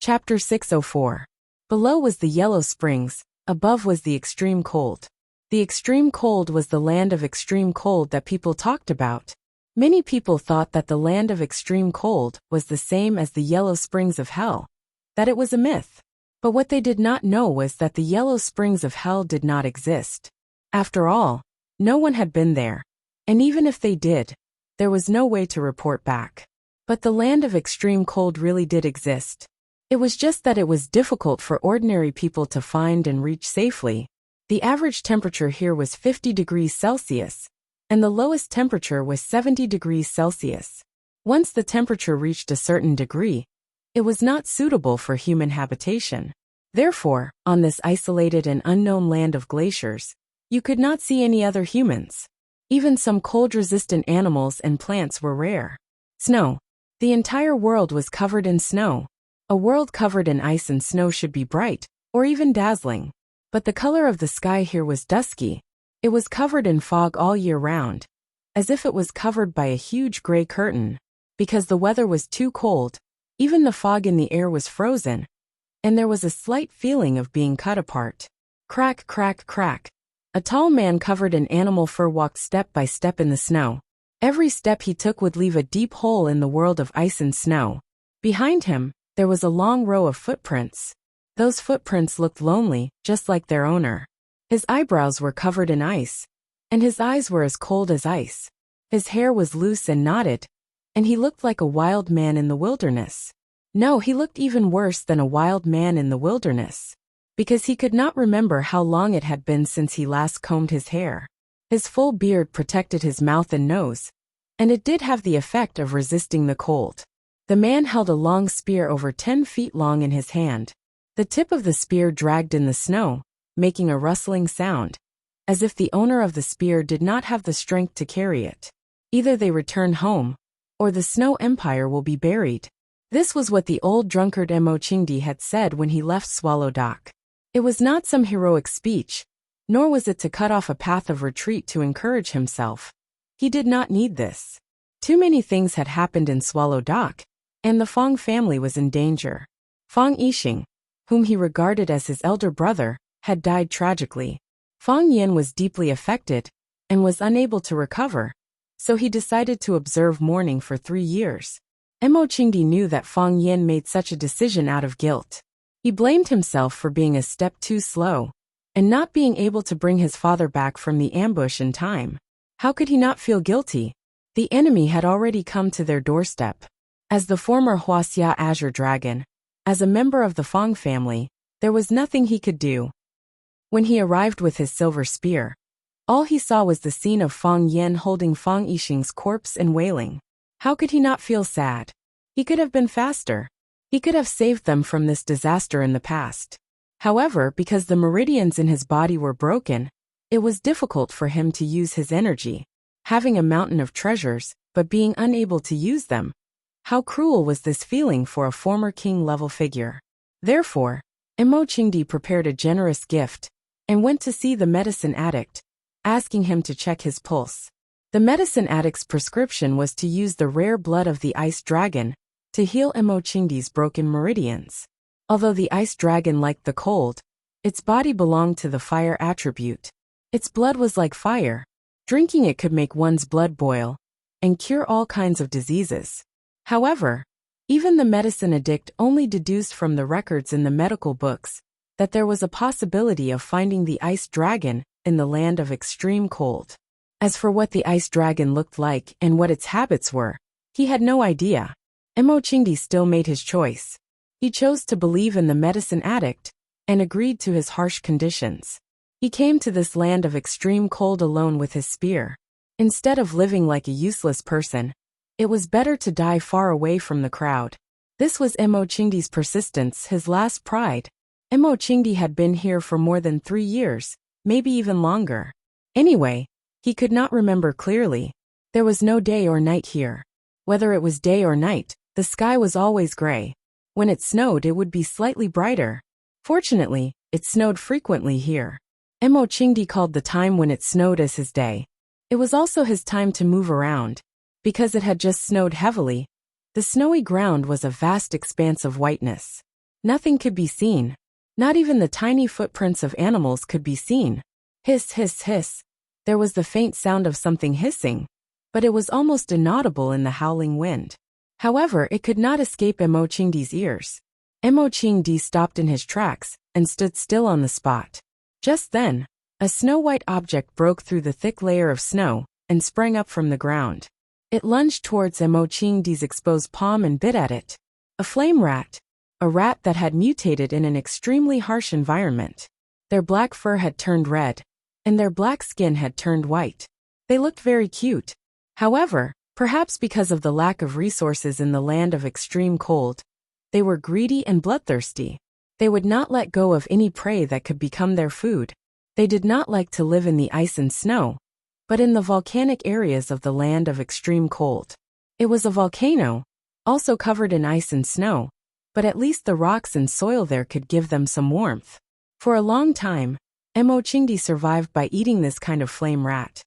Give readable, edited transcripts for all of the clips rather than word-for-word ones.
Chapter 604. Below was the yellow springs, above was the extreme cold. The extreme cold was the land of extreme cold that people talked about. Many people thought that the land of extreme cold was the same as the yellow springs of hell, that it was a myth. But what they did not know was that the yellow springs of hell did not exist. After all, no one had been there, and even if they did, there was no way to report back. But the land of extreme cold really did exist. It was just that it was difficult for ordinary people to find and reach safely. The average temperature here was 50 degrees Celsius, and the lowest temperature was 70 degrees Celsius. Once the temperature reached a certain degree, it was not suitable for human habitation. Therefore, on this isolated and unknown land of glaciers, you could not see any other humans. Even some cold-resistant animals and plants were rare. Snow. The entire world was covered in snow. A world covered in ice and snow should be bright, or even dazzling. But the color of the sky here was dusky. It was covered in fog all year round, as if it was covered by a huge gray curtain. Because the weather was too cold, even the fog in the air was frozen, and there was a slight feeling of being cut apart. Crack, crack, crack. A tall man covered in animal fur walked step by step in the snow. Every step he took would leave a deep hole in the world of ice and snow. Behind him, there was a long row of footprints. Those footprints looked lonely, just like their owner. His eyebrows were covered in ice, and his eyes were as cold as ice. His hair was loose and knotted, and he looked like a wild man in the wilderness. No, he looked even worse than a wild man in the wilderness, because he could not remember how long it had been since he last combed his hair. His full beard protected his mouth and nose, and it did have the effect of resisting the cold. The man held a long spear over 10 feet long in his hand. The tip of the spear dragged in the snow, making a rustling sound, as if the owner of the spear did not have the strength to carry it. Either they return home, or the snow empire will be buried. This was what the old drunkard Emochingdi had said when he left Swallow Dock. It was not some heroic speech, nor was it to cut off a path of retreat to encourage himself. He did not need this. Too many things had happened in Swallow Dock, and the Fong family was in danger. Fong Yixing, whom he regarded as his elder brother, had died tragically. Fong Yin was deeply affected, and was unable to recover, so he decided to observe mourning for 3 years. Emochingdi knew that Fong Yin made such a decision out of guilt. He blamed himself for being a step too slow, and not being able to bring his father back from the ambush in time. How could he not feel guilty? The enemy had already come to their doorstep. As the former Huaxia Azure Dragon, as a member of the Fong family, there was nothing he could do. When he arrived with his silver spear, all he saw was the scene of Fong Yin holding Fong Yixing's corpse and wailing. How could he not feel sad? He could have been faster. He could have saved them from this disaster in the past. However, because the meridians in his body were broken, it was difficult for him to use his energy. Having a mountain of treasures, but being unable to use them. How cruel was this feeling for a former king-level figure? Therefore, Emochingdi prepared a generous gift, and went to see the medicine addict, asking him to check his pulse. The medicine addict's prescription was to use the rare blood of the ice dragon to heal Emochingdi's broken meridians. Although the ice dragon liked the cold, its body belonged to the fire attribute. Its blood was like fire. Drinking it could make one's blood boil and cure all kinds of diseases. However, even the medicine addict only deduced from the records in the medical books that there was a possibility of finding the ice dragon in the land of extreme cold. As for what the ice dragon looked like and what its habits were, he had no idea. Emochingdi still made his choice. He chose to believe in the medicine addict and agreed to his harsh conditions. He came to this land of extreme cold alone with his spear. Instead of living like a useless person, it was better to die far away from the crowd. This was Emochingdi's persistence, his last pride. Emochingdi had been here for more than 3 years, maybe even longer. Anyway, he could not remember clearly. There was no day or night here. Whether it was day or night, the sky was always gray. When it snowed, it would be slightly brighter. Fortunately, it snowed frequently here. Emochingdi called the time when it snowed as his day. It was also his time to move around. Because it had just snowed heavily, the snowy ground was a vast expanse of whiteness. Nothing could be seen. Not even the tiny footprints of animals could be seen. Hiss, hiss, hiss. There was the faint sound of something hissing, but it was almost inaudible in the howling wind. However, it could not escape Emo Qingdi's ears. Emo Qingdi stopped in his tracks and stood still on the spot. Just then, a snow-white object broke through the thick layer of snow and sprang up from the ground. It lunged towards Emo Qingdi's exposed palm and bit at it. A flame rat. A rat that had mutated in an extremely harsh environment. Their black fur had turned red, and their black skin had turned white. They looked very cute. However, perhaps because of the lack of resources in the land of extreme cold, they were greedy and bloodthirsty. They would not let go of any prey that could become their food. They did not like to live in the ice and snow, but in the volcanic areas of the land of extreme cold. It was a volcano, also covered in ice and snow, but at least the rocks and soil there could give them some warmth. For a long time, Emo Qingdi survived by eating this kind of flame rat.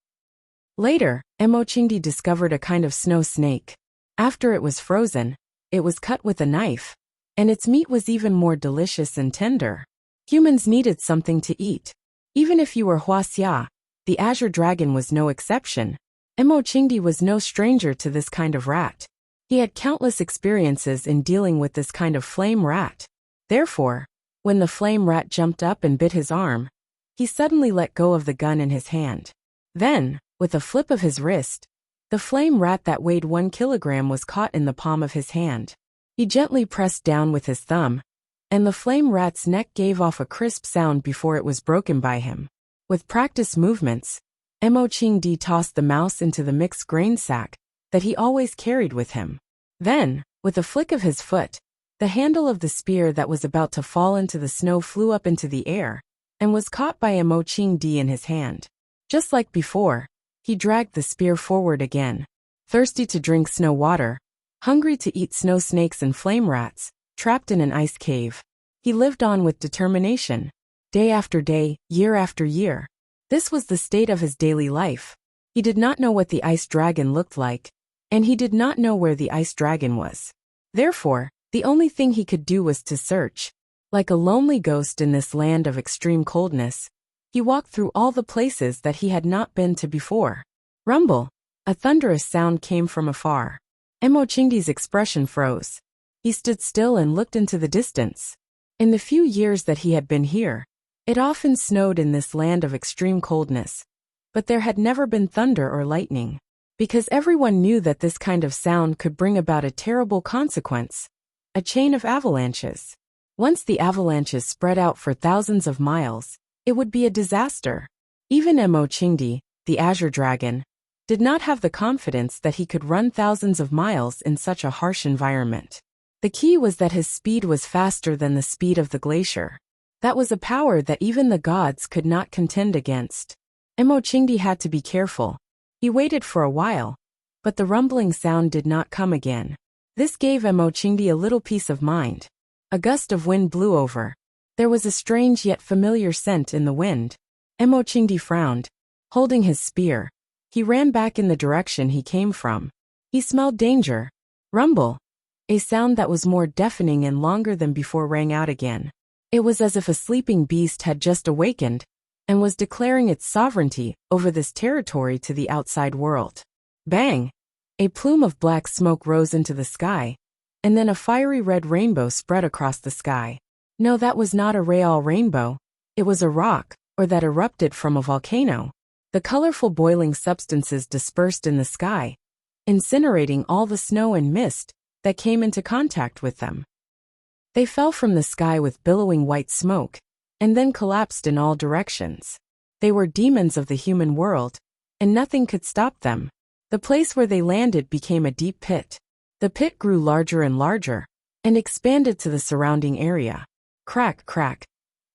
Later, Emo Qingdi discovered a kind of snow snake. After it was frozen, it was cut with a knife, and its meat was even more delicious and tender. Humans needed something to eat. Even if you were Huaxia, the Azure Dragon was no exception. Emo Qingdi was no stranger to this kind of rat. He had countless experiences in dealing with this kind of flame rat. Therefore, when the flame rat jumped up and bit his arm, he suddenly let go of the gun in his hand. Then, with a flip of his wrist, the flame rat that weighed 1 kilogram was caught in the palm of his hand. He gently pressed down with his thumb, and the flame rat's neck gave off a crisp sound before it was broken by him. With practiced movements, Emo Qingdi tossed the mouse into the mixed grain sack that he always carried with him. Then, with a flick of his foot, the handle of the spear that was about to fall into the snow flew up into the air and was caught by Emo Qingdi in his hand. Just like before, he dragged the spear forward again. Thirsty to drink snow water, hungry to eat snow snakes and flame rats, trapped in an ice cave, he lived on with determination. Day after day, year after year. This was the state of his daily life. He did not know what the ice dragon looked like, and he did not know where the ice dragon was. Therefore, the only thing he could do was to search. Like a lonely ghost in this land of extreme coldness, he walked through all the places that he had not been to before. Rumble! A thunderous sound came from afar. Emo Qingdi's expression froze. He stood still and looked into the distance. In the few years that he had been here, it often snowed in this land of extreme coldness, but there had never been thunder or lightning, because everyone knew that this kind of sound could bring about a terrible consequence, a chain of avalanches. Once the avalanches spread out for thousands of miles, it would be a disaster. Even Emo Qingdi, the Azure Dragon, did not have the confidence that he could run thousands of miles in such a harsh environment. The key was that his speed was faster than the speed of the glacier. That was a power that even the gods could not contend against. Emo Qingdi had to be careful. He waited for a while, but the rumbling sound did not come again. This gave Emo Qingdi a little peace of mind. A gust of wind blew over. There was a strange yet familiar scent in the wind. Emo Qingdi frowned. Holding his spear, he ran back in the direction he came from. He smelled danger. Rumble! A sound that was more deafening and longer than before rang out again. It was as if a sleeping beast had just awakened and was declaring its sovereignty over this territory to the outside world. Bang! A plume of black smoke rose into the sky, and then a fiery red rainbow spread across the sky. No, that was not a real rainbow. It was a rock, or that erupted from a volcano. The colorful boiling substances dispersed in the sky, incinerating all the snow and mist that came into contact with them. They fell from the sky with billowing white smoke, and then collapsed in all directions. They were demons of the human world, and nothing could stop them. The place where they landed became a deep pit. The pit grew larger and larger, and expanded to the surrounding area. Crack, crack.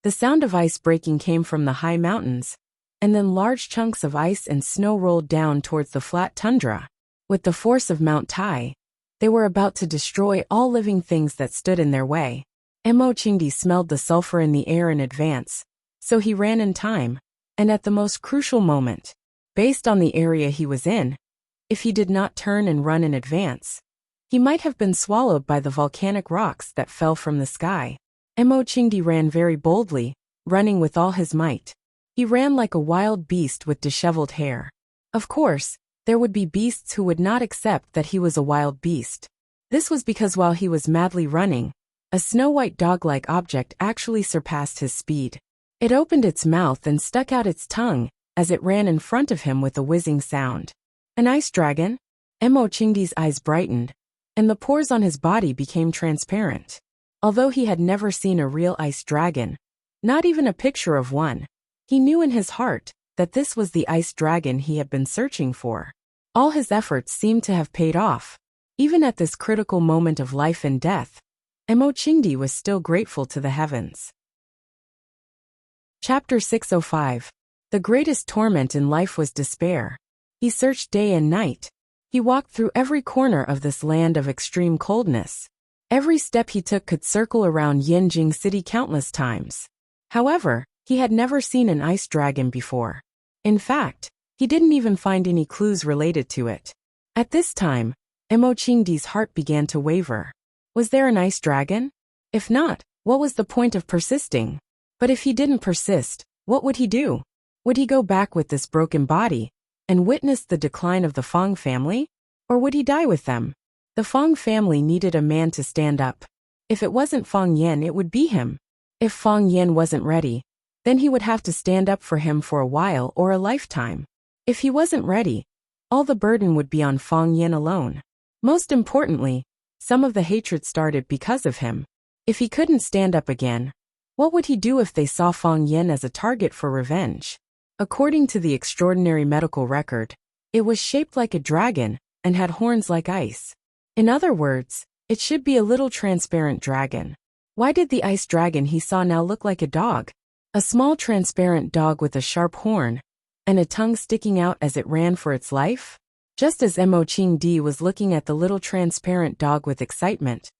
The sound of ice breaking came from the high mountains, and then large chunks of ice and snow rolled down towards the flat tundra. With the force of Mount Tai, they were about to destroy all living things that stood in their way. Emo Qingdi smelled the sulfur in the air in advance, so he ran in time, and at the most crucial moment. Based on the area he was in, if he did not turn and run in advance, he might have been swallowed by the volcanic rocks that fell from the sky. Mo Qingdi ran very boldly, running with all his might. He ran like a wild beast with disheveled hair. Of course, there would be beasts who would not accept that he was a wild beast. This was because while he was madly running, a snow-white dog-like object actually surpassed his speed. It opened its mouth and stuck out its tongue as it ran in front of him with a whizzing sound. An ice dragon? Mo Qingdi's eyes brightened, and the pores on his body became transparent. Although he had never seen a real ice dragon, not even a picture of one, he knew in his heart that this was the ice dragon he had been searching for. All his efforts seemed to have paid off. Even at this critical moment of life and death, Mo Qingdi was still grateful to the heavens. Chapter 605. The greatest torment in life was despair. He searched day and night. He walked through every corner of this land of extreme coldness. Every step he took could circle around Yanjing City countless times. However, he had never seen an ice dragon before. In fact, he didn't even find any clues related to it. At this time, Mo Qingdi's heart began to waver. Was there an ice dragon? If not, what was the point of persisting? But if he didn't persist, what would he do? Would he go back with this broken body and witness the decline of the Fong family? Or would he die with them? The Fong family needed a man to stand up. If it wasn't Fong Yan, it would be him. If Fong Yan wasn't ready, then he would have to stand up for him for a while or a lifetime. If he wasn't ready, all the burden would be on Fong Yan alone. Most importantly, some of the hatred started because of him. If he couldn't stand up again, what would he do if they saw Fong Yan as a target for revenge? According to the extraordinary medical record, it was shaped like a dragon and had horns like ice. In other words, it should be a little transparent dragon. Why did the ice dragon he saw now look like a dog? A small transparent dog with a sharp horn and a tongue sticking out as it ran for its life? Just as Mo Qingdi was looking at the little transparent dog with excitement,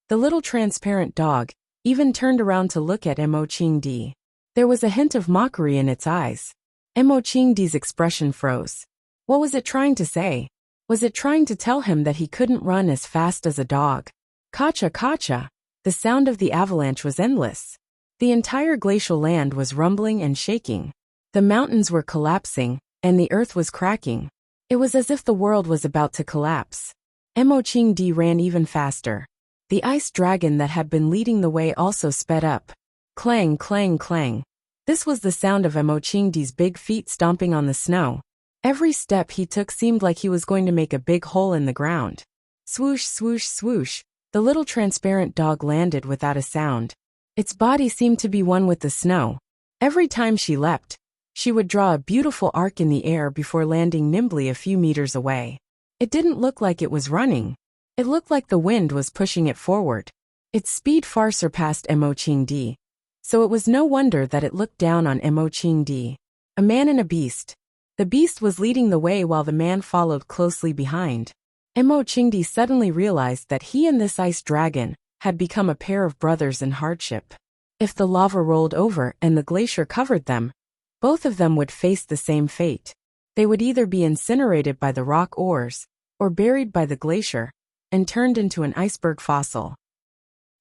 the little transparent dog even turned around to look at Mo Qingdi. There was a hint of mockery in its eyes. Mo Qingdi's expression froze. What was it trying to say? Was it trying to tell him that he couldn't run as fast as a dog? Kacha kacha! The sound of the avalanche was endless. The entire glacial land was rumbling and shaking. The mountains were collapsing, and the earth was cracking. It was as if the world was about to collapse. Mo Qingdi ran even faster. The ice dragon that had been leading the way also sped up. Clang, clang, clang. This was the sound of Mo Qingdi's big feet stomping on the snow. Every step he took seemed like he was going to make a big hole in the ground. Swoosh, swoosh, swoosh. The little transparent dog landed without a sound. Its body seemed to be one with the snow. Every time she leapt, she would draw a beautiful arc in the air before landing nimbly a few meters away. It didn't look like it was running. It looked like the wind was pushing it forward. Its speed far surpassed Mo Qingdi, so it was no wonder that it looked down on Mo Qingdi. A man and a beast. The beast was leading the way while the man followed closely behind. Mo Qingdi suddenly realized that he and this ice dragon had become a pair of brothers in hardship. If the lava rolled over and the glacier covered them, both of them would face the same fate. They would either be incinerated by the rock ores, or buried by the glacier, and turned into an iceberg fossil.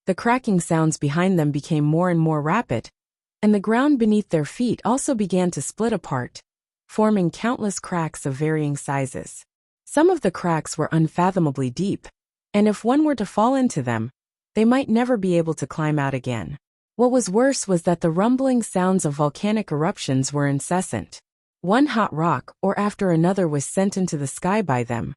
The cracking sounds behind them became more and more rapid, and the ground beneath their feet also began to split apart, forming countless cracks of varying sizes. Some of the cracks were unfathomably deep, and if one were to fall into them, they might never be able to climb out again. What was worse was that the rumbling sounds of volcanic eruptions were incessant. One hot rock or after another was sent into the sky by them,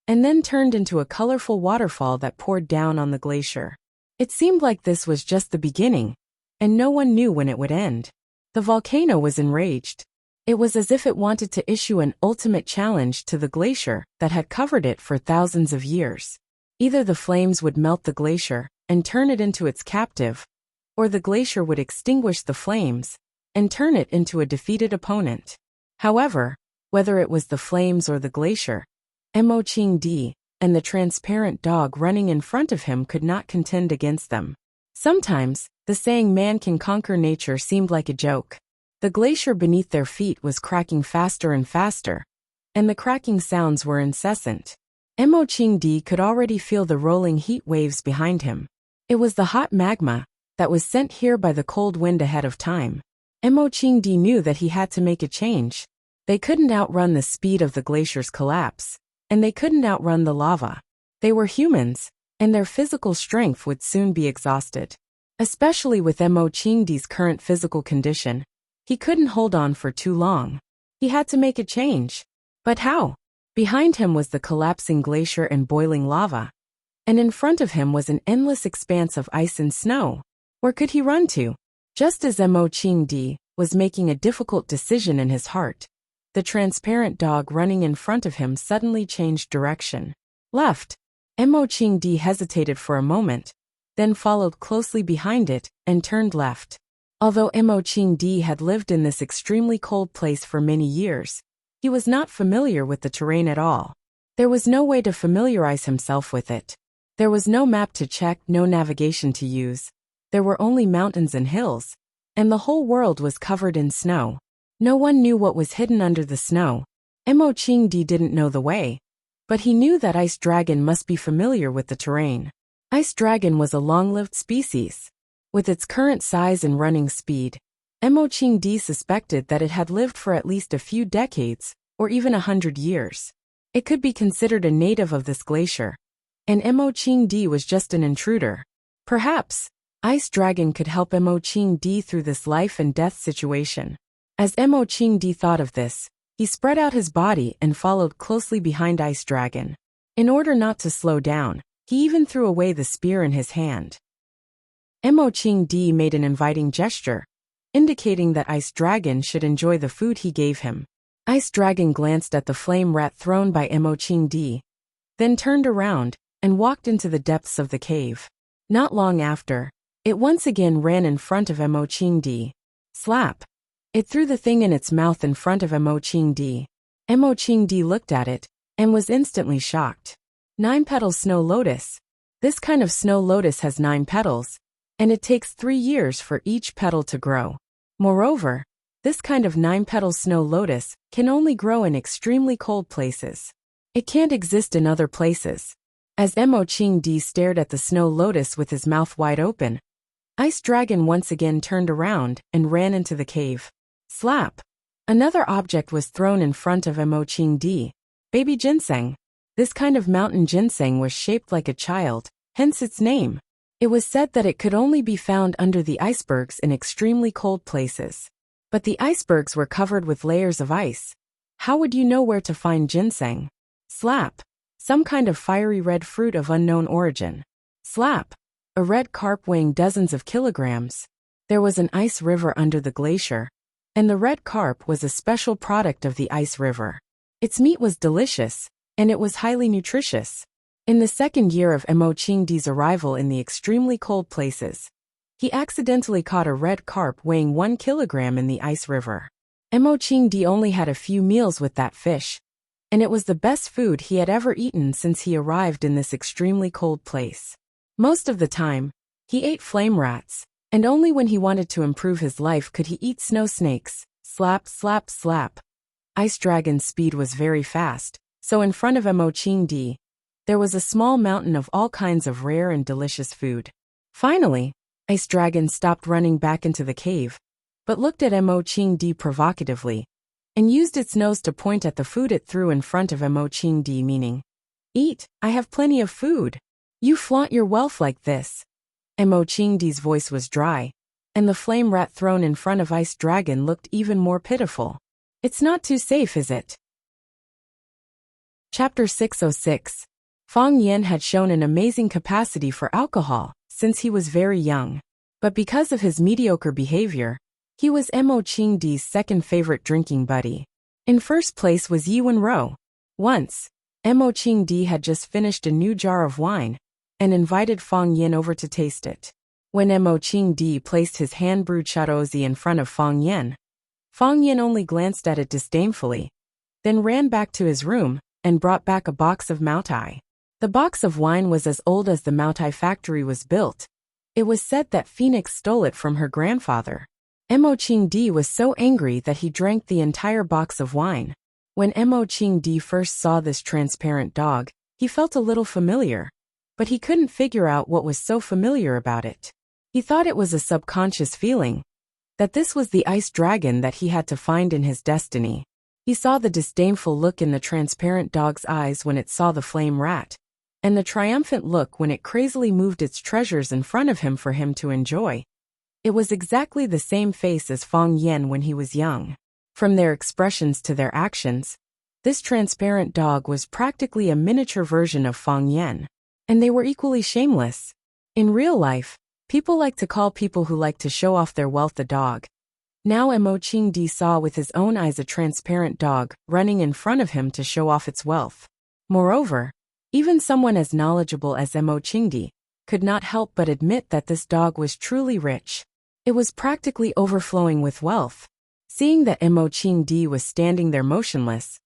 and then turned into a colorful waterfall that poured down on the glacier. It seemed like this was just the beginning, and no one knew when it would end. The volcano was enraged. It was as if it wanted to issue an ultimate challenge to the glacier that had covered it for thousands of years. Either the flames would melt the glacier and turn it into its captive, or the glacier would extinguish the flames and turn it into a defeated opponent. However, whether it was the flames or the glacier, Mo Qingdi and the transparent dog running in front of him could not contend against them. Sometimes, the saying man can conquer nature seemed like a joke. The glacier beneath their feet was cracking faster and faster, and the cracking sounds were incessant. Mo Qingdi could already feel the rolling heat waves behind him. It was the hot magma, that was sent here by the cold wind ahead of time. Mo Qingdi knew that he had to make a change. They couldn't outrun the speed of the glacier's collapse, and they couldn't outrun the lava. They were humans, and their physical strength would soon be exhausted. Especially with Mo Qingdi's current physical condition, he couldn't hold on for too long. He had to make a change. But how? Behind him was the collapsing glacier and boiling lava. And in front of him was an endless expanse of ice and snow. Where could he run to? Just as Mo Qingdi was making a difficult decision in his heart, the transparent dog running in front of him suddenly changed direction. Left. Mo Qingdi hesitated for a moment, then followed closely behind it and turned left. Although Mo Qingdi had lived in this extremely cold place for many years, he was not familiar with the terrain at all. There was no way to familiarize himself with it. There was no map to check, no navigation to use. There were only mountains and hills, and the whole world was covered in snow. No one knew what was hidden under the snow. Mo Qingdi didn't know the way, but he knew that Ice Dragon must be familiar with the terrain. Ice Dragon was a long-lived species. With its current size and running speed, Mo Qingdi suspected that it had lived for at least a few decades, or even 100 years. It could be considered a native of this glacier, and Mo Qingdi was just an intruder. Perhaps Ice Dragon could help Mo Qingdi through this life and death situation. As Mo Qingdi thought of this, he spread out his body and followed closely behind Ice Dragon. In order not to slow down, he even threw away the spear in his hand. Mo Qingdi made an inviting gesture, indicating that Ice Dragon should enjoy the food he gave him. Ice Dragon glanced at the flame rat thrown by Mo Qingdi, then turned around and walked into the depths of the cave. Not long after, it once again ran in front of Mo Qingdi. Slap! It threw the thing in its mouth in front of Mo Qingdi. Mo Qingdi looked at it and was instantly shocked. 9-petal snow lotus. This kind of snow lotus has 9 petals, and it takes 3 years for each petal to grow. Moreover, this kind of 9-petal snow lotus can only grow in extremely cold places. It can't exist in other places. As Mo Qingdi stared at the snow lotus with his mouth wide open, Ice Dragon once again turned around and ran into the cave. Slap! Another object was thrown in front of Mo Qingdi. Baby ginseng. This kind of mountain ginseng was shaped like a child, hence its name. It was said that it could only be found under the icebergs in extremely cold places. But the icebergs were covered with layers of ice. How would you know where to find ginseng? Slap! Some kind of fiery red fruit of unknown origin. Slap! A red carp weighing dozens of kilograms. There was an ice river under the glacier, and the red carp was a special product of the ice river. Its meat was delicious, and it was highly nutritious. In the second year of Mo Qingdi's arrival in the extremely cold places, he accidentally caught a red carp weighing 1 kilogram in the ice river. Mo Qingdi only had a few meals with that fish, and it was the best food he had ever eaten since he arrived in this extremely cold place. Most of the time, he ate flame rats, and only when he wanted to improve his life could he eat snow snakes. Slap, slap, slap. Ice Dragon's speed was very fast, so in front of Mo Qingdi, there was a small mountain of all kinds of rare and delicious food. Finally, Ice Dragon stopped running back into the cave, but looked at Mo Qingdi provocatively, and used its nose to point at the food it threw in front of Mo Qingdi, meaning, "Eat, I have plenty of food. You flaunt your wealth like this." Mo Qingdi's voice was dry, and the flame rat thrown in front of Ice Dragon looked even more pitiful. It's not too safe, is it? Chapter 606. Fang Yan had shown an amazing capacity for alcohol since he was very young. But because of his mediocre behavior, he was Mo Qingdi's second favorite drinking buddy. In first place was Yi Wenro. Once, Mo Qingdi had just finished a new jar of wine and invited Fang Yan over to taste it. When Mo Qingdi placed his hand-brewed charozi in front of Fang Yan only glanced at it disdainfully, then ran back to his room and brought back a box of Maotai. The box of wine was as old as the Maotai factory was built. It was said that Phoenix stole it from her grandfather. Mo Qingdi was so angry that he drank the entire box of wine. When Mo Qingdi first saw this transparent dog, he felt a little familiar, but he couldn't figure out what was so familiar about it. He thought it was a subconscious feeling, that this was the ice dragon that he had to find in his destiny. He saw the disdainful look in the transparent dog's eyes when it saw the flame rat, and the triumphant look when it crazily moved its treasures in front of him for him to enjoy. It was exactly the same face as Fang Yan when he was young. From their expressions to their actions, this transparent dog was practically a miniature version of Fang Yan, and they were equally shameless. In real life, people like to call people who like to show off their wealth a dog. Now Mo Qingdi saw with his own eyes a transparent dog running in front of him to show off its wealth. Moreover, even someone as knowledgeable as Mo Qingdi could not help but admit that this dog was truly rich. It was practically overflowing with wealth. Seeing that Mo Qingdi was standing there motionless,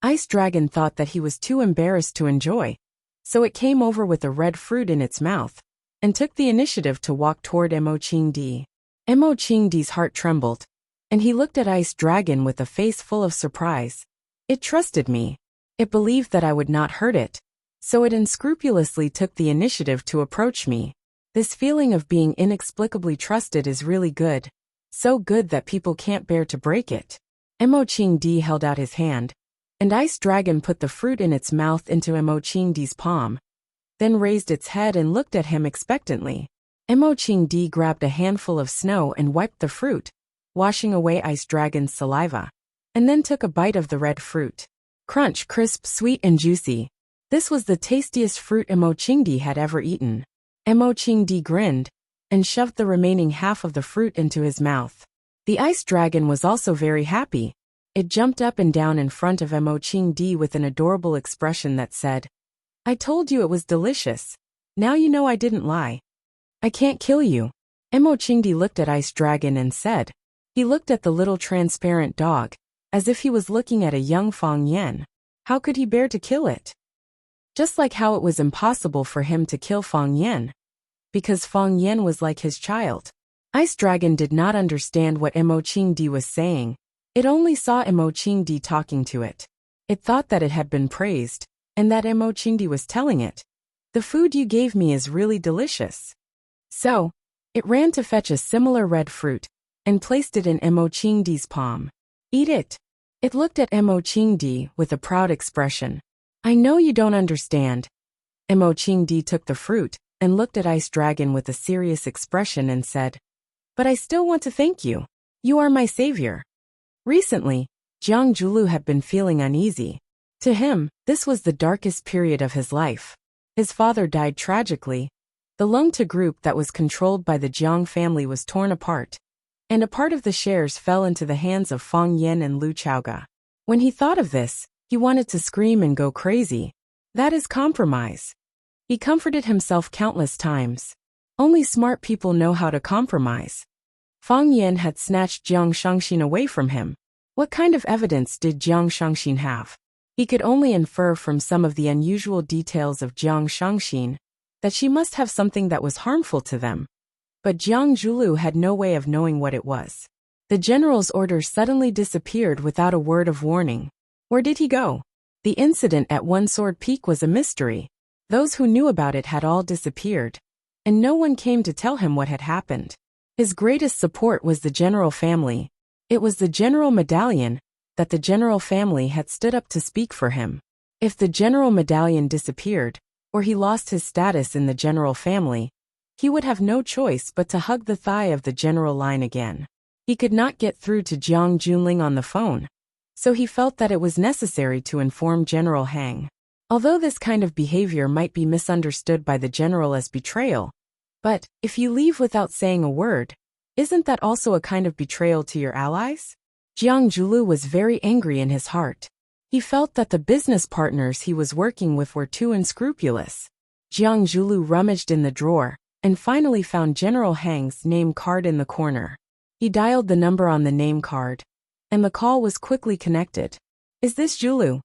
Ice Dragon thought that he was too embarrassed to enjoy, so it came over with a red fruit in its mouth and took the initiative to walk toward Mo Qingdi. Mo Qingdi's heart trembled, and he looked at Ice Dragon with a face full of surprise. It trusted me. It believed that I would not hurt it, so it unscrupulously took the initiative to approach me. This feeling of being inexplicably trusted is really good, so good that people can't bear to break it. Mo Qingdi held out his hand, and Ice Dragon put the fruit in its mouth into Mo Qingdi's palm, then raised its head and looked at him expectantly. Mo Qingdi grabbed a handful of snow and wiped the fruit, washing away Ice Dragon's saliva, and then took a bite of the red fruit. Crunch, crisp, sweet and juicy. This was the tastiest fruit Mo Qingdi had ever eaten. Mo Qingdi grinned and shoved the remaining half of the fruit into his mouth. The Ice Dragon was also very happy. It jumped up and down in front of Mo Qingdi with an adorable expression that said, "I told you it was delicious. Now you know I didn't lie. I can't kill you." Mo Qingdi looked at Ice Dragon and said, he looked at the little transparent dog, as if he was looking at a young Fang Yan. How could he bear to kill it? Just like how it was impossible for him to kill Fang Yan, because Fang Yan was like his child. Ice Dragon did not understand what Mo Qingdi was saying. It only saw Mo Qingdi talking to it. It thought that it had been praised, and that Mo Qingdi was telling it, "The food you gave me is really delicious." So, it ran to fetch a similar red fruit, and placed it in Mo Qingdi's palm. "Eat it." It looked at Mo Qingdi with a proud expression. "I know you don't understand." Mo Qingdi took the fruit, and looked at Ice Dragon with a serious expression and said, "But I still want to thank you. You are my savior." Recently, Jiang Zhulu had been feeling uneasy. To him, this was the darkest period of his life. His father died tragically. The Lungta group that was controlled by the Jiang family was torn apart, and a part of the shares fell into the hands of Fang Yan and Lu Chaoga. When he thought of this, he wanted to scream and go crazy. That is compromise. He comforted himself countless times. Only smart people know how to compromise. Fang Yan had snatched Jiang Shangxin away from him. What kind of evidence did Jiang Shangxin have? He could only infer from some of the unusual details of Jiang Shangxin that she must have something that was harmful to them. But Jiang Zhulu had no way of knowing what it was. The general's order suddenly disappeared without a word of warning. Where did he go? The incident at One Sword Peak was a mystery. Those who knew about it had all disappeared, and no one came to tell him what had happened. His greatest support was the general family. It was the general medallion that the general family had stood up to speak for him. If the general medallion disappeared, or he lost his status in the general family, he would have no choice but to hug the thigh of the general line again. He could not get through to Jiang Junling on the phone, so he felt that it was necessary to inform General Hang. Although this kind of behavior might be misunderstood by the general as betrayal, but if you leave without saying a word, isn't that also a kind of betrayal to your allies? Jiang Zhulu was very angry in his heart. He felt that the business partners he was working with were too unscrupulous. Jiang Zhulu rummaged in the drawer and finally found General Hang's name card in the corner. He dialed the number on the name card, and the call was quickly connected. "Is this Zhulu?"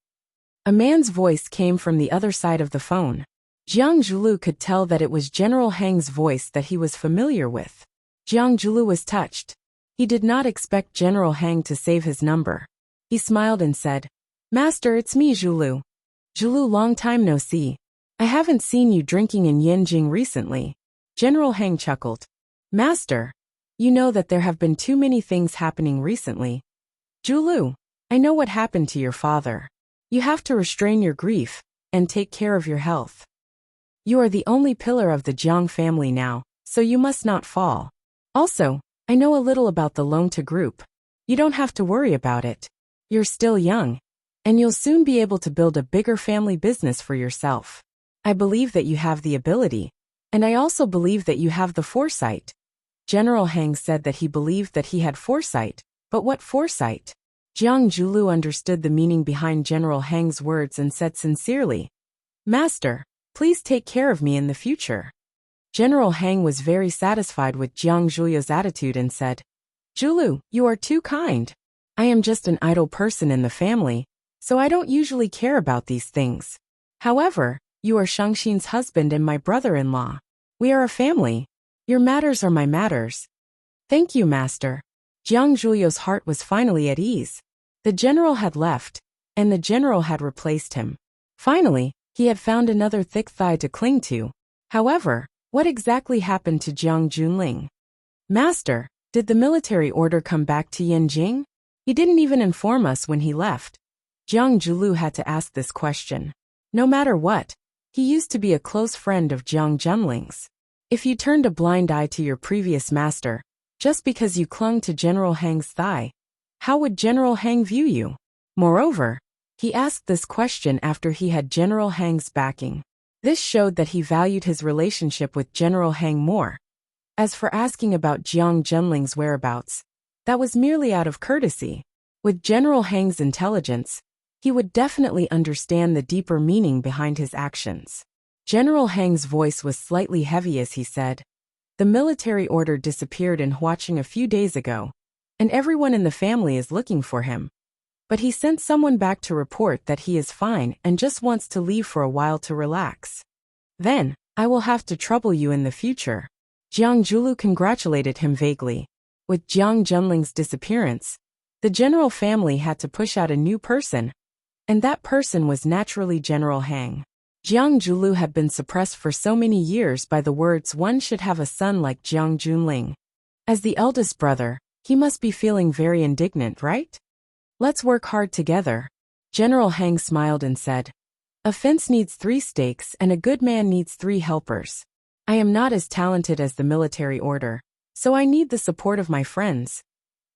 A man's voice came from the other side of the phone. Jiang Zhulu could tell that it was General Hang's voice that he was familiar with. Jiang Zhulu was touched. He did not expect General Hang to save his number. He smiled and said, "Master, it's me, Zhulu. Zhulu, long time no see. I haven't seen you drinking in Yanjing recently." General Hang chuckled. Master, you know that there have been too many things happening recently. Julu, I know what happened to your father. You have to restrain your grief and take care of your health. You are the only pillar of the Jiang family now, so you must not fall. Also, I know a little about the loan-to group. You don't have to worry about it. You're still young, and you'll soon be able to build a bigger family business for yourself. I believe that you have the ability, and I also believe that you have the foresight. General Hang said that he believed that he had foresight, but what foresight? Jiang Julu understood the meaning behind General Hang's words and said sincerely, Master, please take care of me in the future. General Hang was very satisfied with Jiang Julio's attitude and said, Julu, you are too kind. I am just an idle person in the family, so I don't usually care about these things. However, you are Shangxin's husband and my brother-in-law. We are a family. Your matters are my matters. Thank you, Master. Jiang Julio's heart was finally at ease. The general had left, and the general had replaced him. Finally, he had found another thick thigh to cling to. However, what exactly happened to Jiang Junling? Master, did the military order come back to Yanjing? He didn't even inform us when he left. Jiang Julu had to ask this question. No matter what, he used to be a close friend of Jiang Junling's. If you turned a blind eye to your previous master, just because you clung to General Hang's thigh, how would General Hang view you? Moreover, he asked this question after he had General Hang's backing. This showed that he valued his relationship with General Hang more. As for asking about Jiang Junling's whereabouts, that was merely out of courtesy. With General Hang's intelligence, he would definitely understand the deeper meaning behind his actions. General Hang's voice was slightly heavy as he said, The military order disappeared in Huaqing a few days ago, and everyone in the family is looking for him. But he sent someone back to report that he is fine and just wants to leave for a while to relax. Then, I will have to trouble you in the future. Jiang Julu congratulated him vaguely. With Jiang Junling's disappearance, the general family had to push out a new person, and that person was naturally General Hang. Jiang Julu had been suppressed for so many years by the words one should have a son like Jiang Junling. As the eldest brother, he must be feeling very indignant, right? Let's work hard together. General Hang smiled and said, A fence needs 3 stakes and a good man needs 3 helpers. I am not as talented as the military order, so I need the support of my friends.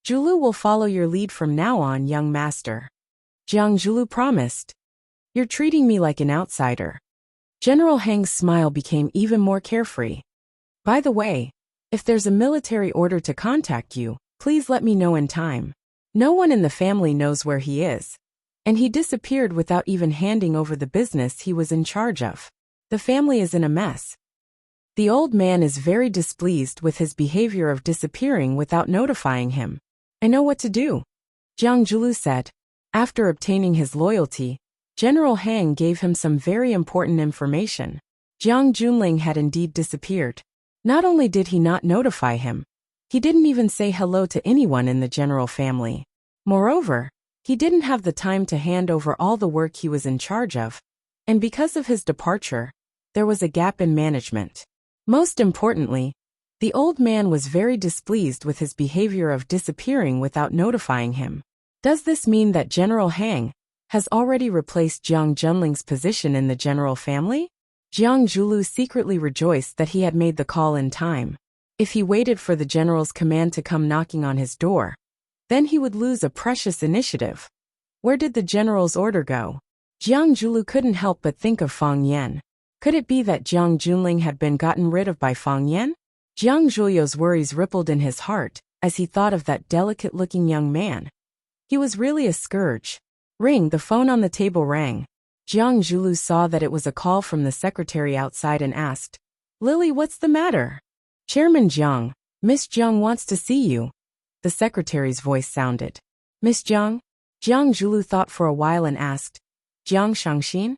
Julu will follow your lead from now on, young master. Jiang Julu promised. You're treating me like an outsider. General Hang's smile became even more carefree. By the way, if there's a military order to contact you, please let me know in time. No one in the family knows where he is, and he disappeared without even handing over the business he was in charge of. The family is in a mess. The old man is very displeased with his behavior of disappearing without notifying him. I know what to do, Jiang Julu said. After obtaining his loyalty, General Hang gave him some very important information. Jiang Junling had indeed disappeared. Not only did he not notify him, he didn't even say hello to anyone in the general family. Moreover, he didn't have the time to hand over all the work he was in charge of, and because of his departure, there was a gap in management. Most importantly, the old man was very displeased with his behavior of disappearing without notifying him. Does this mean that General Hang has already replaced Jiang Junling's position in the general family? Jiang Julu secretly rejoiced that he had made the call in time. If he waited for the general's command to come knocking on his door, then he would lose a precious initiative. Where did the general's order go? Jiang Julu couldn't help but think of Fang Yan. Could it be that Jiang Junling had been gotten rid of by Fang Yan? Jiang Julio's worries rippled in his heart as he thought of that delicate-looking young man. He was really a scourge. Ring, the phone on the table rang. Jiang Julu saw that it was a call from the secretary outside and asked, Lily, what's the matter? Chairman Jiang, Miss Jiang wants to see you. The secretary's voice sounded. Miss Jiang? Jiang Julu thought for a while and asked, Jiang Shangxin?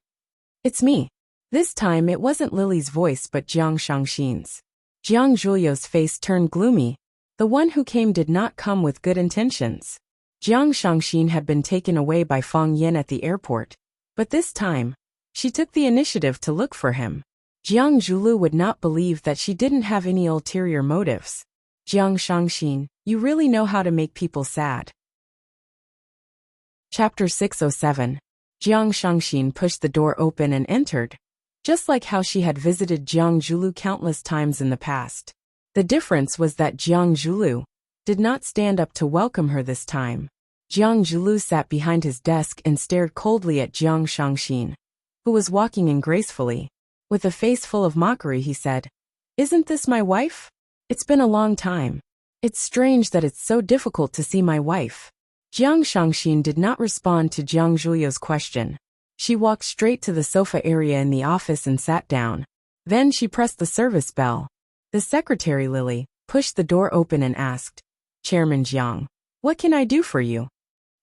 It's me. This time it wasn't Lily's voice but Jiang Shangxin's. Jiang Julio's face turned gloomy. The one who came did not come with good intentions. Jiang Shangxin had been taken away by Fang Yan at the airport, but this time, she took the initiative to look for him. Jiang Julu would not believe that she didn't have any ulterior motives. Jiang Shangxin, you really know how to make people sad. Chapter 607. Jiang Shangxin pushed the door open and entered, just like how she had visited Jiang Zhulu countless times in the past. The difference was that Jiang Zhulu did not stand up to welcome her this time. Jiang Zhulu sat behind his desk and stared coldly at Jiang Shangxin, who was walking in gracefully. With a face full of mockery, he said, "Isn't this my wife? It's been a long time. It's strange that it's so difficult to see my wife." Jiang Shangxin did not respond to Jiang Zhulu's question. She walked straight to the sofa area in the office and sat down. Then she pressed the service bell. The secretary, Lily, pushed the door open and asked, "Chairman Jiang, what can I do for you?"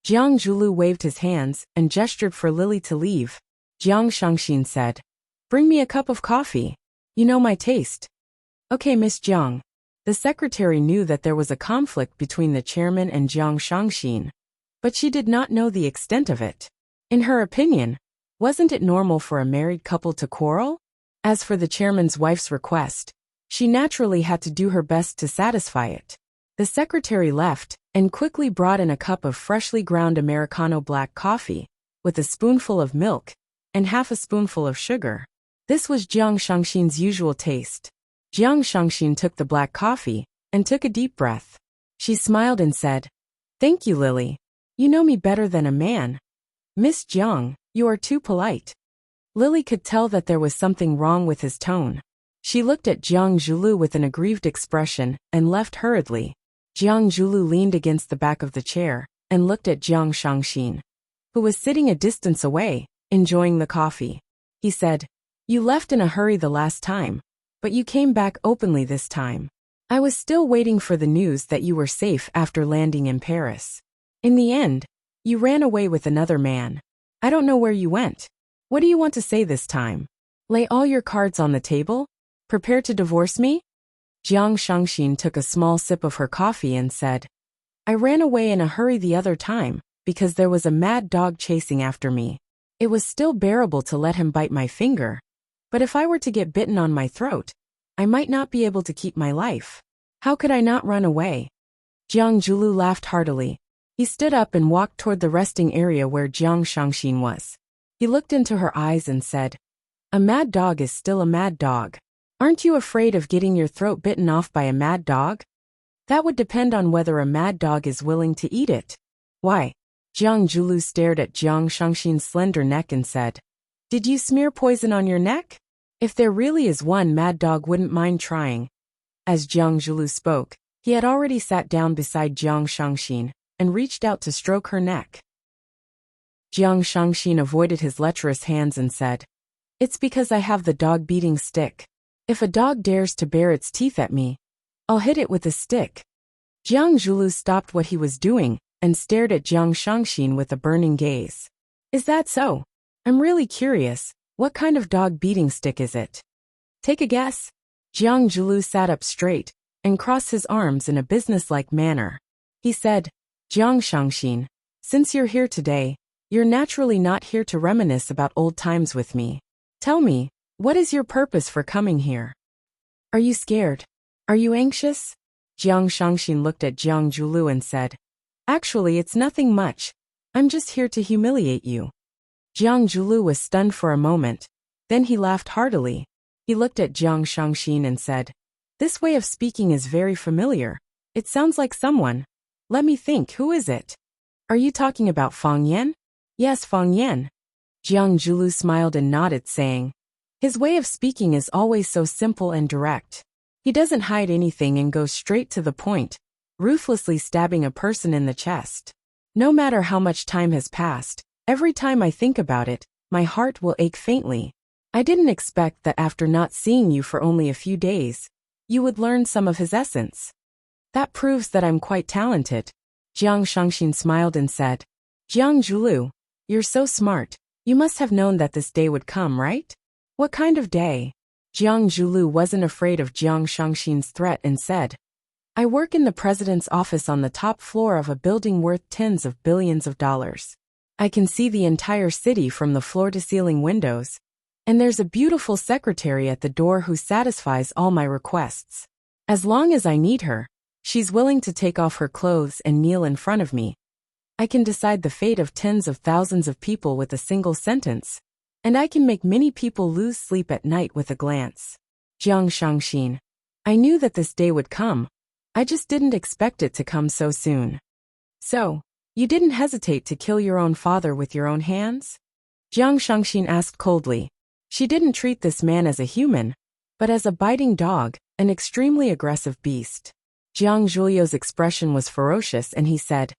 Jiang Zhulu waved his hands and gestured for Lily to leave. Jiang Shangxin said, "Bring me a cup of coffee. You know my taste." "Okay, Miss Jiang." The secretary knew that there was a conflict between the chairman and Jiang Shangxin, but she did not know the extent of it. In her opinion, wasn't it normal for a married couple to quarrel? As for the chairman's wife's request, she naturally had to do her best to satisfy it. The secretary left and quickly brought in a cup of freshly ground Americano black coffee, with a spoonful of milk and half a spoonful of sugar. This was Jiang Shangxin's usual taste. Jiang Shangxin took the black coffee and took a deep breath. She smiled and said, "Thank you, Lily. You know me better than a man. Miss Jiang, you are too polite." Lily could tell that there was something wrong with his tone. She looked at Jiang Zhulu with an aggrieved expression and left hurriedly. Jiang Zhulu leaned against the back of the chair and looked at Jiang Shangxin, who was sitting a distance away, enjoying the coffee. He said, "You left in a hurry the last time, but you came back openly this time. I was still waiting for the news that you were safe after landing in Paris. In the end, you ran away with another man. I don't know where you went. What do you want to say this time? Lay all your cards on the table? Prepare to divorce me?" Jiang Shangxin took a small sip of her coffee and said, "I ran away in a hurry the other time because there was a mad dog chasing after me. It was still bearable to let him bite my finger, but if I were to get bitten on my throat, I might not be able to keep my life. How could I not run away?" Jiang Zhulu laughed heartily. He stood up and walked toward the resting area where Jiang Shangxin was. He looked into her eyes and said, "A mad dog is still a mad dog. Aren't you afraid of getting your throat bitten off by a mad dog? That would depend on whether a mad dog is willing to eat it." "Why?" Jiang Zhulu stared at Jiang Shangxin's slender neck and said, "Did you smear poison on your neck? If there really is one, mad dog wouldn't mind trying." As Jiang Zhulu spoke, he had already sat down beside Jiang Shangxin and reached out to stroke her neck. Jiang Shangxin avoided his lecherous hands and said, "It's because I have the dog-beating stick. If a dog dares to bare its teeth at me, I'll hit it with a stick." Jiang Zhulu stopped what he was doing and stared at Jiang Shangxin with a burning gaze. "Is that so? I'm really curious. What kind of dog-beating stick is it? Take a guess." Jiang Zhulu sat up straight and crossed his arms in a businesslike manner. He said, "Jiang Shangxin, since you're here today, you're naturally not here to reminisce about old times with me. Tell me, what is your purpose for coming here? Are you scared? Are you anxious?" Jiang Shangxin looked at Jiang Zhulu and said, "Actually, it's nothing much. I'm just here to humiliate you." Jiang Zhulu was stunned for a moment. Then he laughed heartily. He looked at Jiang Shangxin and said, "This way of speaking is very familiar. It sounds like someone. Let me think, who is it? Are you talking about Fang Yan?" "Yes, Fang Yan." Jiang Zhulu smiled and nodded, saying, "His way of speaking is always so simple and direct. He doesn't hide anything and goes straight to the point, ruthlessly stabbing a person in the chest. No matter how much time has passed, every time I think about it, my heart will ache faintly. I didn't expect that after not seeing you for only a few days, you would learn some of his essence. That proves that I'm quite talented." Jiang Shangxin smiled and said, "Jiang Zhulu, you're so smart. You must have known that this day would come, right? What kind of day?" Jiang Zhulu wasn't afraid of Jiang Shangxin's threat and said, "I work in the president's office on the top floor of a building worth tens of billions of dollars. I can see the entire city from the floor-to-ceiling windows, and there's a beautiful secretary at the door who satisfies all my requests. As long as I need her, She's willing to take off her clothes and kneel in front of me. I can decide the fate of tens of thousands of people with a single sentence. And I can make many people lose sleep at night with a glance. Jiang Shangxin. I knew that this day would come. I just didn't expect it to come so soon. So, you didn't hesitate to kill your own father with your own hands? Jiang Shangxin asked coldly. She didn't treat this man as a human, but as a biting dog, an extremely aggressive beast. Jiang Zhuliu's expression was ferocious and he said,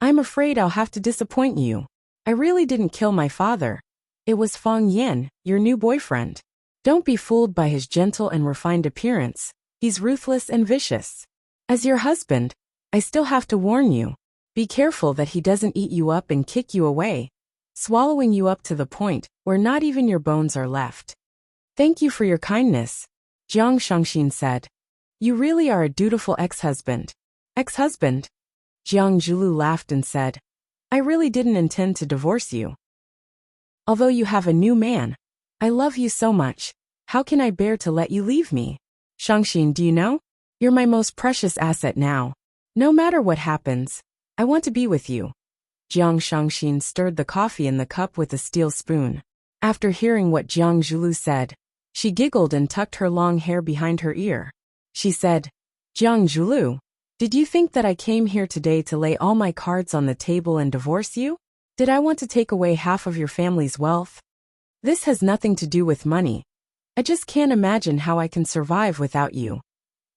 I'm afraid I'll have to disappoint you. I really didn't kill my father. It was Fang Yan, your new boyfriend. Don't be fooled by his gentle and refined appearance. He's ruthless and vicious. As your husband, I still have to warn you. Be careful that he doesn't eat you up and kick you away, swallowing you up to the point where not even your bones are left. Thank you for your kindness, Jiang Shangxin said. You really are a dutiful ex-husband. Ex-husband? Jiang Zhulu laughed and said, I really didn't intend to divorce you. Although you have a new man, I love you so much. How can I bear to let you leave me? Shangxin, do you know? You're my most precious asset now. No matter what happens, I want to be with you. Jiang Shangxin stirred the coffee in the cup with a steel spoon. After hearing what Jiang Zhulu said, she giggled and tucked her long hair behind her ear. She said, Jiang Zhulu, did you think that I came here today to lay all my cards on the table and divorce you? Did I want to take away half of your family's wealth? This has nothing to do with money. I just can't imagine how I can survive without you.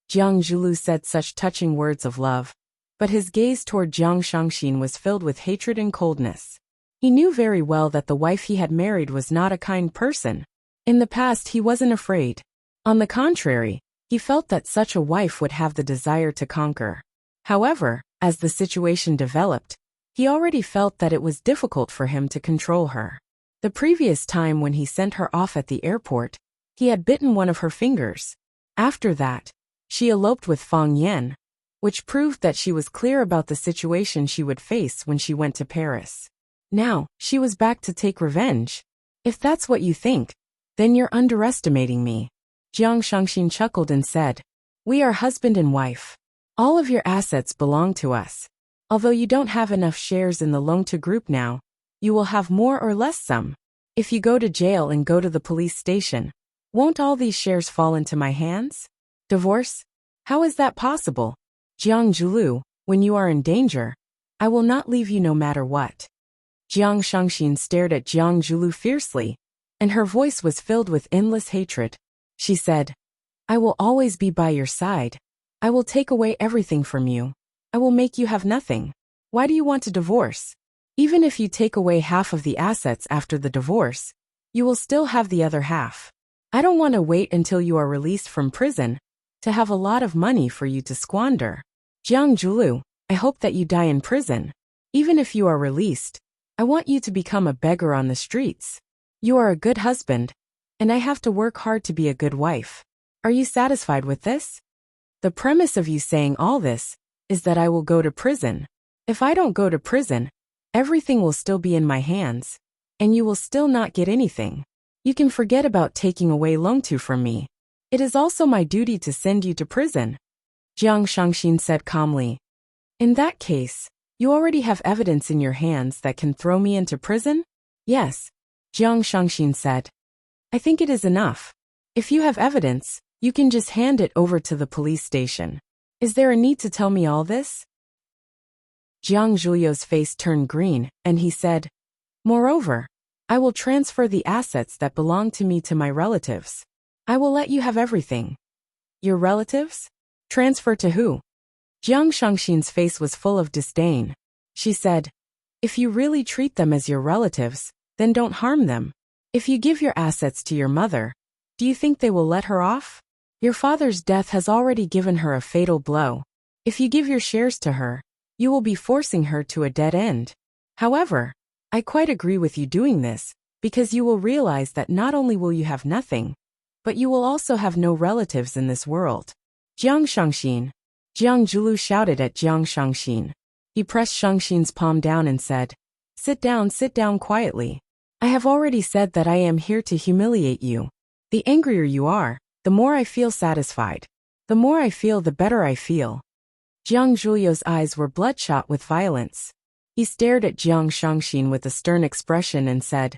Jiang Zhulu said such touching words of love, but his gaze toward Jiang Shangxin was filled with hatred and coldness. He knew very well that the wife he had married was not a kind person. In the past he wasn't afraid. On the contrary, he felt that such a wife would have the desire to conquer. However, as the situation developed, he already felt that it was difficult for him to control her. The previous time when he sent her off at the airport, he had bitten one of her fingers. After that, she eloped with Fang Yan, which proved that she was clear about the situation she would face when she went to Paris. Now, she was back to take revenge. If that's what you think, then you're underestimating me. Jiang Shangxin chuckled and said, We are husband and wife. All of your assets belong to us. Although you don't have enough shares in the Longtu Group now, you will have more or less some. If you go to jail and go to the police station, won't all these shares fall into my hands? Divorce? How is that possible? Jiang Zhulu, when you are in danger, I will not leave you no matter what. Jiang Shangxin stared at Jiang Zhulu fiercely, and her voice was filled with endless hatred. She said, I will always be by your side. I will take away everything from you. I will make you have nothing. Why do you want to divorce? Even if you take away half of the assets after the divorce, you will still have the other half. I don't want to wait until you are released from prison to have a lot of money for you to squander. Jiang Zhulu, I hope that you die in prison. Even if you are released, I want you to become a beggar on the streets. You are a good husband, and I have to work hard to be a good wife. Are you satisfied with this? The premise of you saying all this is that I will go to prison. If I don't go to prison, everything will still be in my hands, and you will still not get anything. You can forget about taking away Longtu from me. It is also my duty to send you to prison. Jiang Shangxin said calmly. In that case, you already have evidence in your hands that can throw me into prison? Yes, Jiang Shangxin said. I think it is enough. If you have evidence, you can just hand it over to the police station. Is there a need to tell me all this? Jiang Zhuliu's face turned green, and he said, Moreover, I will transfer the assets that belong to me to my relatives. I will let you have everything. Your relatives? Transfer to who? Jiang Shangxin's face was full of disdain. She said, If you really treat them as your relatives, then don't harm them. If you give your assets to your mother, do you think they will let her off? Your father's death has already given her a fatal blow. If you give your shares to her, you will be forcing her to a dead end. However, I quite agree with you doing this, because you will realize that not only will you have nothing, but you will also have no relatives in this world. Jiang Shangxin. Jiang Zhulu shouted at Jiang Shangxin. He pressed Shangxin's palm down and said, sit down quietly. I have already said that I am here to humiliate you. The angrier you are, the more I feel satisfied. The more I feel, the better I feel. Jiang Zhuliu's eyes were bloodshot with violence. He stared at Jiang Shangxin with a stern expression and said,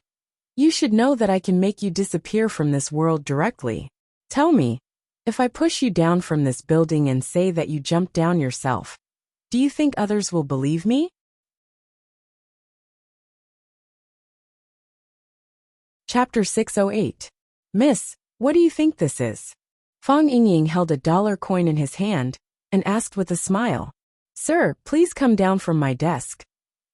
"You should know that I can make you disappear from this world directly. Tell me, if I push you down from this building and say that you jumped down yourself, do you think others will believe me?" Chapter 608. Miss, what do you think this is? Fang Yingying held a dollar coin in his hand and asked with a smile. Sir, please come down from my desk.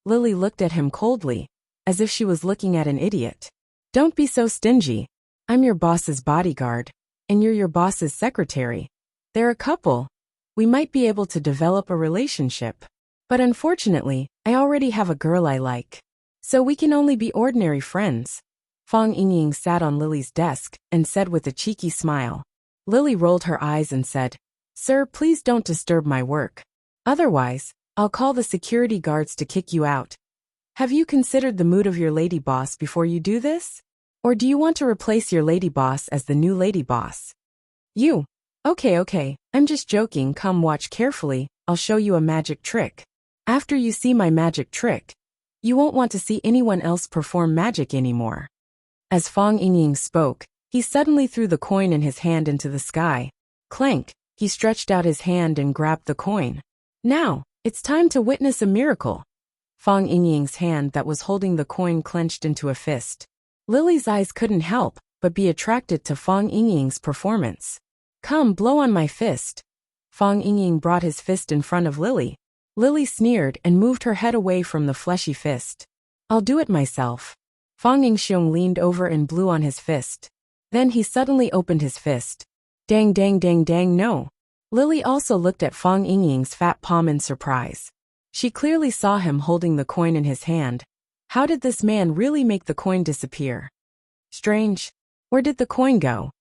Lily looked at him coldly, as if she was looking at an idiot. Don't be so stingy. I'm your boss's bodyguard, and you're your boss's secretary. They're a couple. We might be able to develop a relationship. But unfortunately, I already have a girl I like. So we can only be ordinary friends. Fang Yingying sat on Lily's desk and said with a cheeky smile. Lily rolled her eyes and said, Sir, please don't disturb my work. Otherwise, I'll call the security guards to kick you out. Have you considered the mood of your lady boss before you do this? Or do you want to replace your lady boss as the new lady boss? You. Okay, I'm just joking. Come watch carefully, I'll show you a magic trick. After you see my magic trick, you won't want to see anyone else perform magic anymore. As Fang Yingying spoke, he suddenly threw the coin in his hand into the sky. Clank, he stretched out his hand and grabbed the coin. Now, it's time to witness a miracle. Fang Yingying's hand that was holding the coin clenched into a fist. Lily's eyes couldn't help but be attracted to Fang Yingying's performance. Come, blow on my fist. Fang Yingying brought his fist in front of Lily. Lily sneered and moved her head away from the fleshy fist. I'll do it myself. Fang Yingxiong leaned over and blew on his fist. Then he suddenly opened his fist. Dang, no. Lily also looked at Fang Yingying's fat palm in surprise. She clearly saw him holding the coin in his hand. How did this man really make the coin disappear? Strange. Where did the coin go?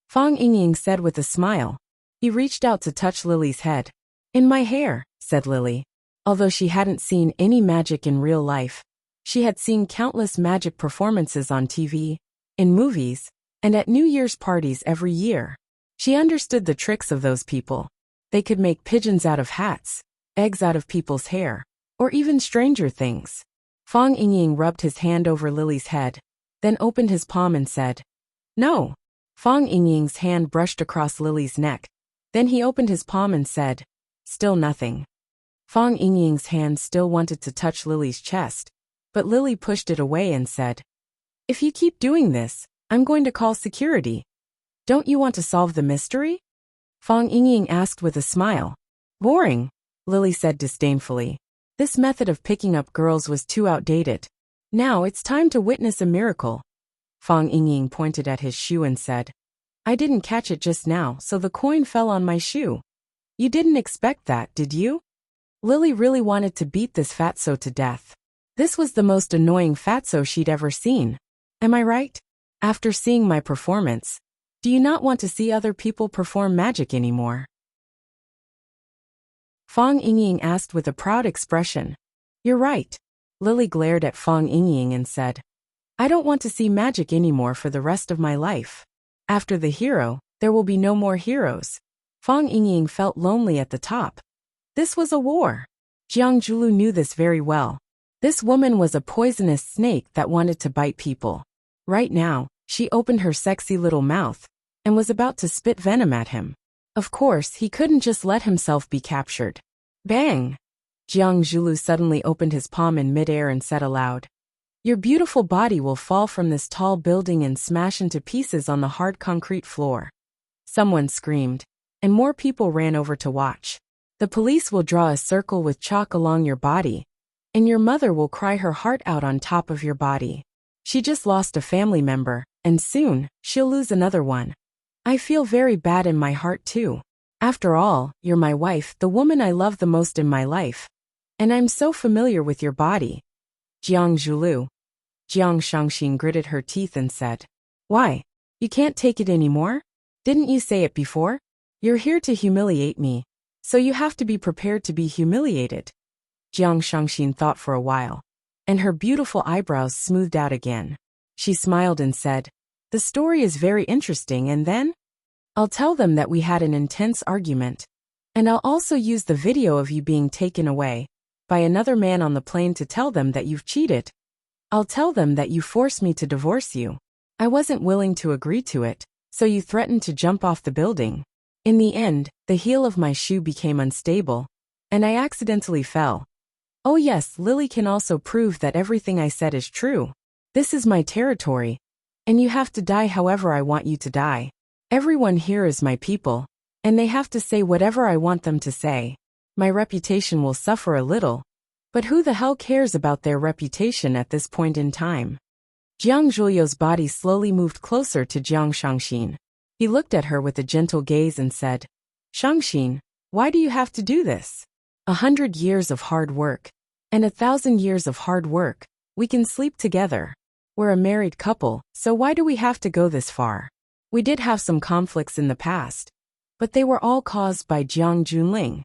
Fang Yingying said with a smile. He reached out to touch Lily's head. In my hair, said Lily. Although she hadn't seen any magic in real life, she had seen countless magic performances on TV, in movies, and at New Year's parties every year. She understood the tricks of those people. They could make pigeons out of hats, eggs out of people's hair, or even stranger things. Fang Yingying rubbed his hand over Lily's head, then opened his palm and said, No. Fang Yingying's hand brushed across Lily's neck. Then he opened his palm and said, Still nothing. Fang Yingying's hand still wanted to touch Lily's chest, but Lily pushed it away and said, If you keep doing this, I'm going to call security. Don't you want to solve the mystery? Fang Yingying asked with a smile. Boring, Lily said disdainfully. This method of picking up girls was too outdated. Now it's time to witness a miracle. Fang Yingying pointed at his shoe and said, I didn't catch it just now, so the coin fell on my shoe. You didn't expect that, did you? Lily really wanted to beat this fatso to death. This was the most annoying fatso she'd ever seen. Am I right? After seeing my performance, do you not want to see other people perform magic anymore? Fang Yingying asked with a proud expression. You're right. Lily glared at Fang Yingying and said, I don't want to see magic anymore for the rest of my life. After the hero, there will be no more heroes. Fang Yingying felt lonely at the top. This was a war. Jiang Zhulu knew this very well. This woman was a poisonous snake that wanted to bite people. Right now, she opened her sexy little mouth and was about to spit venom at him. Of course, he couldn't just let himself be captured. Bang! Jiang Zhulu suddenly opened his palm in midair and said aloud, Your beautiful body will fall from this tall building and smash into pieces on the hard concrete floor. Someone screamed, and more people ran over to watch. The police will draw a circle with chalk along your body, and your mother will cry her heart out on top of your body. She just lost a family member, and soon, she'll lose another one. I feel very bad in my heart too. After all, you're my wife, the woman I love the most in my life. And I'm so familiar with your body. Jiang Zhulu. Jiang Shangxin gritted her teeth and said, Why? You can't take it anymore? Didn't you say it before? You're here to humiliate me, so you have to be prepared to be humiliated. Jiang Shangxin thought for a while, and her beautiful eyebrows smoothed out again. She smiled and said, The story is very interesting, and then? I'll tell them that we had an intense argument, And I'll also use the video of you being taken away by another man on the plane to tell them that you've cheated. I'll tell them that you forced me to divorce you. I wasn't willing to agree to it, so you threatened to jump off the building. In the end, the heel of my shoe became unstable, and I accidentally fell. Oh yes, Lily can also prove that everything I said is true. This is my territory, and you have to die however I want you to die. Everyone here is my people, and they have to say whatever I want them to say. My reputation will suffer a little, but who the hell cares about their reputation at this point in time? Jiang Zhuliu's body slowly moved closer to Jiang Shangxin. He looked at her with a gentle gaze and said, Shangxin, why do you have to do this? 100 years of hard work, and 1,000 years of hard work, we can sleep together. We're a married couple, so why do we have to go this far? We did have some conflicts in the past, but they were all caused by Jiang Junling.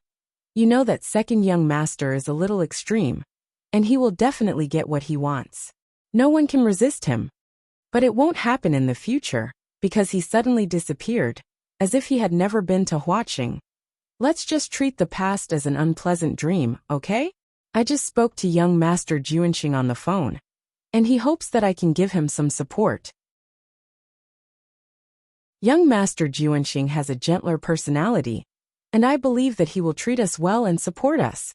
You know that second young master is a little extreme, and he will definitely get what he wants. No one can resist him. But it won't happen in the future, because he suddenly disappeared, as if he had never been to Huaqing. Let's just treat the past as an unpleasant dream, okay? I just spoke to young Master Juanxing on the phone, and he hopes that I can give him some support. Young Master Juanxing has a gentler personality, and I believe that he will treat us well and support us.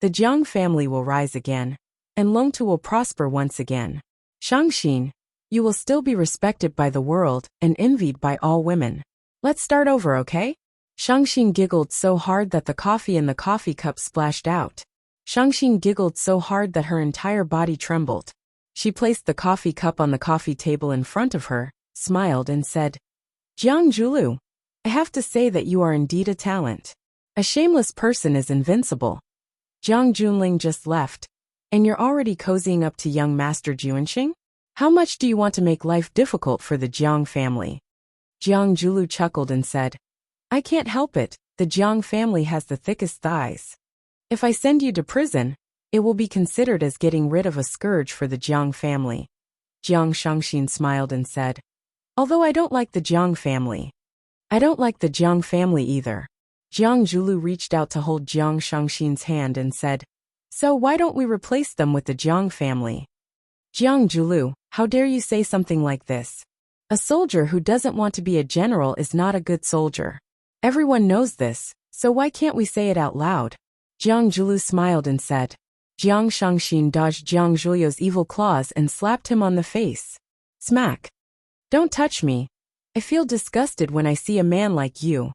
The Jiang family will rise again, and Longtu will prosper once again. Shangxin, you will still be respected by the world and envied by all women. Let's start over, okay? Shangxin giggled so hard that the coffee in the coffee cup splashed out. Shangxin giggled so hard that her entire body trembled. She placed the coffee cup on the coffee table in front of her, smiled and said, Jiang Zhulu, I have to say that you are indeed a talent. A shameless person is invincible. Jiang Junling just left, and you're already cozying up to young Master Juanxing? How much do you want to make life difficult for the Jiang family? Jiang Zhulu chuckled and said, I can't help it, the Jiang family has the thickest thighs. If I send you to prison, it will be considered as getting rid of a scourge for the Jiang family. Jiang Shangxin smiled and said, although I don't like the Jiang family. I don't like the Jiang family either. Jiang Zhulu reached out to hold Jiang Shangxin's hand and said, so why don't we replace them with the Jiang family? Jiang Zhulu, how dare you say something like this? A soldier who doesn't want to be a general is not a good soldier. Everyone knows this, so why can't we say it out loud? Jiang Zhulu smiled and said. Jiang Shangxin dodged Jiang Zhuliu's evil claws and slapped him on the face. Smack. Don't touch me. I feel disgusted when I see a man like you.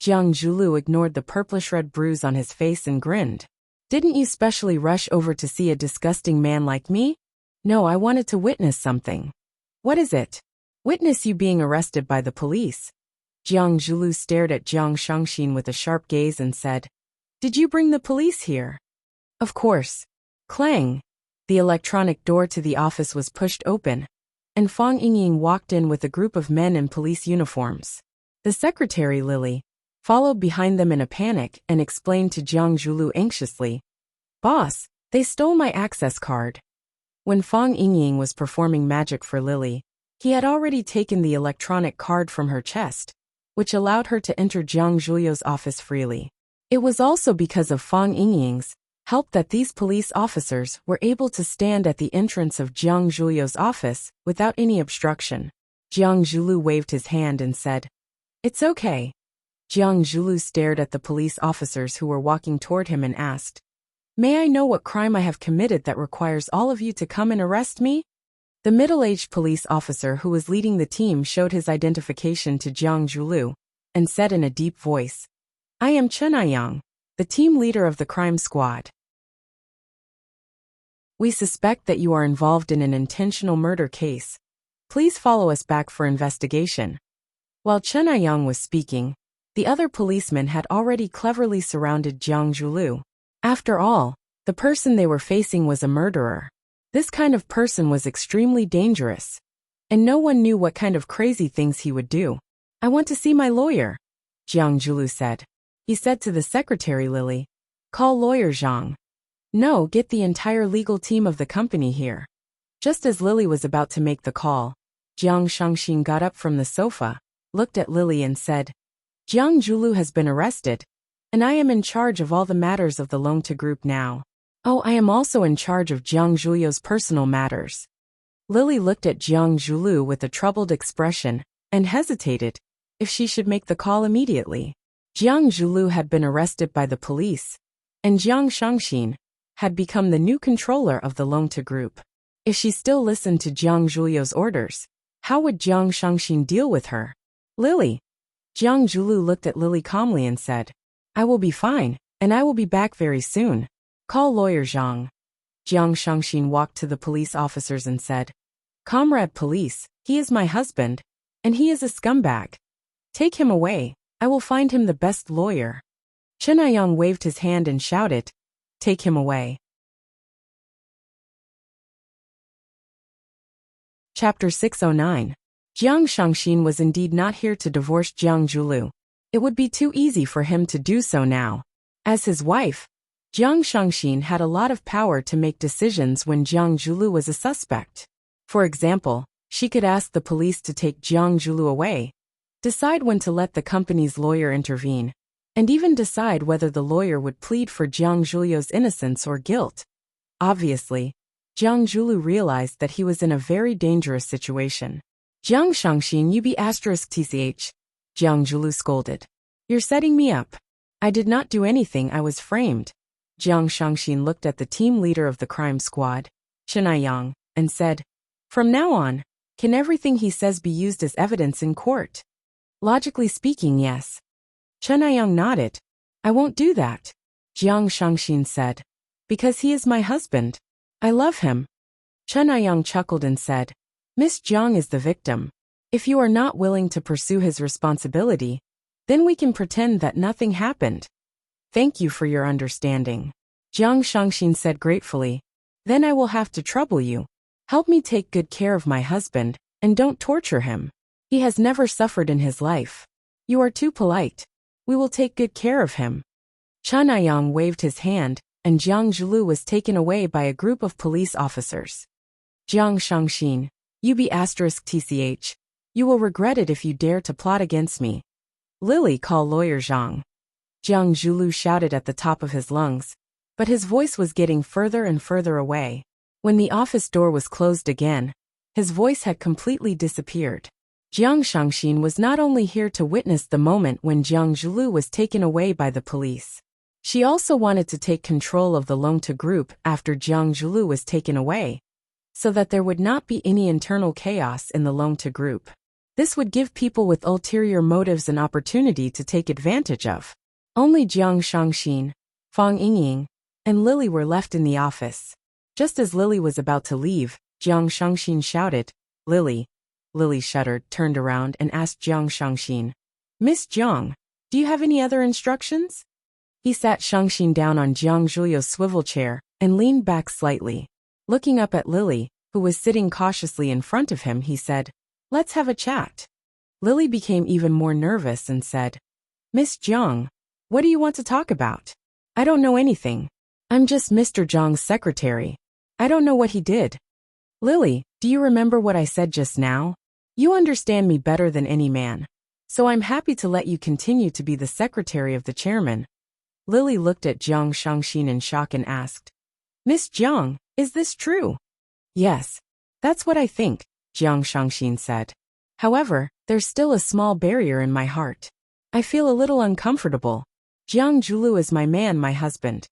Jiang Zhulu ignored the purplish-red bruise on his face and grinned. Didn't you specially rush over to see a disgusting man like me? No, I wanted to witness something. What is it? Witness you being arrested by the police. Jiang Zhulu stared at Jiang Shangxin with a sharp gaze and said, did you bring the police here? Of course. Clang. The electronic door to the office was pushed open, and Fang Yingying walked in with a group of men in police uniforms. The secretary, Lily, followed behind them in a panic and explained to Jiang Zhulu anxiously, boss, they stole my access card. When Fang Yingying was performing magic for Lily, he had already taken the electronic card from her chest, which allowed her to enter Jiang Zhuliu's office freely. It was also because of Fang Yingying's help that these police officers were able to stand at the entrance of Jiang Zhuliu's office without any obstruction. Jiang Zhulu waved his hand and said, it's okay. Jiang Zhulu stared at the police officers who were walking toward him and asked, may I know what crime I have committed that requires all of you to come and arrest me? The middle-aged police officer who was leading the team showed his identification to Jiang Zhulu and said in a deep voice, I am Chen Aiyang, the team leader of the crime squad. We suspect that you are involved in an intentional murder case. Please follow us back for investigation. While Chen Aiyang was speaking, the other policemen had already cleverly surrounded Jiang Zhulu. After all, the person they were facing was a murderer. This kind of person was extremely dangerous, and no one knew what kind of crazy things he would do. I want to see my lawyer, Jiang Zhulu said. He said to the secretary Lily, call lawyer Zhang. No, get the entire legal team of the company here. Just as Lily was about to make the call, Jiang Shangxin got up from the sofa, looked at Lily and said, Jiang Zhulu has been arrested. and I am in charge of all the matters of the Longta Group now. Oh, I am also in charge of Jiang Zhulio's personal matters. Lily looked at Jiang Zhulu with a troubled expression, and hesitated if she should make the call immediately. Jiang Zhulu had been arrested by the police, and Jiang Shangxin had become the new controller of the Longta Group. If she still listened to Jiang Zhulio's orders, how would Jiang Shangxin deal with her? Lily. Jiang Zhulu looked at Lily calmly and said, I will be fine, and I will be back very soon. Call lawyer Zhang. Jiang Shangxin walked to the police officers and said, Comrade police, he is my husband, and he is a scumbag. Take him away, I will find him the best lawyer. Chen Aiyang waved his hand and shouted, Take him away. Chapter 609. Jiang Shangxin was indeed not here to divorce Jiang Zhulu. It would be too easy for him to do so now. As his wife, Jiang Shangxin had a lot of power to make decisions when Jiang Zhulu was a suspect. For example, she could ask the police to take Jiang Zhulu away, decide when to let the company's lawyer intervene, and even decide whether the lawyer would plead for Jiang Zhulio's innocence or guilt. Obviously, Jiang Zhulu realized that he was in a very dangerous situation. Jiang Shangxin, you be *tch. Jiang Zhulu scolded. You're setting me up. I did not do anything, I was framed. Jiang Shangxin looked at the team leader of the crime squad, Chen Aiyang, and said, From now on, can everything he says be used as evidence in court? Logically speaking, yes. Chen Aiyang nodded. I won't do that. Jiang Shangxin said. Because he is my husband. I love him. Chen Aiyang chuckled and said, Miss Jiang is the victim. If you are not willing to pursue his responsibility, then we can pretend that nothing happened. Thank you for your understanding. Jiang Shangxin said gratefully. Then I will have to trouble you. Help me take good care of my husband, and don't torture him. He has never suffered in his life. You are too polite. We will take good care of him. Chen Aiyang waved his hand, and Jiang Zhulu was taken away by a group of police officers. Jiang Shangxin, you be *tch. You will regret it if you dare to plot against me. Lily, call lawyer Zhang. Jiang Zhulu shouted at the top of his lungs, but his voice was getting further and further away. When the office door was closed again, his voice had completely disappeared. Jiang Shangxin was not only here to witness the moment when Jiang Zhulu was taken away by the police. She also wanted to take control of the Longta Group after Jiang Zhulu was taken away, so that there would not be any internal chaos in the Longta Group. This would give people with ulterior motives an opportunity to take advantage of. Only Jiang Shangxin, Fang Yingying, and Lily were left in the office. Just as Lily was about to leave, Jiang Shangxin shouted, Lily. Lily shuddered, turned around, and asked Jiang Shangxin, Miss Jiang, do you have any other instructions? He sat Shangxin down on Jiang Zhulio's swivel chair and leaned back slightly. Looking up at Lily, who was sitting cautiously in front of him, he said, Let's have a chat. Lily became even more nervous and said, Miss Jiang, what do you want to talk about? I don't know anything. I'm just Mr. Zhang's secretary. I don't know what he did. Lily, do you remember what I said just now? You understand me better than any man, so I'm happy to let you continue to be the secretary of the chairman. Lily looked at Jiang Shangxin in shock and asked, Miss Jiang, is this true? Yes, that's what I think, Jiang Shangxin said. However, there's still a small barrier in my heart. I feel a little uncomfortable. Jiang Zhulu is my man, my husband.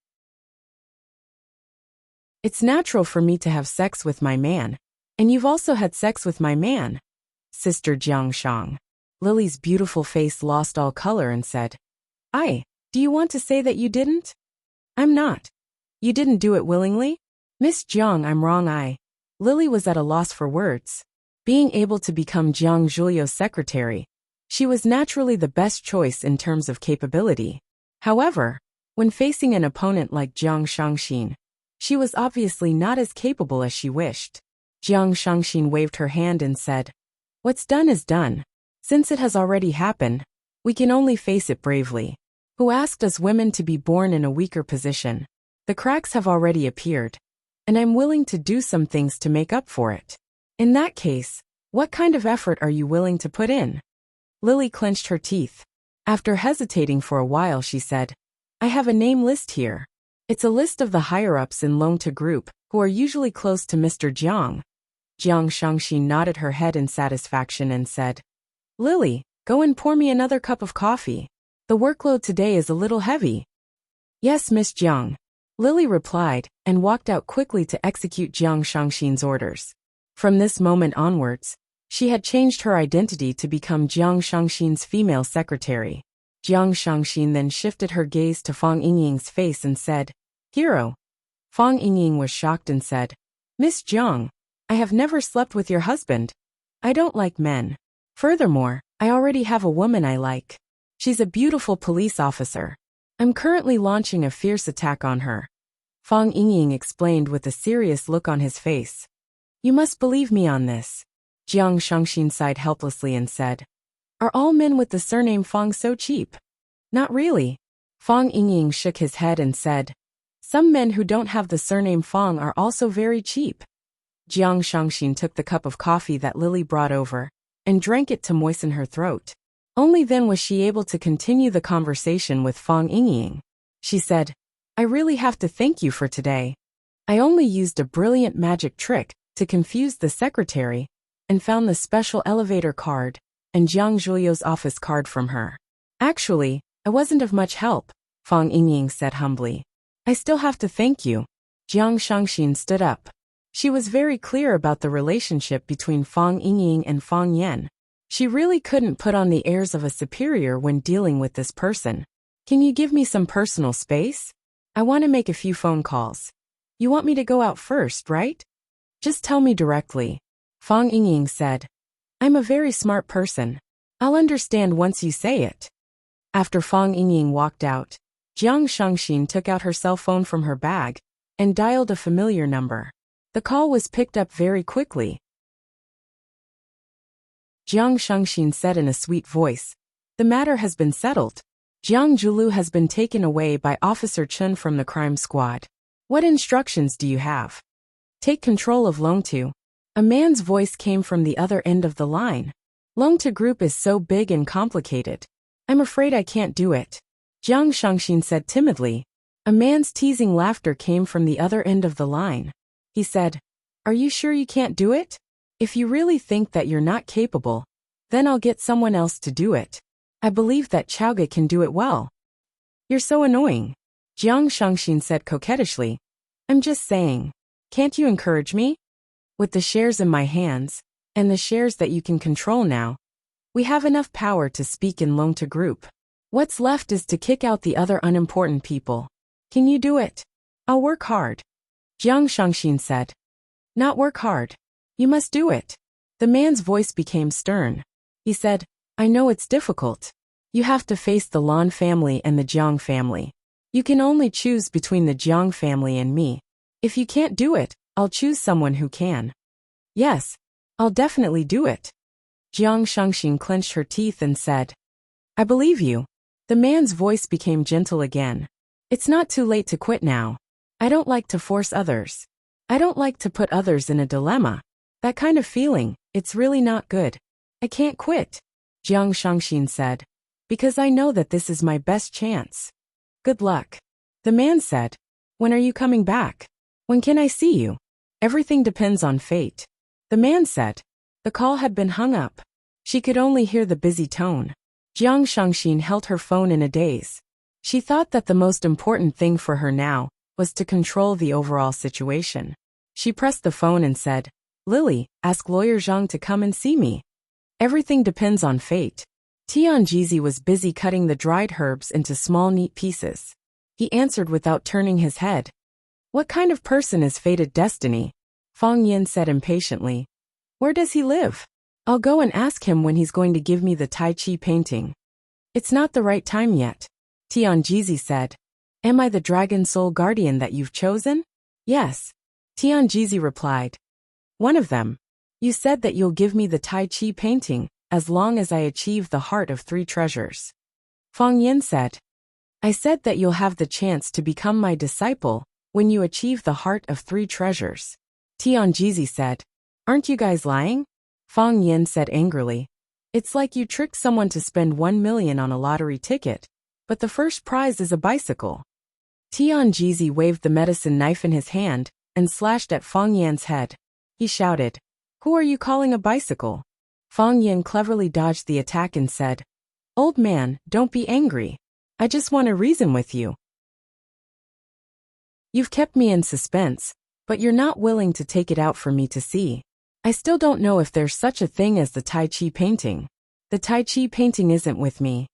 It's natural for me to have sex with my man, and you've also had sex with my man, Sister Jiang Shang. Lily's beautiful face lost all color and said, Do you want to say that you didn't? I'm not. You didn't do it willingly? Miss Jiang, I'm wrong. Lily was at a loss for words. Being able to become Jiang Zhulio's secretary, she was naturally the best choice in terms of capability. However, when facing an opponent like Jiang Shangxin, she was obviously not as capable as she wished. Jiang Shangxin waved her hand and said, What's done is done. Since it has already happened, we can only face it bravely. Who asked us women to be born in a weaker position? The cracks have already appeared, and I'm willing to do some things to make up for it. In that case, what kind of effort are you willing to put in? Lily clenched her teeth. After hesitating for a while, she said, I have a name list here. It's a list of the higher-ups in Longta Group, who are usually close to Mr. Jiang. Jiang Shangxin nodded her head in satisfaction and said, Lily, go and pour me another cup of coffee. The workload today is a little heavy. Yes, Miss Jiang. Lily replied, and walked out quickly to execute Jiang Shangxin's orders. From this moment onwards, she had changed her identity to become Jiang Shangxin's female secretary. Jiang Shangxin then shifted her gaze to Fang Yingying's face and said, Hero. Fang Yingying was shocked and said, Miss Jiang, I have never slept with your husband. I don't like men. Furthermore, I already have a woman I like. She's a beautiful police officer. I'm currently launching a fierce attack on her. Fang Yingying explained with a serious look on his face. You must believe me on this. Jiang Shangxin sighed helplessly and said, Are all men with the surname Fang so cheap? Not really. Fang Yingying shook his head and said, Some men who don't have the surname Fang are also very cheap. Jiang Shangxin took the cup of coffee that Lily brought over and drank it to moisten her throat. Only then was she able to continue the conversation with Fang Yingying. She said, I really have to thank you for today. I only used a brilliant magic trick to confuse the secretary and found the special elevator card and Jiang Zhuliu's office card from her. Actually, I wasn't of much help, Fang Yingying said humbly. I still have to thank you. Jiang Shangxin stood up. She was very clear about the relationship between Fang Yingying and Fang Yan. She really couldn't put on the airs of a superior when dealing with this person. Can you give me some personal space? I want to make a few phone calls. You want me to go out first, right? Just tell me directly. Fang Yingying said. I'm a very smart person. I'll understand once you say it. After Fang Yingying walked out, Jiang Shangxin took out her cell phone from her bag and dialed a familiar number. The call was picked up very quickly. Jiang Shangxin said in a sweet voice, The matter has been settled. Jiang Zhulu has been taken away by Officer Chun from the crime squad. What instructions do you have? Take control of Longtu. A man's voice came from the other end of the line. Longtu Group is so big and complicated. I'm afraid I can't do it. Jiang Shangxin said timidly. A man's teasing laughter came from the other end of the line. He said, Are you sure you can't do it? If you really think that you're not capable, then I'll get someone else to do it. I believe that Chaoga can do it well. You're so annoying. Jiang Shangxin said coquettishly. I'm just saying. Can't you encourage me? With the shares in my hands, and the shares that you can control now, we have enough power to speak in Longta Group. What's left is to kick out the other unimportant people. Can you do it? I'll work hard. Jiang Shangxin said. Not work hard. You must do it. The man's voice became stern. He said, I know it's difficult. You have to face the Lan family and the Jiang family. You can only choose between the Jiang family and me. If you can't do it, I'll choose someone who can. Yes, I'll definitely do it. Jiang Shangxin clenched her teeth and said, I believe you. The man's voice became gentle again. It's not too late to quit now. I don't like to force others. I don't like to put others in a dilemma. That kind of feeling, it's really not good. I can't quit, Jiang Shangxin said, because I know that this is my best chance. Good luck. The man said, When are you coming back? When can I see you? Everything depends on fate. The man said. The call had been hung up. She could only hear the busy tone. Jiang Shangxin held her phone in a daze. She thought that the most important thing for her now was to control the overall situation. She pressed the phone and said, Lily, ask Lawyer Zhang to come and see me. Everything depends on fate. Tianjizi was busy cutting the dried herbs into small neat pieces. He answered without turning his head. What kind of person is fated destiny? Fang Yin said impatiently. Where does he live? I'll go and ask him when he's going to give me the Tai Chi painting. It's not the right time yet. Tianjizi said. Am I the dragon soul guardian that you've chosen? Yes. Tianjizi replied. One of them. You said that you'll give me the Tai Chi painting, as long as I achieve the heart of 3 treasures. Fang Yin said. I said that you'll have the chance to become my disciple when you achieve the heart of 3 treasures. Tianjizi said. Aren't you guys lying? Fang Yin said angrily. It's like you tricked someone to spend 1 million on a lottery ticket, but the first prize is a bicycle. Tianjizi waved the medicine knife in his hand and slashed at Fang Yan's head. He shouted, "Who are you calling a bicycle?" Fang Yan cleverly dodged the attack and said, "Old man, don't be angry. I just want to reason with you. You've kept me in suspense, but you're not willing to take it out for me to see. I still don't know if there's such a thing as the Tai Chi painting. The Tai Chi painting isn't with me."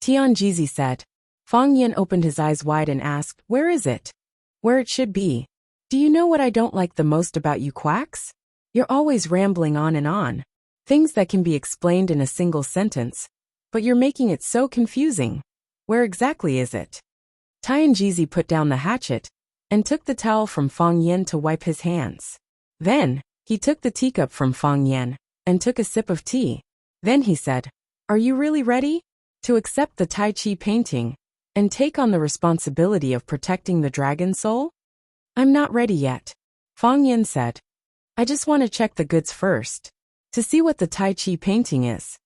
Tianjizi said. Fang Yan opened his eyes wide and asked, "Where is it?" "Where it should be. Do you know what I don't like the most about you quacks? You're always rambling on and on. Things that can be explained in a single sentence, but you're making it so confusing. Where exactly is it?" Tianjizi put down the hatchet and took the towel from Fang Yan to wipe his hands. Then, he took the teacup from Fang Yan and took a sip of tea. Then he said, "Are you really ready to accept the Tai Chi painting and take on the responsibility of protecting the dragon soul?" "I'm not ready yet," Fang Yan said. "I just want to check the goods first, to see what the Tai Chi painting is."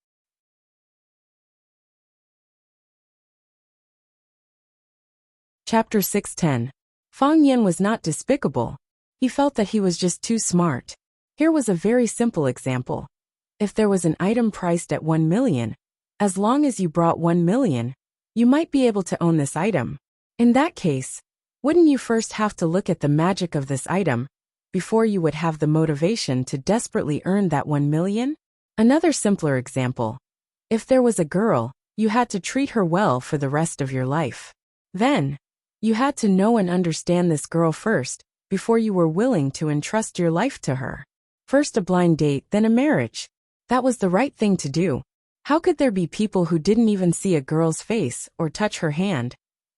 Chapter 610. Fang Yan was not despicable. He felt that he was just too smart. Here was a very simple example. If there was an item priced at 1 million, as long as you brought 1 million, you might be able to own this item. In that case, wouldn't you first have to look at the magic of this item before you would have the motivation to desperately earn that 1 million? Another simpler example. If there was a girl, you had to treat her well for the rest of your life. Then, you had to know and understand this girl first before you were willing to entrust your life to her. First a blind date, then a marriage. That was the right thing to do. How could there be people who didn't even see a girl's face or touch her hand,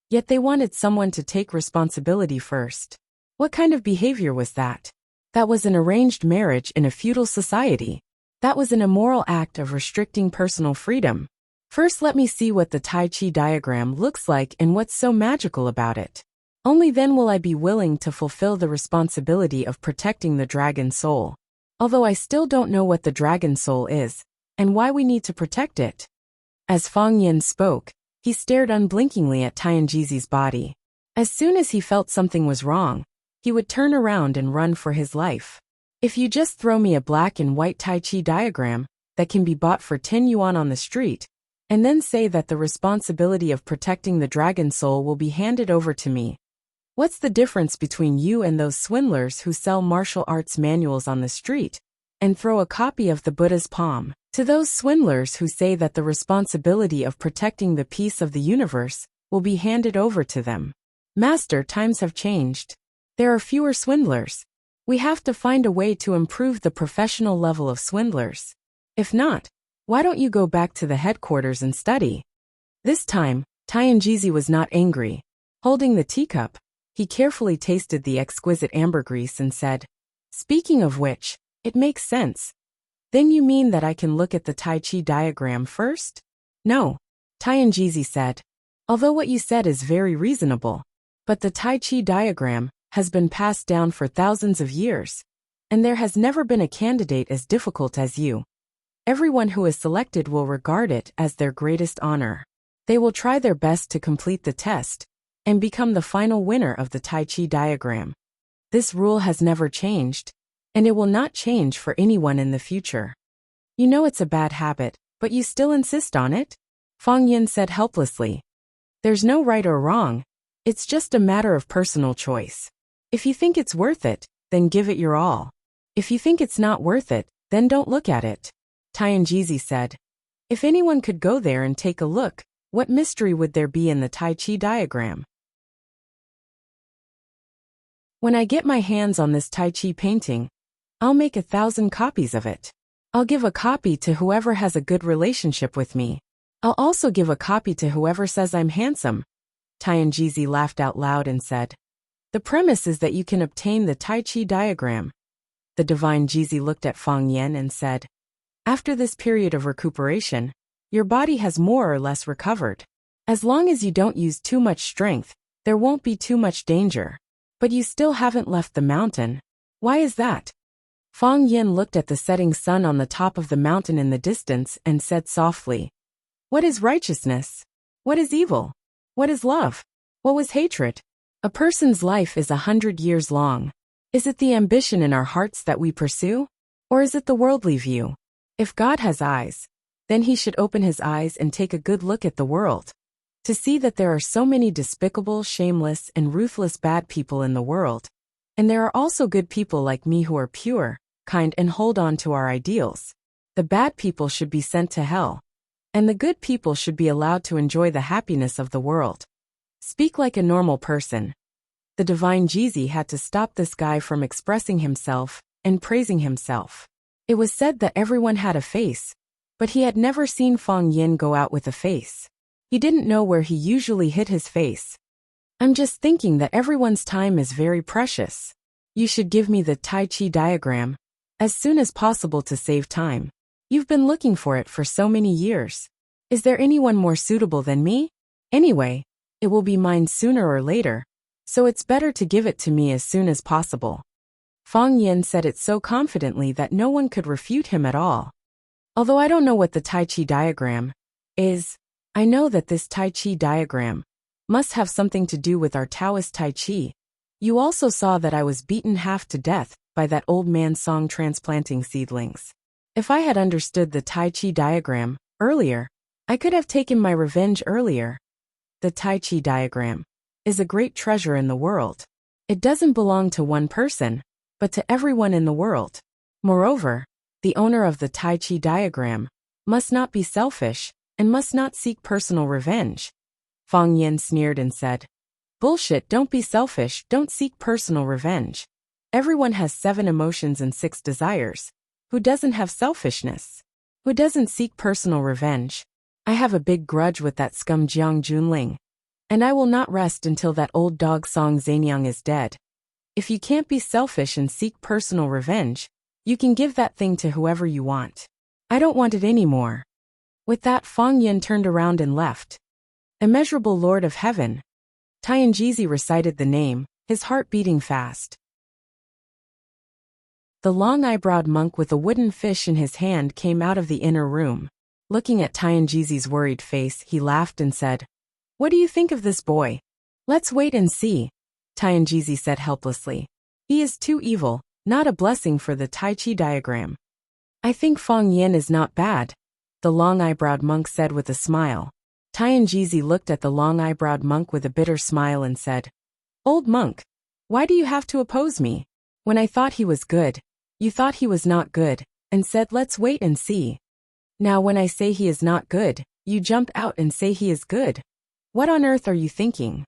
yet they wanted someone to take responsibility first? What kind of behavior was that? That was an arranged marriage in a feudal society. That was an immoral act of restricting personal freedom. First, let me see what the Tai Chi diagram looks like and what's so magical about it. Only then will I be willing to fulfill the responsibility of protecting the dragon soul. Although I still don't know what the dragon soul is, and why we need to protect it. As Fang Yan spoke, he stared unblinkingly at Tianjizi's body. As soon as he felt something was wrong, he would turn around and run for his life. If you just throw me a black and white Tai Chi diagram that can be bought for 10 yuan on the street, and then say that the responsibility of protecting the dragon soul will be handed over to me, what's the difference between you and those swindlers who sell martial arts manuals on the street and throw a copy of the Buddha's palm to those swindlers who say that the responsibility of protecting the peace of the universe will be handed over to them? Master, times have changed. There are fewer swindlers. We have to find a way to improve the professional level of swindlers. If not, why don't you go back to the headquarters and study? This time, Tianjizi was not angry. Holding the teacup, he carefully tasted the exquisite ambergris and said, "Speaking of which, it makes sense. Then you mean that I can look at the Tai Chi diagram first?" "No," Tianjizi said. "Although what you said is very reasonable, but the Tai Chi diagram has been passed down for thousands of years, and there has never been a candidate as difficult as you. Everyone who is selected will regard it as their greatest honor. They will try their best to complete the test and become the final winner of the Tai Chi diagram. This rule has never changed, and it will not change for anyone in the future. You know it's a bad habit, but you still insist on it?" Fang Yan said helplessly. "There's no right or wrong. It's just a matter of personal choice. If you think it's worth it, then give it your all. If you think it's not worth it, then don't look at it." Tianjizi said. "If anyone could go there and take a look, what mystery would there be in the Tai Chi diagram? When I get my hands on this Tai Chi painting, I'll make 1,000 copies of it. I'll give a copy to whoever has a good relationship with me. I'll also give a copy to whoever says I'm handsome." Tianjizi laughed out loud and said, "The premise is that you can obtain the Tai Chi diagram." The divine Jizi looked at Fang Yan and said, "After this period of recuperation, your body has more or less recovered. As long as you don't use too much strength, there won't be too much danger. But you still haven't left the mountain. Why is that?" Fang Yan looked at the setting sun on the top of the mountain in the distance and said softly, "What is righteousness? What is evil?" What is love? What was hatred? A person's life is 100 years long. Is it the ambition in our hearts that we pursue? Or is it the worldly view? If God has eyes, then he should open his eyes and take a good look at the world, to see that there are so many despicable, shameless, and ruthless bad people in the world. And there are also good people like me who are pure, kind, and hold on to our ideals. The bad people should be sent to hell, and the good people should be allowed to enjoy the happiness of the world. Speak like a normal person. The divine Jeezy had to stop this guy from expressing himself and praising himself. It was said that everyone had a face, but he had never seen Fong Yin go out with a face. He didn't know where he usually hid his face. I'm just thinking that everyone's time is very precious. You should give me the Tai Chi diagram as soon as possible to save time. You've been looking for it for so many years. Is there anyone more suitable than me? Anyway, it will be mine sooner or later, so it's better to give it to me as soon as possible. Fong Yin said it so confidently that no one could refute him at all. Although I don't know what the Tai Chi diagram is, I know that this Tai Chi diagram must have something to do with our Taoist Tai Chi. You also saw that I was beaten half to death by that old man's song transplanting seedlings. If I had understood the Tai Chi diagram earlier, I could have taken my revenge earlier. The Tai Chi diagram is a great treasure in the world. It doesn't belong to one person, but to everyone in the world. Moreover, the owner of the Tai Chi diagram must not be selfish and must not seek personal revenge. Fong Yin sneered and said, "Bullshit, don't be selfish, don't seek personal revenge. Everyone has 7 emotions and 6 desires. Who doesn't have selfishness? Who doesn't seek personal revenge? I have a big grudge with that scum Jiang Junling, and I will not rest until that old dog Song Zanyang is dead. If you can't be selfish and seek personal revenge, you can give that thing to whoever you want. I don't want it anymore." With that, Fong Yin turned around and left. Immeasurable Lord of Heaven. Tianjizi recited the name, his heart beating fast. The long-eyebrowed monk with a wooden fish in his hand came out of the inner room. Looking at Tianjizi's worried face, he laughed and said, "What do you think of this boy?" "Let's wait and see," Tianjizi said helplessly. "He is too evil, not a blessing for the Tai Chi diagram." "I think Fong Yin is not bad," the long-eyebrowed monk said with a smile. Tianjizi looked at the long-eyebrowed monk with a bitter smile and said, "Old monk, why do you have to oppose me? When I thought he was good, you thought he was not good, and said let's wait and see. Now when I say he is not good, you jump out and say he is good. What on earth are you thinking?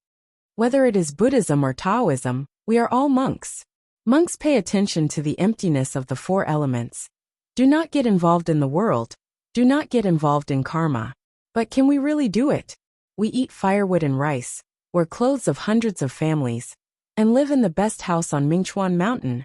Whether it is Buddhism or Taoism, we are all monks. Monks pay attention to the emptiness of the 4 elements. Do not get involved in the world. Do not get involved in karma. But can we really do it? We eat firewood and rice, wear clothes of hundreds of families, and live in the best house on Mingchuan Mountain.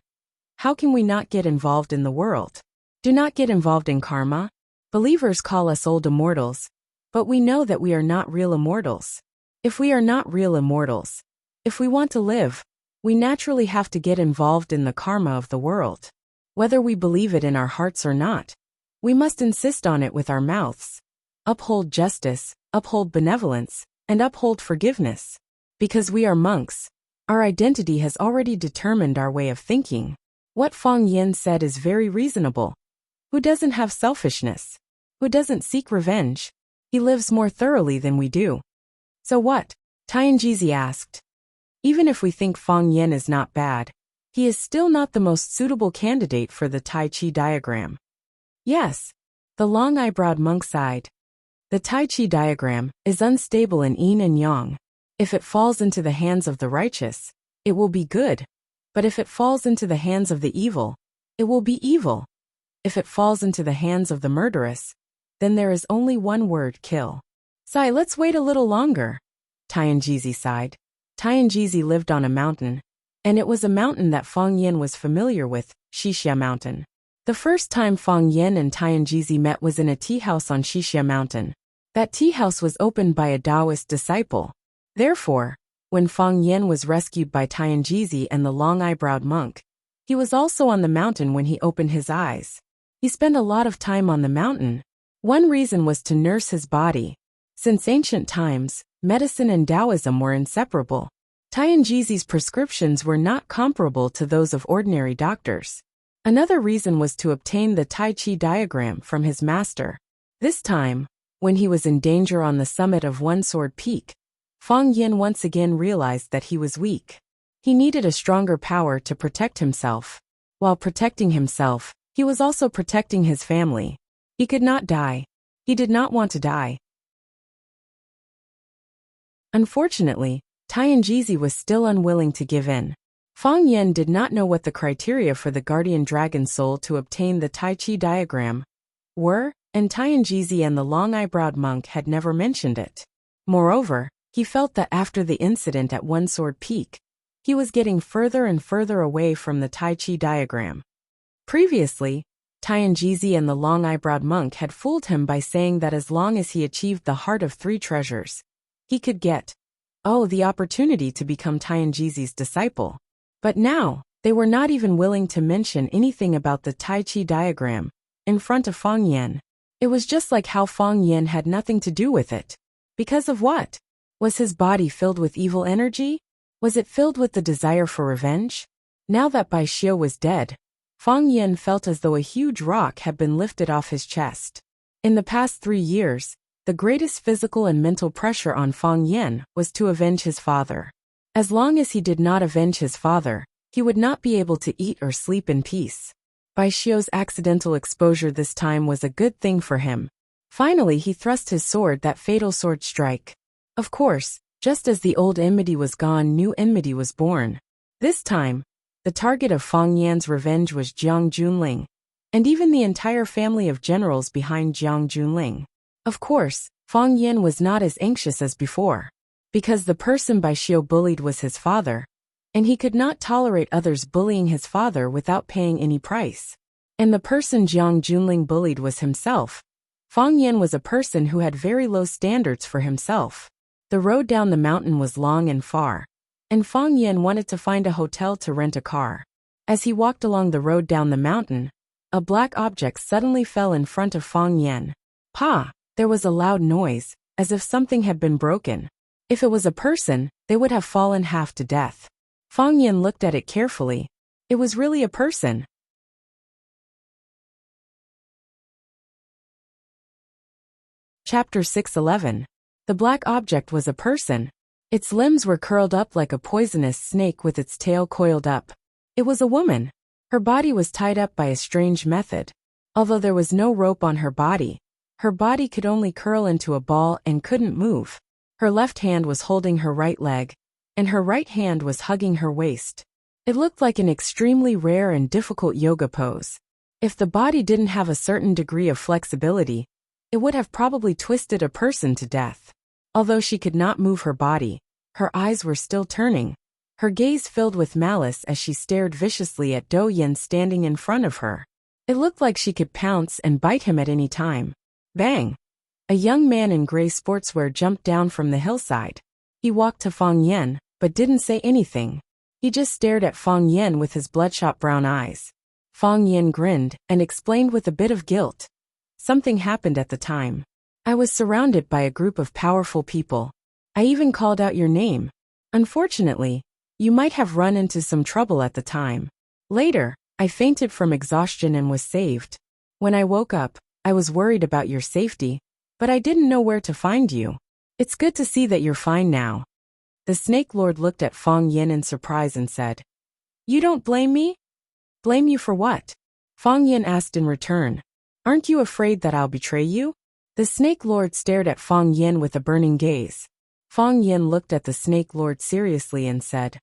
How can we not get involved in the world? Do not get involved in karma. Believers call us old immortals, but we know that we are not real immortals. If we are not real immortals, if we want to live, we naturally have to get involved in the karma of the world. Whether we believe it in our hearts or not, we must insist on it with our mouths. Uphold justice, uphold benevolence, and uphold forgiveness. Because we are monks, our identity has already determined our way of thinking. What Fong Yin said is very reasonable. Who doesn't have selfishness? Who doesn't seek revenge? He lives more thoroughly than we do. So what? Tianjizi asked. Even if we think Fong Yin is not bad, he is still not the most suitable candidate for the Tai Chi diagram. Yes, the long-eyebrowed monk sighed. The Tai Chi diagram is unstable in yin and yang. If it falls into the hands of the righteous, it will be good. But if it falls into the hands of the evil, it will be evil. If it falls into the hands of the murderous, then there is only one word: kill. "Sai, let's wait a little longer," Tianjizi sighed. Tianjizi lived on a mountain, and it was a mountain that Fong Yin was familiar with, Shixia Mountain. The first time Fong Yin and Tianjizi met was in a tea house on Shixia Mountain. That tea house was opened by a Taoist disciple. Therefore, when Fong Yin was rescued by Tianjizi and the long-eyebrowed monk, he was also on the mountain when he opened his eyes. He spent a lot of time on the mountain. One reason was to nurse his body. Since ancient times, medicine and Taoism were inseparable. Tianjizi's prescriptions were not comparable to those of ordinary doctors. Another reason was to obtain the Tai Chi diagram from his master. This time, when he was in danger on the summit of One Sword Peak, Fang Yin once again realized that he was weak. He needed a stronger power to protect himself. While protecting himself, he was also protecting his family. He could not die. He did not want to die. Unfortunately, Tianjizi was still unwilling to give in. Fang Yin did not know what the criteria for the guardian dragon soul to obtain the Tai Chi diagram were, and Tianjizi and the long-eyebrowed monk had never mentioned it. Moreover, he felt that after the incident at One Sword Peak, he was getting further and further away from the Tai Chi diagram. Previously, Tianjizi and the long-eyebrowed monk had fooled him by saying that as long as he achieved the Heart of Three Treasures, he could get, the opportunity to become Tianjizi's disciple. But now, they were not even willing to mention anything about the Tai Chi diagram in front of Fang Yin. It was just like how Fang Yin had nothing to do with it. Because of what? Was his body filled with evil energy? Was it filled with the desire for revenge? Now that Bai Xiu was dead, Fang Yin felt as though a huge rock had been lifted off his chest. In the past 3 years, the greatest physical and mental pressure on Fang Yin was to avenge his father. As long as he did not avenge his father, he would not be able to eat or sleep in peace. Bai Xiu's accidental exposure this time was a good thing for him. Finally he thrust his sword, that fatal sword strike. Of course, just as the old enmity was gone, new enmity was born. This time, the target of Fang Yin's revenge was Jiang Junling, and even the entire family of generals behind Jiang Junling. Of course, Fang Yin was not as anxious as before, because the person Bai Xiu bullied was his father, and he could not tolerate others bullying his father without paying any price. And the person Jiang Junling bullied was himself. Fang Yin was a person who had very low standards for himself. The road down the mountain was long and far, and Fang Yin wanted to find a hotel to rent a car. As he walked along the road down the mountain, a black object suddenly fell in front of Fang Yin. Pa! There was a loud noise, as if something had been broken. If it was a person, they would have fallen half to death. Fang Yin looked at it carefully. It was really a person. Chapter 611. The black object was a person. Its limbs were curled up like a poisonous snake with its tail coiled up. It was a woman. Her body was tied up by a strange method. Although there was no rope on her body could only curl into a ball and couldn't move. Her left hand was holding her right leg, and her right hand was hugging her waist. It looked like an extremely rare and difficult yoga pose. If the body didn't have a certain degree of flexibility, it would have probably twisted a person to death. Although she could not move her body, her eyes were still turning, her gaze filled with malice as she stared viciously at Dou Yin standing in front of her. It looked like she could pounce and bite him at any time. Bang! A young man in gray sportswear jumped down from the hillside. He walked to Fang Yin, but didn't say anything. He just stared at Fang Yin with his bloodshot brown eyes. Fang Yin grinned and explained with a bit of guilt. Something happened at the time. I was surrounded by a group of powerful people. I even called out your name. Unfortunately, you might have run into some trouble at the time. Later, I fainted from exhaustion and was saved. When I woke up, I was worried about your safety, but I didn't know where to find you. It's good to see that you're fine now. The Snake Lord looked at Fang Yin in surprise and said, You don't blame me? Blame you for what? Fang Yin asked in return. Aren't you afraid that I'll betray you? The Snake Lord stared at Fang Yin with a burning gaze. Fang Yin looked at the Snake Lord seriously and said,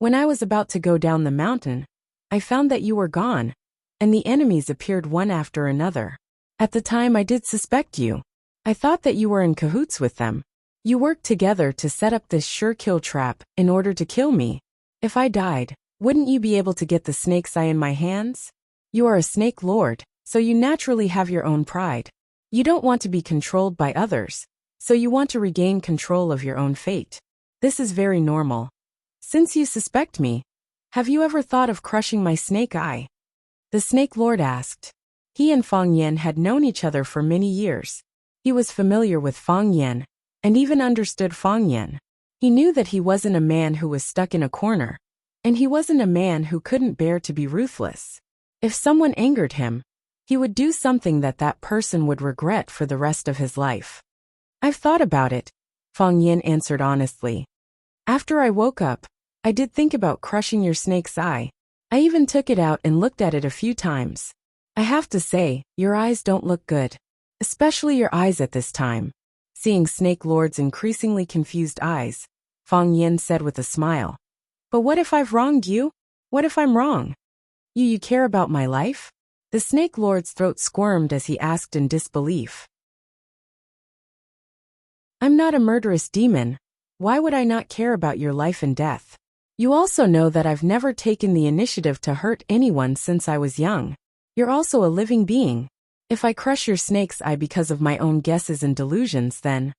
When I was about to go down the mountain, I found that you were gone, and the enemies appeared one after another. At the time I did suspect you. I thought that you were in cahoots with them. You worked together to set up this sure kill trap in order to kill me. If I died, wouldn't you be able to get the snake's eye in my hands? You are a Snake Lord, so you naturally have your own pride. You don't want to be controlled by others, so you want to regain control of your own fate. This is very normal. Since you suspect me, have you ever thought of crushing my snake eye? The Snake Lord asked. He and Fang Yin had known each other for many years. He was familiar with Fang Yin, and even understood Fang Yan. He knew that he wasn't a man who was stuck in a corner, and he wasn't a man who couldn't bear to be ruthless. If someone angered him, he would do something that that person would regret for the rest of his life. I've thought about it, Fang Yan answered honestly. After I woke up, I did think about crushing your snake's eye. I even took it out and looked at it a few times. I have to say, your eyes don't look good. Especially your eyes at this time. Seeing Snake Lord's increasingly confused eyes, Fang Yan said with a smile. But what if I've wronged you? What if I'm wrong? You care about my life? The Snake Lord's throat squirmed as he asked in disbelief. I'm not a murderous demon. Why would I not care about your life and death? You also know that I've never taken the initiative to hurt anyone since I was young. You're also a living being. If I crush your snake's eye because of my own guesses and delusions, then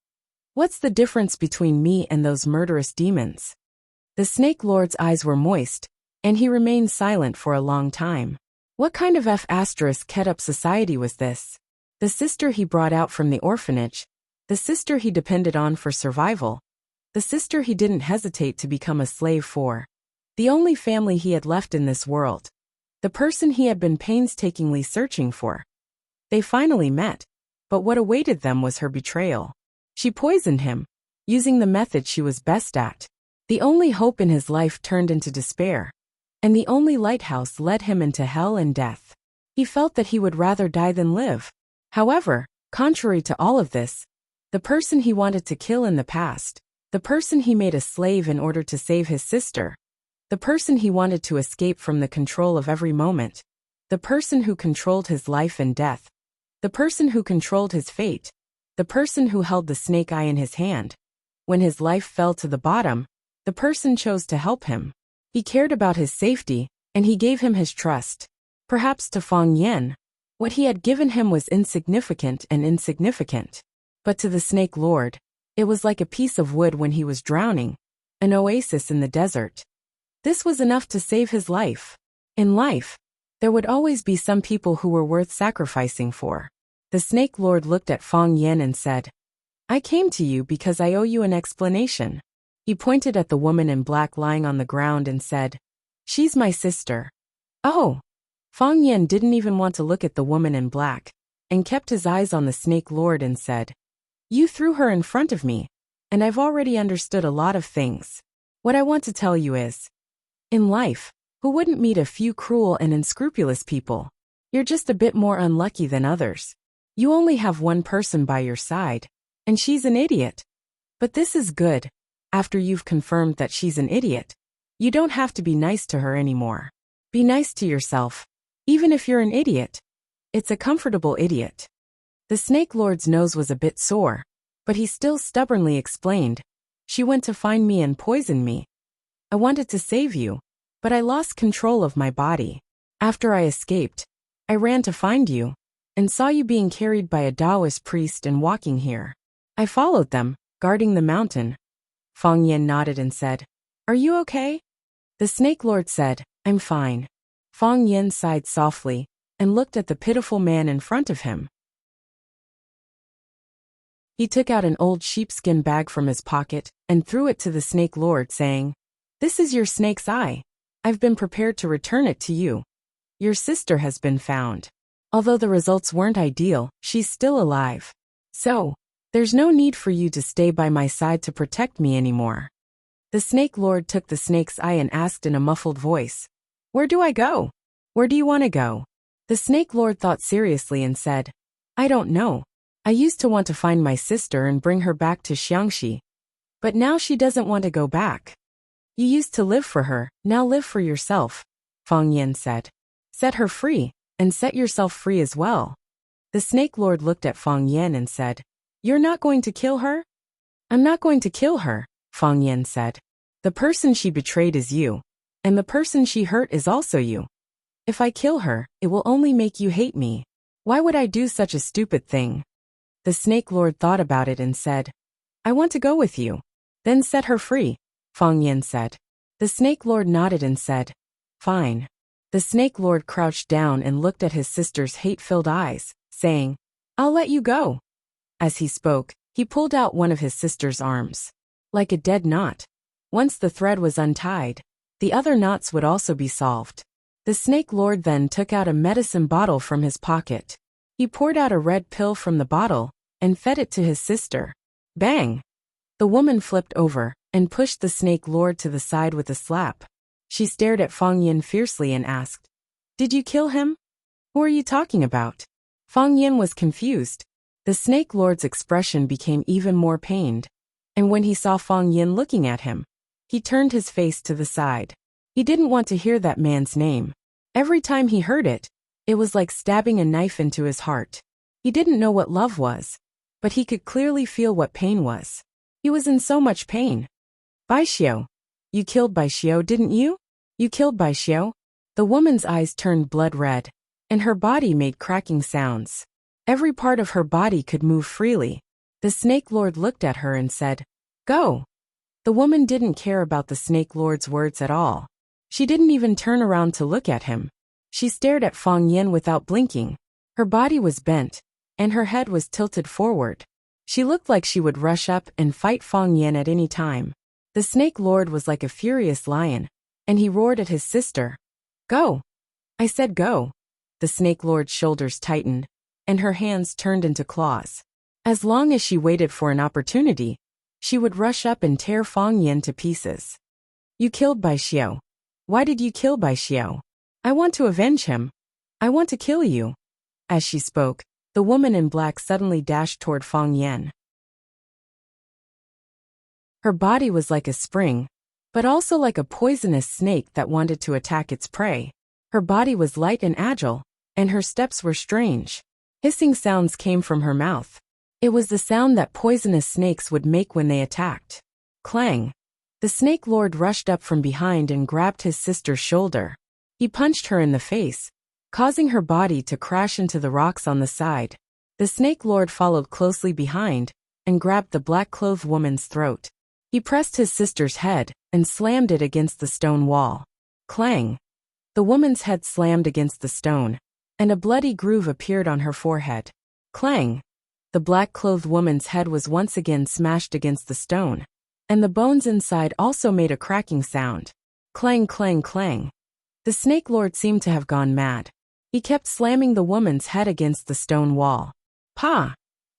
what's the difference between me and those murderous demons? The Snake Lord's eyes were moist, and he remained silent for a long time. What kind of F***ed-up society was this? The sister he brought out from the orphanage, the sister he depended on for survival, the sister he didn't hesitate to become a slave for, the only family he had left in this world, the person he had been painstakingly searching for. They finally met, but what awaited them was her betrayal. She poisoned him, using the method she was best at. The only hope in his life turned into despair, and the only lighthouse led him into hell and death. He felt that he would rather die than live. However, contrary to all of this, the person he wanted to kill in the past, the person he made a slave in order to save his sister, the person he wanted to escape from the control of every moment, the person who controlled his life and death, the person who controlled his fate, the person who held the snake eye in his hand. When his life fell to the bottom, the person chose to help him. He cared about his safety, and he gave him his trust. Perhaps to Fang Yan, what he had given him was insignificant and insignificant. But to the Snake Lord, it was like a piece of wood when he was drowning, an oasis in the desert. This was enough to save his life. In life, there would always be some people who were worth sacrificing for. The Snake Lord looked at Fang Yan and said, I came to you because I owe you an explanation. He pointed at the woman in black lying on the ground and said, She's my sister. Oh! Fang Yan didn't even want to look at the woman in black, and kept his eyes on the Snake Lord and said, You threw her in front of me, and I've already understood a lot of things. What I want to tell you is, in life, who wouldn't meet a few cruel and unscrupulous people? You're just a bit more unlucky than others. You only have one person by your side, and she's an idiot. But this is good. After you've confirmed that she's an idiot, you don't have to be nice to her anymore. Be nice to yourself, even if you're an idiot. It's a comfortable idiot. The Snake Lord's nose was a bit sore, but he still stubbornly explained, She went to find me and poison me. I wanted to save you, but I lost control of my body. After I escaped, I ran to find you, and saw you being carried by a Taoist priest and walking here. I followed them, guarding the mountain. Fang Yan nodded and said, Are you okay? The Snake Lord said, I'm fine. Fang Yan sighed softly, and looked at the pitiful man in front of him. He took out an old sheepskin bag from his pocket, and threw it to the Snake Lord, saying, This is your snake's eye. I've been prepared to return it to you. Your sister has been found. Although the results weren't ideal, she's still alive. So, there's no need for you to stay by my side to protect me anymore. The Snake Lord took the snake's eye and asked in a muffled voice, Where do I go? Where do you want to go? The Snake Lord thought seriously and said, I don't know. I used to want to find my sister and bring her back to Xiangxi. But now she doesn't want to go back. You used to live for her, now live for yourself, Fang Yan said. Set her free, and set yourself free as well. The Snake Lord looked at Fang Yan and said, You're not going to kill her? I'm not going to kill her, Fang Yan said. The person she betrayed is you, and the person she hurt is also you. If I kill her, it will only make you hate me. Why would I do such a stupid thing? The Snake Lord thought about it and said, I want to go with you. Then set her free, Fang Yan said. The Snake Lord nodded and said, Fine. The Snake Lord crouched down and looked at his sister's hate-filled eyes, saying, I'll let you go. As he spoke, He pulled out one of his sister's arms. Like a dead knot. Once the thread was untied, the other knots would also be solved. The Snake Lord then took out a medicine bottle from his pocket. He poured out a red pill from the bottle and fed it to his sister. Bang! The woman flipped over and pushed the Snake Lord to the side with a slap. She stared at Fang Yin fiercely and asked, "Did you kill him? Who are you talking about?" Fang Yin was confused. The Snake Lord's expression became even more pained, and when he saw Fang Yin looking at him, he turned his face to the side. He didn't want to hear that man's name. Every time he heard it, it was like stabbing a knife into his heart. He didn't know what love was, but he could clearly feel what pain was. He was in so much pain. Bai Xiao. You killed Bai Xiao, didn't you? You killed Bai Xiao? The woman's eyes turned blood red, and her body made cracking sounds. Every part of her body could move freely. The Snake Lord looked at her and said, "Go." The woman didn't care about the Snake Lord's words at all. She didn't even turn around to look at him. She stared at Fang Yin without blinking. Her body was bent, and her head was tilted forward. She looked like she would rush up and fight Fang Yin at any time. The Snake Lord was like a furious lion, and he roared at his sister. "Go! I said go." The Snake Lord's shoulders tightened, and her hands turned into claws. As long as she waited for an opportunity, she would rush up and tear Fang Yin to pieces. "You killed Bai Xiao. Why did you kill Bai Xiao? I want to avenge him. I want to kill you." As she spoke, the woman in black suddenly dashed toward Fang Yin. Her body was like a spring, but also like a poisonous snake that wanted to attack its prey. Her body was light and agile, and her steps were strange. Hissing sounds came from her mouth. It was the sound that poisonous snakes would make when they attacked. Clang! The Snake Lord rushed up from behind and grabbed his sister's shoulder. He punched her in the face, causing her body to crash into the rocks on the side. The Snake Lord followed closely behind and grabbed the black-clothed woman's throat. He pressed his sister's head and slammed it against the stone wall. Clang! The woman's head slammed against the stone, and a bloody groove appeared on her forehead. Clang! The black-clothed woman's head was once again smashed against the stone, and the bones inside also made a cracking sound. Clang, clang, clang. The Snake Lord seemed to have gone mad. He kept slamming the woman's head against the stone wall. Pa!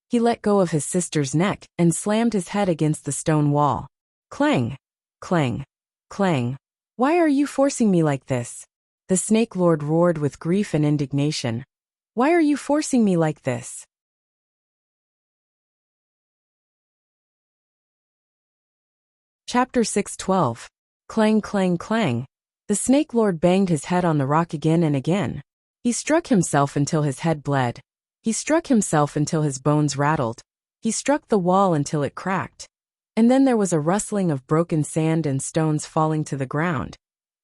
He let go of his sister's neck and slammed his head against the stone wall. Clang! Clang! Clang! Why are you forcing me like this? The Snake Lord roared with grief and indignation. Why are you forcing me like this? Chapter 6:12. Clang, clang, clang. The Snake Lord banged his head on the rock again and again. He struck himself until his head bled. He struck himself until his bones rattled. He struck the wall until it cracked. And then there was a rustling of broken sand and stones falling to the ground.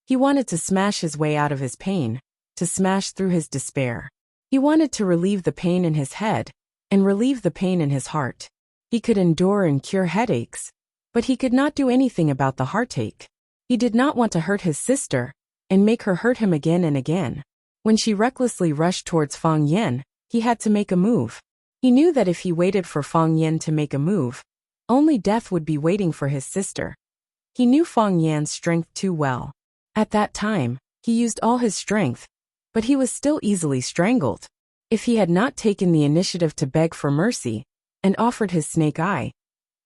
He wanted to smash his way out of his pain, to smash through his despair. He wanted to relieve the pain in his head and relieve the pain in his heart. He could endure and cure headaches, but he could not do anything about the heartache. He did not want to hurt his sister and make her hurt him again and again. When she recklessly rushed towards Fang Yin, he had to make a move. He knew that if he waited for Fang Yin to make a move, only death would be waiting for his sister. He knew Fang Yin's strength too well. At that time, he used all his strength, but he was still easily strangled. If he had not taken the initiative to beg for mercy and offered his snake eye,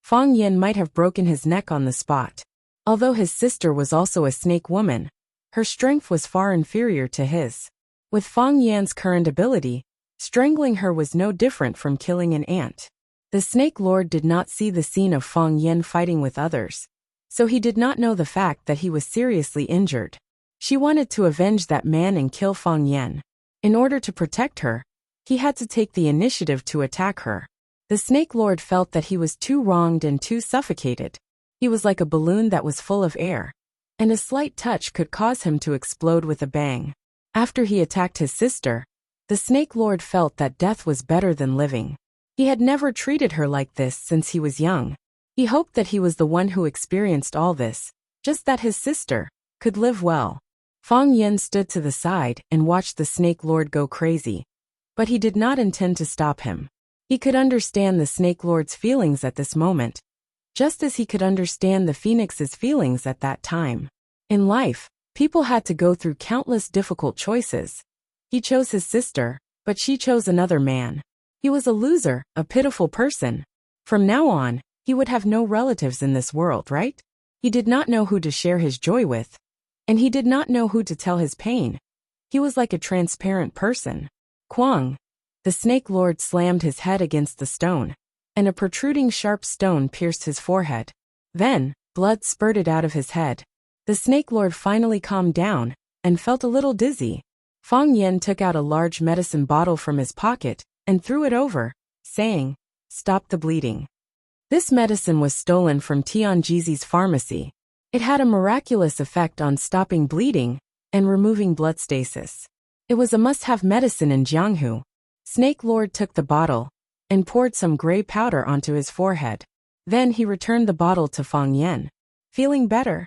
Fang Yin might have broken his neck on the spot. Although his sister was also a snake woman, her strength was far inferior to his. With Fang Yin's current ability, strangling her was no different from killing an ant. The Snake Lord did not see the scene of Fang Yin fighting with others, so he did not know the fact that he was seriously injured. She wanted to avenge that man and kill Fang Yin. In order to protect her, he had to take the initiative to attack her. The Snake Lord felt that he was too wronged and too suffocated. He was like a balloon that was full of air, and a slight touch could cause him to explode with a bang. After he attacked his sister, the Snake Lord felt that death was better than living. He had never treated her like this since he was young. He hoped that he was the one who experienced all this, just that his sister could live well. Fang Yin stood to the side and watched the Snake Lord go crazy, but he did not intend to stop him. He could understand the Snake Lord's feelings at this moment, just as he could understand the Phoenix's feelings at that time. In life, people had to go through countless difficult choices. He chose his sister, but she chose another man. He was a loser, a pitiful person. From now on, he would have no relatives in this world, right? He did not know who to share his joy with, and he did not know who to tell his pain. He was like a transparent person. Kwang. The Snake Lord slammed his head against the stone, and a protruding sharp stone pierced his forehead. Then, blood spurted out of his head. The Snake Lord finally calmed down, and felt a little dizzy. Fang Yen took out a large medicine bottle from his pocket, and threw it over, saying, "Stop the bleeding." This medicine was stolen from Tianjizi's pharmacy. It had a miraculous effect on stopping bleeding and removing blood stasis. It was a must-have medicine in Jianghu. Snake Lord took the bottle and poured some gray powder onto his forehead. Then he returned the bottle to Fang Yen. "Feeling better?"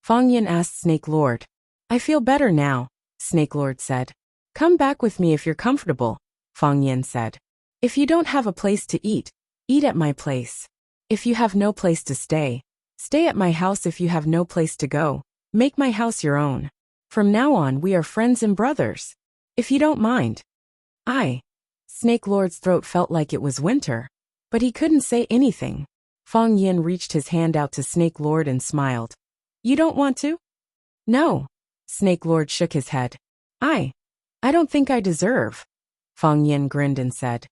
Fang Yen asked Snake Lord. "I feel better now," Snake Lord said. "Come back with me if you're comfortable," Fang Yen said. "If you don't have a place to eat, eat at my place. If you have no place to stay, stay at my house. If you have no place to go, make my house your own. From now on we are friends and brothers. If you don't mind." Snake Lord's throat felt like it was winter, but he couldn't say anything. Fang Yen reached his hand out to Snake Lord and smiled. "You don't want to?" "No." Snake Lord shook his head. I don't think I deserve." Fang Yen grinned and said,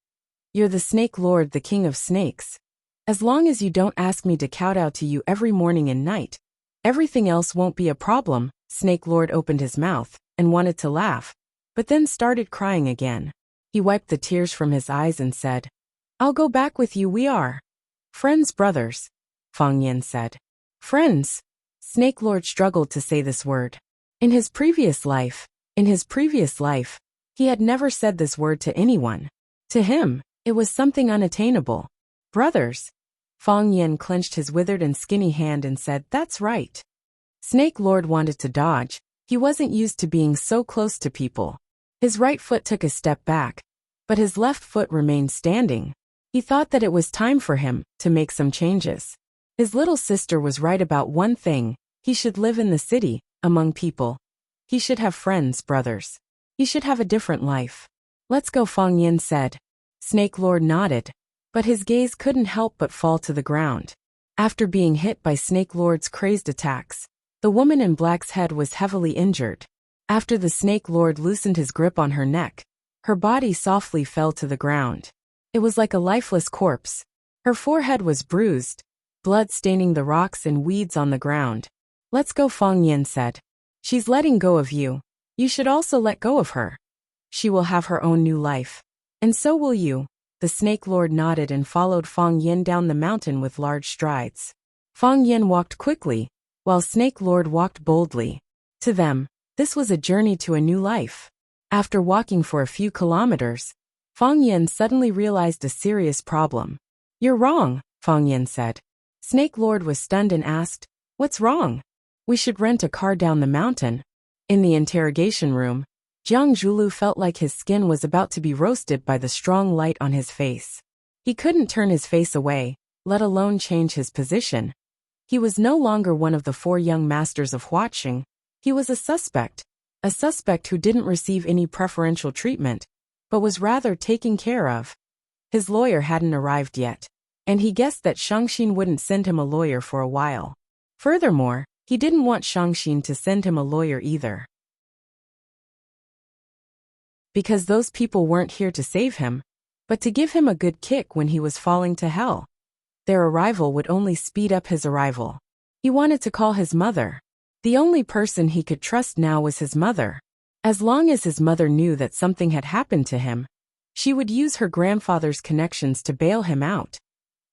"You're the Snake Lord, the king of snakes. As long as you don't ask me to kowtow to you every morning and night, everything else won't be a problem." Snake Lord opened his mouth and wanted to laugh, but then started crying again. He wiped the tears from his eyes and said, "I'll go back with you. We are friends, brothers," Fang Yen said. "Friends?" Snake Lord struggled to say this word. In his previous life, he had never said this word to anyone. To him, it was something unattainable. "Brothers?" Fang Yen clenched his withered and skinny hand and said, "That's right." Snake Lord wanted to dodge. He wasn't used to being so close to people. His right foot took a step back, but his left foot remained standing. He thought that it was time for him to make some changes. His little sister was right about one thing. He should live in the city, among people. He should have friends, brothers. He should have a different life. "Let's go," Fang Yen said. Snake Lord nodded, but his gaze couldn't help but fall to the ground. After being hit by Snake Lord's crazed attacks, the woman in black's head was heavily injured. After the Snake Lord loosened his grip on her neck, her body softly fell to the ground. It was like a lifeless corpse. Her forehead was bruised, blood staining the rocks and weeds on the ground. "Let's go," Fang Yen said. "She's letting go of you. You should also let go of her. She will have her own new life. And so will you." The Snake Lord nodded and followed Fang Yen down the mountain with large strides. Fang Yen walked quickly, while Snake Lord walked boldly. To them, this was a journey to a new life. After walking for a few kilometers, Fang Yen suddenly realized a serious problem. "You're wrong," Fang Yen said. Snake Lord was stunned and asked, "What's wrong?" "We should rent a car down the mountain." In the interrogation room, Jiang Zhulu felt like his skin was about to be roasted by the strong light on his face. He couldn't turn his face away, let alone change his position. He was no longer one of the 4 young masters of Huaqing. He was a suspect who didn't receive any preferential treatment, but was rather taken care of. His lawyer hadn't arrived yet, and he guessed that Shangxin wouldn't send him a lawyer for a while. Furthermore, he didn't want Shangxin to send him a lawyer either, because those people weren't here to save him, but to give him a good kick when he was falling to hell. Their arrival would only speed up his arrival. He wanted to call his mother. The only person he could trust now was his mother. As long as his mother knew that something had happened to him, she would use her grandfather's connections to bail him out,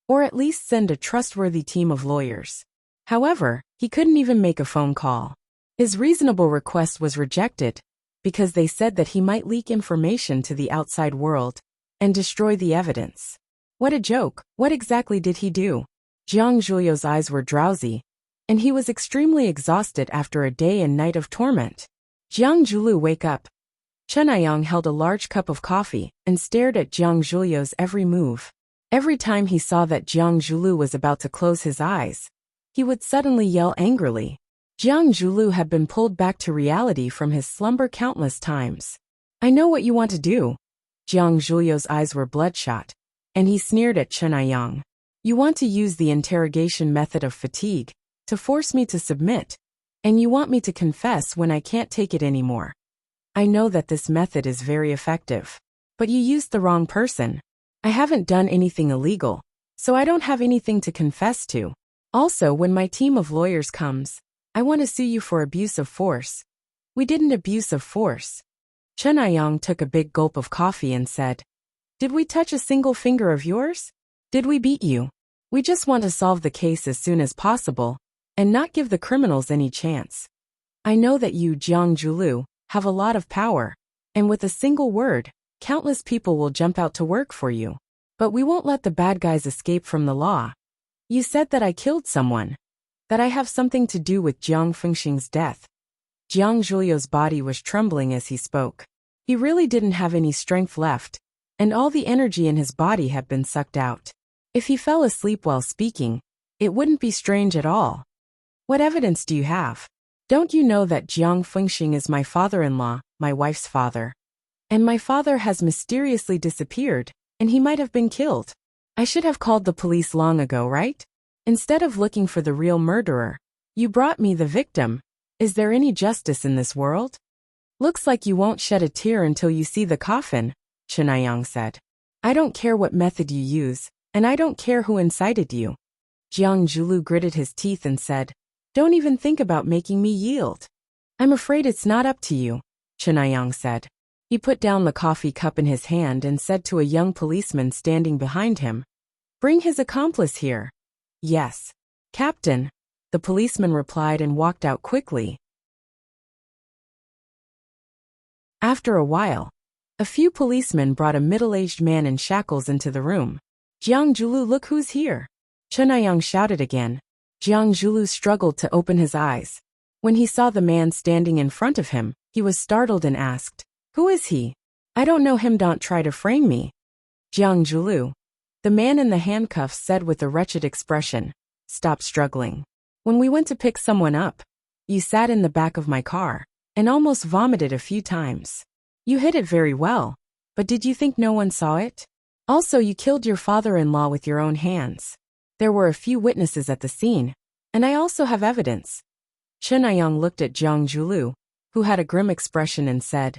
or at least send a trustworthy team of lawyers. However, he couldn't even make a phone call. His reasonable request was rejected, because they said that he might leak information to the outside world and destroy the evidence. What a joke! What exactly did he do? Jiang Zhulio's eyes were drowsy, and he was extremely exhausted after a day and night of torment. "Jiang Zhulu, wake up!" Chen Aiyang held a large cup of coffee and stared at Jiang Zhulio's every move. Every time he saw that Jiang Zhulu was about to close his eyes, he would suddenly yell angrily. Jiang Zhulu had been pulled back to reality from his slumber countless times. I know what you want to do. Jiang Zhulio's eyes were bloodshot, and he sneered at Chen Aiyang. You want to use the interrogation method of fatigue to force me to submit, and you want me to confess when I can't take it anymore. I know that this method is very effective, but you used the wrong person. I haven't done anything illegal, so I don't have anything to confess to. Also, when my team of lawyers comes, I want to sue you for abuse of force. We didn't abuse of force. Chen Aiyang took a big gulp of coffee and said, Did we touch a single finger of yours? Did we beat you? We just want to solve the case as soon as possible, and not give the criminals any chance. I know that you, Jiang Zhulu, have a lot of power, and with a single word, countless people will jump out to work for you. But we won't let the bad guys escape from the law. You said that I killed someone, that I have something to do with Jiang Fengxing's death. Jiang Zhulio's body was trembling as he spoke. He really didn't have any strength left, and all the energy in his body had been sucked out. If he fell asleep while speaking, it wouldn't be strange at all. What evidence do you have? Don't you know that Jiang Fengxing is my father-in-law, my wife's father? And my father has mysteriously disappeared, and he might have been killed. I should have called the police long ago, right? Instead of looking for the real murderer, you brought me the victim. Is there any justice in this world? Looks like you won't shed a tear until you see the coffin, Chen Aiyang said. I don't care what method you use, and I don't care who incited you. Jiang Zhulu gritted his teeth and said, Don't even think about making me yield. I'm afraid it's not up to you, Chen Aiyang said. He put down the coffee cup in his hand and said to a young policeman standing behind him, Bring his accomplice here. Yes, Captain, the policeman replied and walked out quickly. After a while, a few policemen brought a middle-aged man in shackles into the room. Jiang Zhulu, look who's here. Chen Aiyang shouted again. Jiang Zhulu struggled to open his eyes. When he saw the man standing in front of him, he was startled and asked, Who is he? I don't know him, don't try to frame me. Jiang Zhulu, the man in the handcuffs said with a wretched expression, Stop struggling. When we went to pick someone up, you sat in the back of my car and almost vomited a few times. You hid it very well, but did you think no one saw it? Also, you killed your father-in-law with your own hands. There were a few witnesses at the scene, and I also have evidence. Chen Aiyang looked at Jiang Zhulu, who had a grim expression, and said,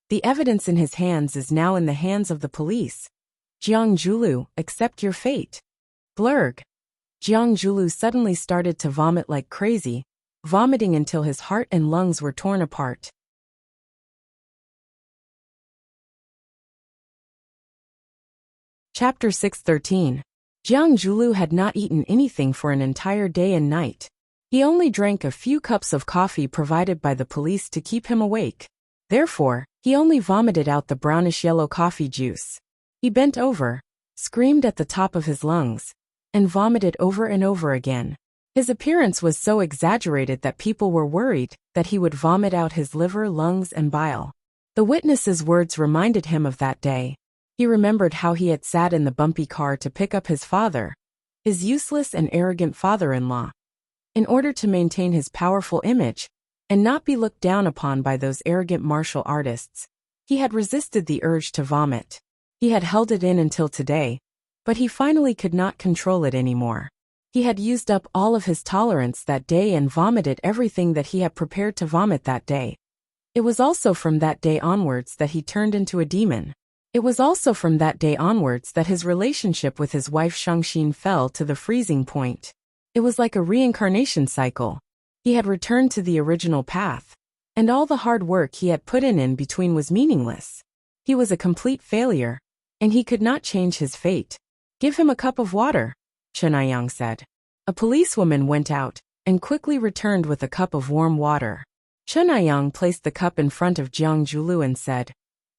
The evidence in his hands is now in the hands of the police. Jiang Zhulu, accept your fate. Blurg. Jiang Zhulu suddenly started to vomit like crazy, vomiting until his heart and lungs were torn apart. Chapter 613. Jiang Zhulu had not eaten anything for an entire day and night. He only drank a few cups of coffee provided by the police to keep him awake. Therefore, he only vomited out the brownish-yellow coffee juice. He bent over, screamed at the top of his lungs, and vomited over and over again. His appearance was so exaggerated that people were worried that he would vomit out his liver, lungs, and bile. The witness's words reminded him of that day. He remembered how he had sat in the bumpy car to pick up his father, his useless and arrogant father-in-law. In order to maintain his powerful image and not be looked down upon by those arrogant martial artists, he had resisted the urge to vomit. He had held it in until today, but he finally could not control it anymore. He had used up all of his tolerance that day and vomited everything that he had prepared to vomit that day. It was also from that day onwards that he turned into a demon. It was also from that day onwards that his relationship with his wife Shangxin fell to the freezing point. It was like a reincarnation cycle. He had returned to the original path, and all the hard work he had put in between was meaningless. He was a complete failure, and he could not change his fate. Give him a cup of water, Chen Aiyang said. A policewoman went out and quickly returned with a cup of warm water. Chen Aiyang placed the cup in front of Jiang Zhulu and said,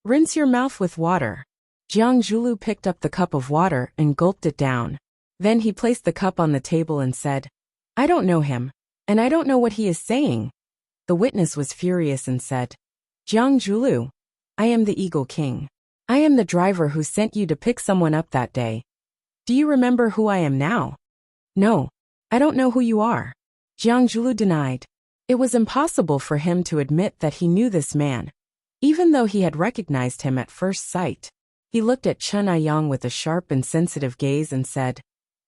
Rinse your mouth with water. Jiang Zhulu picked up the cup of water and gulped it down. Then he placed the cup on the table and said, I don't know him, and I don't know what he is saying. The witness was furious and said, Jiang Zhulu, I am the Eagle King. I am the driver who sent you to pick someone up that day. Do you remember who I am now? No, I don't know who you are. Jiang Zhulu denied. It was impossible for him to admit that he knew this man, even though he had recognized him at first sight. He looked at Chen Aiyang with a sharp and sensitive gaze and said,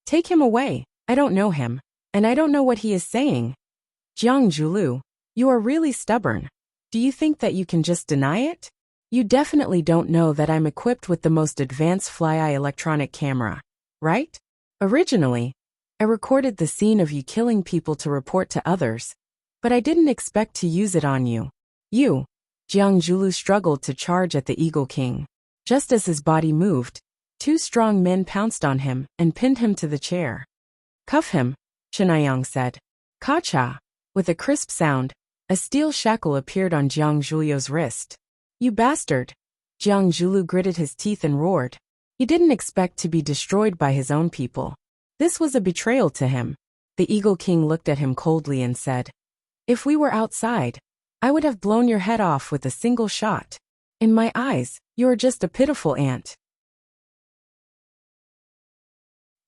"Take him away. I don't know him, and I don't know what he is saying." Jiang Zhulu, you are really stubborn. Do you think that you can just deny it? You definitely don't know that I'm equipped with the most advanced fly-eye electronic camera, right? Originally, I recorded the scene of you killing people to report to others, but I didn't expect to use it on you. You. Jiang Zhulu struggled to charge at the Eagle King. Just as his body moved, two strong men pounced on him and pinned him to the chair. Cuff him, Chen Aiyang said. Ka-cha. With a crisp sound, a steel shackle appeared on Jiang Zhulu's wrist. You bastard! Jiang Zhulu gritted his teeth and roared. He didn't expect to be destroyed by his own people. This was a betrayal to him. The Eagle King looked at him coldly and said, "If we were outside, I would have blown your head off with a single shot. In my eyes, you are just a pitiful ant."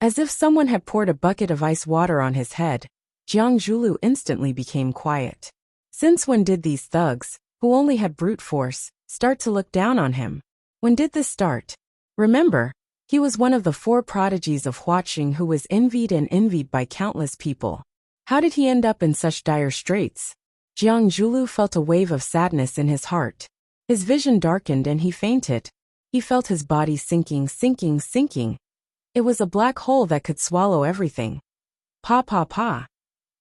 As if someone had poured a bucket of ice water on his head, Jiang Zhulu instantly became quiet. Since when did these thugs, who only had brute force, start to look down on him? When did this start? Remember, he was one of the 4 prodigies of Huaqing who was envied by countless people. How did he end up in such dire straits? Jiang Zhulu felt a wave of sadness in his heart. His vision darkened and he fainted. He felt his body sinking. It was a black hole that could swallow everything. Pa pa pa.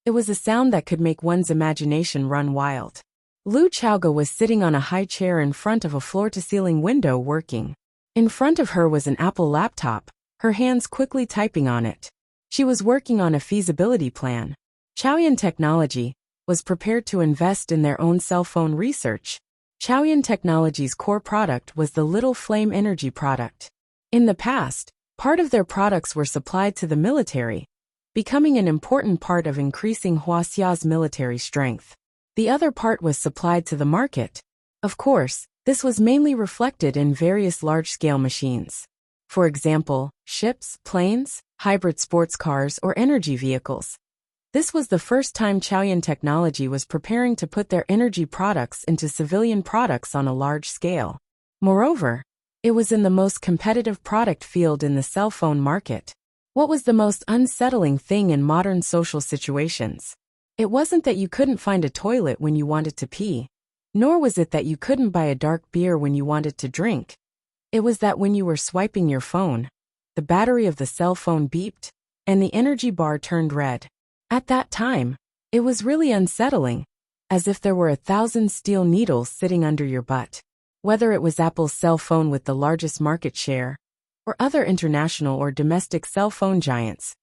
It was a sound that could make one's imagination run wild. Lu Chaoga was sitting on a high chair in front of a floor-to-ceiling window working. In front of her was an Apple laptop, her hands quickly typing on it. She was working on a feasibility plan. Chaoyan Technology was prepared to invest in their own cell phone research. Chaoyan Technology's core product was the Little Flame Energy product. In the past, part of their products were supplied to the military, becoming an important part of increasing Huaxia's military strength. The other part was supplied to the market. Of course, this was mainly reflected in various large-scale machines. For example, ships, planes, hybrid sports cars, or energy vehicles. This was the first time Chaoyan Technology was preparing to put their energy products into civilian products on a large scale. Moreover, it was in the most competitive product field in the cell phone market. What was the most unsettling thing in modern social situations? It wasn't that you couldn't find a toilet when you wanted to pee, nor was it that you couldn't buy a dark beer when you wanted to drink. It was that when you were swiping your phone, the battery of the cell phone beeped, and the energy bar turned red. At that time, it was really unsettling, as if there were 1,000 steel needles sitting under your butt. Whether it was Apple's cell phone with the largest market share, or other international or domestic cell phone giants,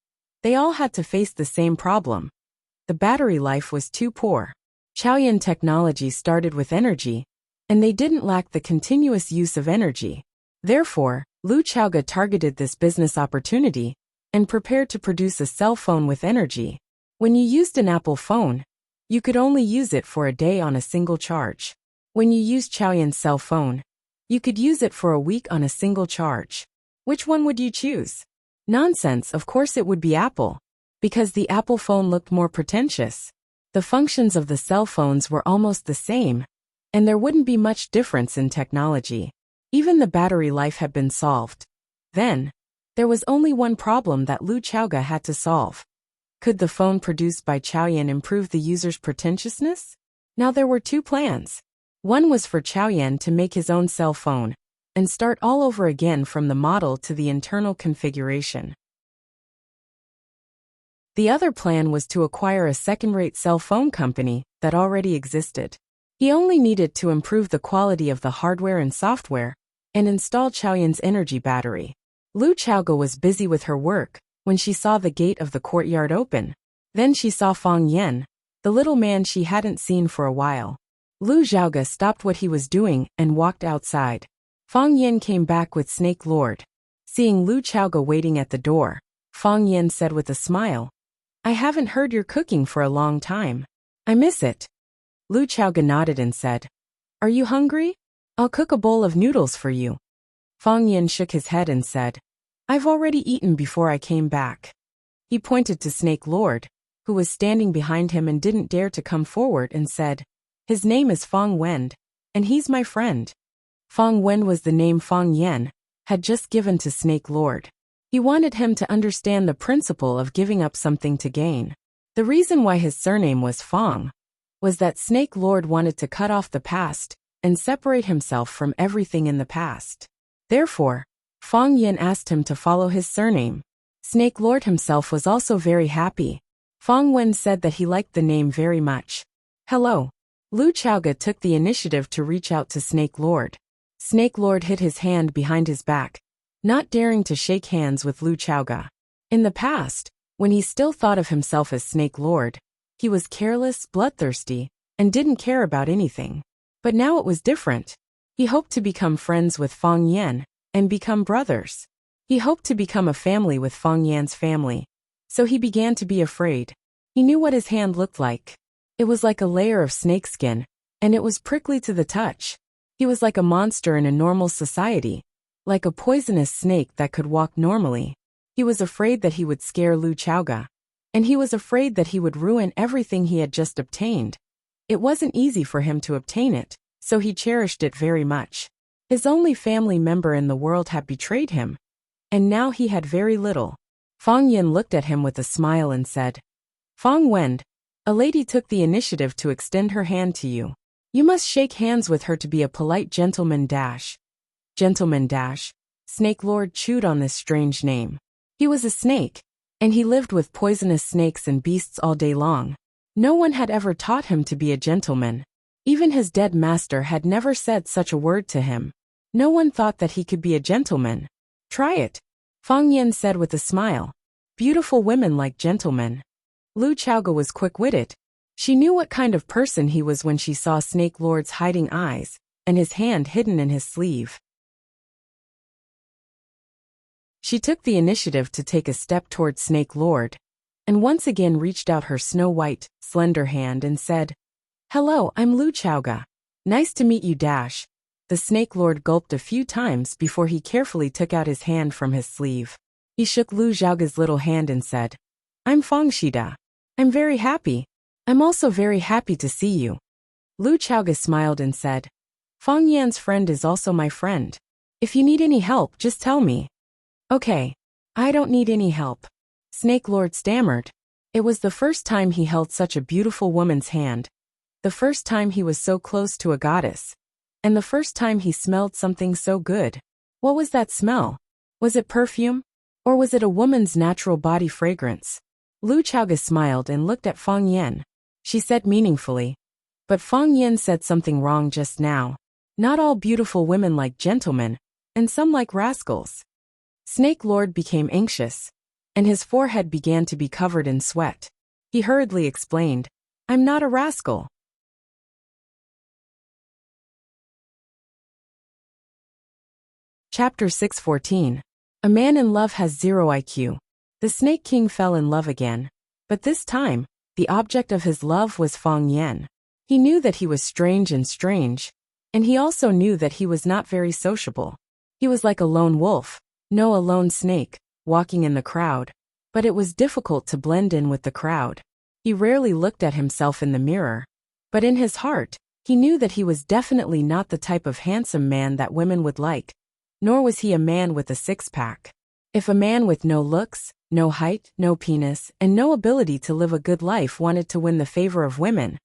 they all had to face the same problem. The battery life was too poor. Chaoyan Technology started with energy, and they didn't lack the continuous use of energy. Therefore, Lu Chaoga targeted this business opportunity and prepared to produce a cell phone with energy. When you used an Apple phone, you could only use it for a day on a single charge. When you used Chaoyan's cell phone, you could use it for a week on a single charge. Which one would you choose? Nonsense, of course it would be Apple. Because the Apple phone looked more pretentious. The functions of the cell phones were almost the same, and there wouldn't be much difference in technology. Even the battery life had been solved. Then, there was only one problem that Lu Chaoga had to solve. Could the phone produced by Chaoyan improve the user's pretentiousness? Now there were 2 plans. One was for Chaoyan to make his own cell phone, and start all over again from the model to the internal configuration. The other plan was to acquire a second-rate cell phone company that already existed. He only needed to improve the quality of the hardware and software, and install Chaoyan's energy battery. Lu Chaoga was busy with her work when she saw the gate of the courtyard open. Then she saw Fang Yan, the little man she hadn't seen for a while. Lu Chaoga stopped what he was doing and walked outside. Fang Yan came back with Snake Lord. Seeing Lu Chaoga waiting at the door, Fang Yan said with a smile, "I haven't heard your cooking for a long time. I miss it." Lu Chaoga nodded and said, "Are you hungry?" I'll cook a bowl of noodles for you. Fang Yin shook his head and said, I've already eaten before I came back. He pointed to Snake Lord, who was standing behind him and didn't dare to come forward, and said, his name is Fang Wen, and he's my friend. Fang Wen was the name Fang Yen had just given to Snake Lord. He wanted him to understand the principle of giving up something to gain. The reason why his surname was Fang was that Snake Lord wanted to cut off the past and separate himself from everything in the past. Therefore, Fang Yin asked him to follow his surname. Snake Lord himself was also very happy. Fang Wen said that he liked the name very much. Hello. Lu Chaoga took the initiative to reach out to Snake Lord. Snake Lord hid his hand behind his back, not daring to shake hands with Lu Chaoga. In the past, when he still thought of himself as Snake Lord, he was careless, bloodthirsty, and didn't care about anything. But now it was different. He hoped to become friends with Fang Yan and become brothers. He hoped to become a family with Fang Yan's family. So he began to be afraid. He knew what his hand looked like. It was like a layer of snakeskin, and it was prickly to the touch. He was like a monster in a normal society, like a poisonous snake that could walk normally. He was afraid that he would scare Lu Chaoga, and he was afraid that he would ruin everything he had just obtained. It wasn't easy for him to obtain it, so he cherished it very much. His only family member in the world had betrayed him, and now he had very little. Fang Yin looked at him with a smile and said, Fang Wen, a lady took the initiative to extend her hand to you. You must shake hands with her to be a polite gentleman dash. Gentleman dash. Snake Lord chewed on this strange name. He was a snake, and he lived with poisonous snakes and beasts all day long. No one had ever taught him to be a gentleman. Even his dead master had never said such a word to him. No one thought that he could be a gentleman. Try it, Fang Yin said with a smile. Beautiful women like gentlemen. Lu Chaoga was quick-witted. She knew what kind of person he was when she saw Snake Lord's hiding eyes, and his hand hidden in his sleeve. She took the initiative to take a step toward Snake Lord, and once again reached out her snow-white, slender hand and said, Hello, I'm Lu Chaoga. Nice to meet you dash. The Snake Lord gulped a few times before he carefully took out his hand from his sleeve. He shook Lu Chaoga's little hand and said, I'm Fang Shida. I'm very happy. I'm also very happy to see you. Lu Chaoga smiled and said, Fang Yan's friend is also my friend. If you need any help, just tell me. Okay. I don't need any help. Snake Lord stammered. It was the first time he held such a beautiful woman's hand. The first time he was so close to a goddess. And the first time he smelled something so good. What was that smell? Was it perfume? Or was it a woman's natural body fragrance? Lu Chaoga smiled and looked at Fang Yen. She said meaningfully, but Fang Yen said something wrong just now. Not all beautiful women like gentlemen, and some like rascals. Snake Lord became anxious, and his forehead began to be covered in sweat. He hurriedly explained, I'm not a rascal. Chapter 614. A man in love has zero IQ. The Snake King fell in love again, but this time, the object of his love was Fang Yen. He knew that he was strange, and he also knew that he was not very sociable. He was like a lone wolf, no, a lone snake, walking in the crowd, but it was difficult to blend in with the crowd. He rarely looked at himself in the mirror, but in his heart, he knew that he was definitely not the type of handsome man that women would like, nor was he a man with a six-pack. If a man with no looks, no height, no penis, and no ability to live a good life wanted to win the favor of women,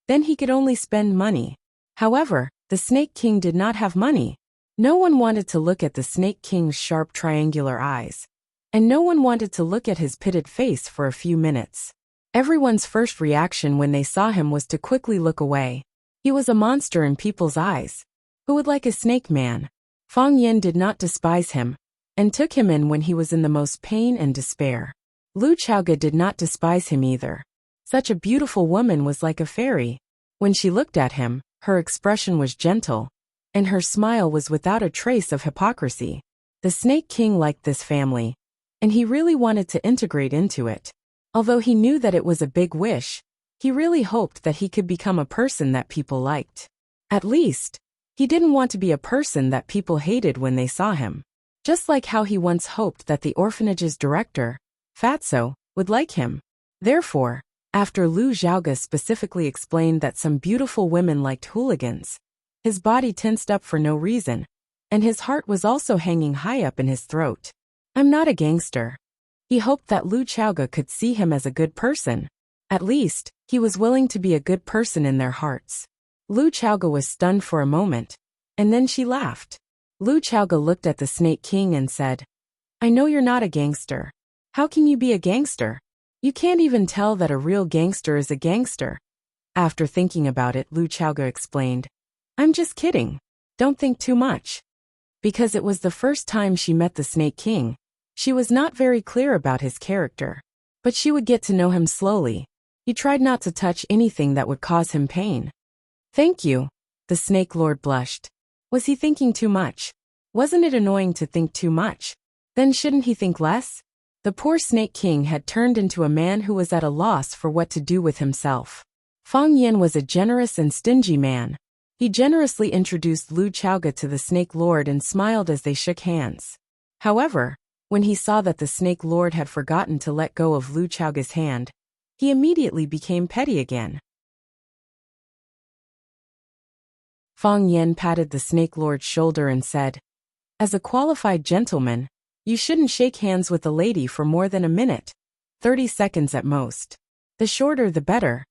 then he could only spend money. However, the Snake King did not have money. No one wanted to look at the Snake King's sharp triangular eyes, and no one wanted to look at his pitted face for a few minutes. Everyone's first reaction when they saw him was to quickly look away. He was a monster in people's eyes. Who would like a snake man? Fang Yen did not despise him, and took him in when he was in the most pain and despair. Lu Chaoga did not despise him either. Such a beautiful woman was like a fairy. When she looked at him, her expression was gentle, and her smile was without a trace of hypocrisy. The Snake King liked this family, and he really wanted to integrate into it. Although he knew that it was a big wish, he really hoped that he could become a person that people liked. At least, He didn't want to be a person that people hated when they saw him. Just like how he once hoped that the orphanage's director, Fatso, would like him. Therefore, after Lu Xiaoga specifically explained that some beautiful women liked hooligans, his body tensed up for no reason, and his heart was also hanging high up in his throat. I'm not a gangster. He hoped that Lu Xiaoga could see him as a good person. At least, he was willing to be a good person in their hearts. Lu Xiaoga was stunned for a moment, and then she laughed. Lu Xiaoga looked at the Snake King and said, I know you're not a gangster. How can you be a gangster? You can't even tell that a real gangster is a gangster. After thinking about it, Lu Xiaoga explained, I'm just kidding. Don't think too much. Because it was the first time she met the Snake King, she was not very clear about his character. But she would get to know him slowly. He tried not to touch anything that would cause him pain. Thank you. The Snake Lord blushed. Was he thinking too much? Wasn't it annoying to think too much? Then shouldn't he think less? The poor Snake King had turned into a man who was at a loss for what to do with himself. Fang Yin was a generous and stingy man. He generously introduced Lu Xiaoga to the Snake Lord and smiled as they shook hands. However, when he saw that the Snake Lord had forgotten to let go of Lu Xiaoga's hand, he immediately became petty again. Fang Yin patted the Snake Lord's shoulder and said, As a qualified gentleman, you shouldn't shake hands with a lady for more than a minute, 30 seconds at most. The shorter the better.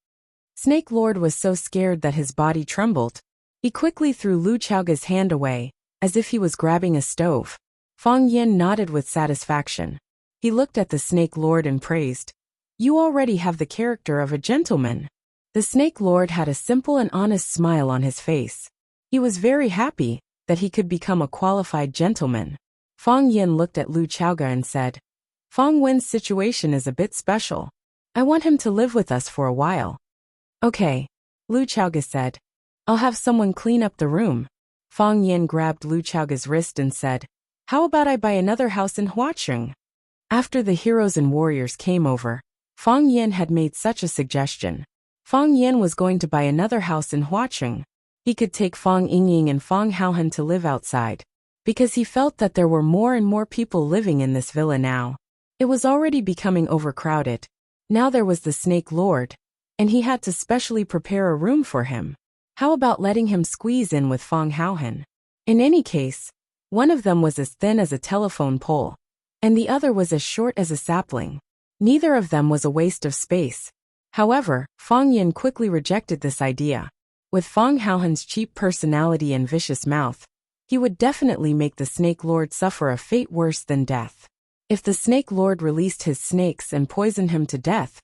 Snake Lord was so scared that his body trembled. He quickly threw Lu Xiaoga's hand away, as if he was grabbing a stove. Fang Yin nodded with satisfaction. He looked at the Snake Lord and praised, You already have the character of a gentleman. The Snake Lord had a simple and honest smile on his face. He was very happy that he could become a qualified gentleman. Fang Yin looked at Lu Xiaoga and said, Fang Wen's situation is a bit special. I want him to live with us for a while. Okay, Lu Xiaoga said. I'll have someone clean up the room. Fang Yin grabbed Lu Xiaoga's wrist and said, How about I buy another house in Huacheng? After the heroes and warriors came over, Fang Yin had made such a suggestion. Fang Yin was going to buy another house in Huacheng. He could take Fang Yingying and Fang Haohan to live outside, because he felt that there were more and more people living in this villa now. It was already becoming overcrowded. Now there was the Snake Lord, and he had to specially prepare a room for him. How about letting him squeeze in with Fang Haohan? In any case, one of them was as thin as a telephone pole, and the other was as short as a sapling. Neither of them was a waste of space. However, Fang Yin quickly rejected this idea. With Fang Haohan's cheap personality and vicious mouth, he would definitely make the Snake Lord suffer a fate worse than death. If the Snake Lord released his snakes and poisoned him to death,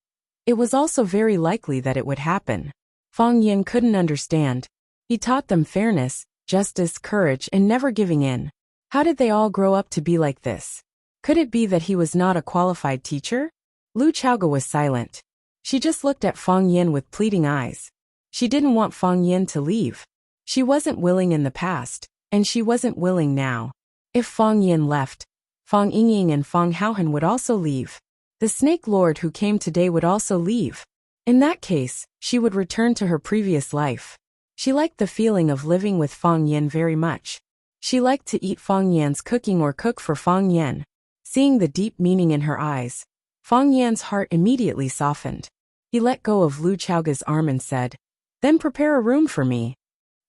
it was also very likely that it would happen. Fang Yin couldn't understand. He taught them fairness, justice, courage, and never giving in. How did they all grow up to be like this? Could it be that he was not a qualified teacher? Lu Xiaoga was silent. She just looked at Fang Yin with pleading eyes. She didn't want Fang Yin to leave. She wasn't willing in the past, and she wasn't willing now. If Fang Yin left, Fang Yingying and Fang Haohan would also leave. The Snake Lord who came today would also leave. In that case, she would return to her previous life. She liked the feeling of living with Fang Yin very much. She liked to eat Fang Yan's cooking or cook for Fang Yin. Seeing the deep meaning in her eyes, Fang Yan's heart immediately softened. He let go of Lu Xiaoga's arm and said, Then prepare a room for me.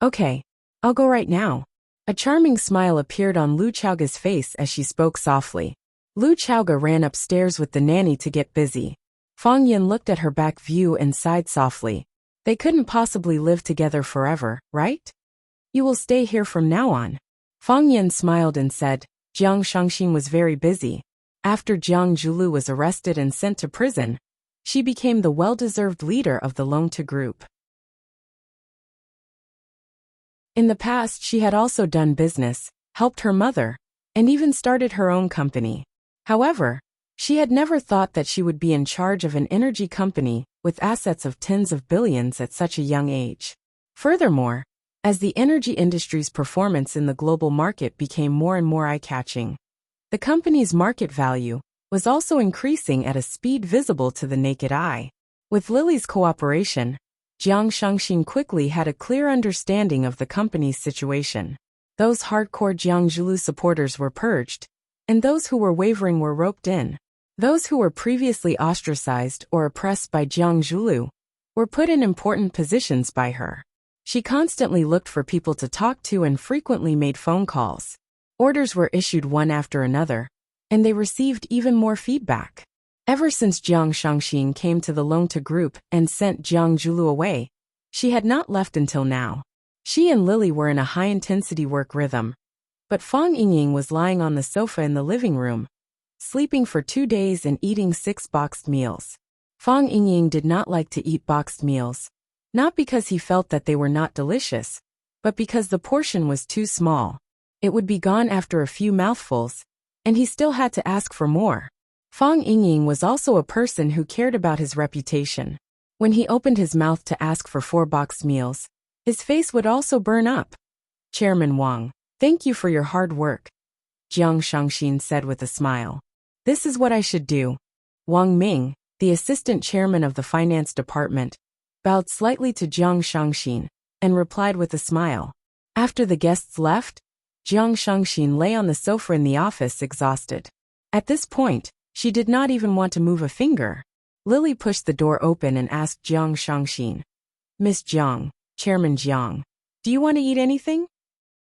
Okay, I'll go right now. A charming smile appeared on Lu Xiaoga's face as she spoke softly. Lu Xiaoga ran upstairs with the nanny to get busy. Fang Yin looked at her back view and sighed softly. They couldn't possibly live together forever, right? You will stay here from now on. Fang Yin smiled and said, Jiang Shangxin was very busy. After Jiang Zhulu was arrested and sent to prison, she became the well-deserved leader of the Longta group. In the past, she had also done business, helped her mother, and even started her own company. However, she had never thought that she would be in charge of an energy company with assets of tens of billions at such a young age. Furthermore, as the energy industry's performance in the global market became more and more eye-catching, the company's market value was also increasing at a speed visible to the naked eye. With Lily's cooperation, Jiang Shangxin quickly had a clear understanding of the company's situation. Those hardcore Jiang Zhulu supporters were purged, and those who were wavering were roped in. Those who were previously ostracized or oppressed by Jiang Zhulu were put in important positions by her. She constantly looked for people to talk to and frequently made phone calls. Orders were issued one after another, and they received even more feedback. Ever since Jiang Shangxin came to the Longta group and sent Jiang Zhulu away, she had not left until now. She and Lily were in a high-intensity work rhythm, but Fang Yingying was lying on the sofa in the living room, sleeping for 2 days and eating 6 boxed meals. Fang Yingying did not like to eat boxed meals, not because he felt that they were not delicious, but because the portion was too small. It would be gone after a few mouthfuls, and he still had to ask for more. Fang Yingying was also a person who cared about his reputation. When he opened his mouth to ask for 4 boxed meals, his face would also burn up. Chairman Wang, thank you for your hard work, Jiang Shangxin said with a smile. This is what I should do. Wang Ming, the assistant chairman of the finance department, bowed slightly to Jiang Shangxin and replied with a smile. After the guests left, Jiang Shangxin lay on the sofa in the office exhausted. At this point, she did not even want to move a finger. Lily pushed the door open and asked Jiang Shangxin, Miss Jiang, Chairman Jiang, do you want to eat anything?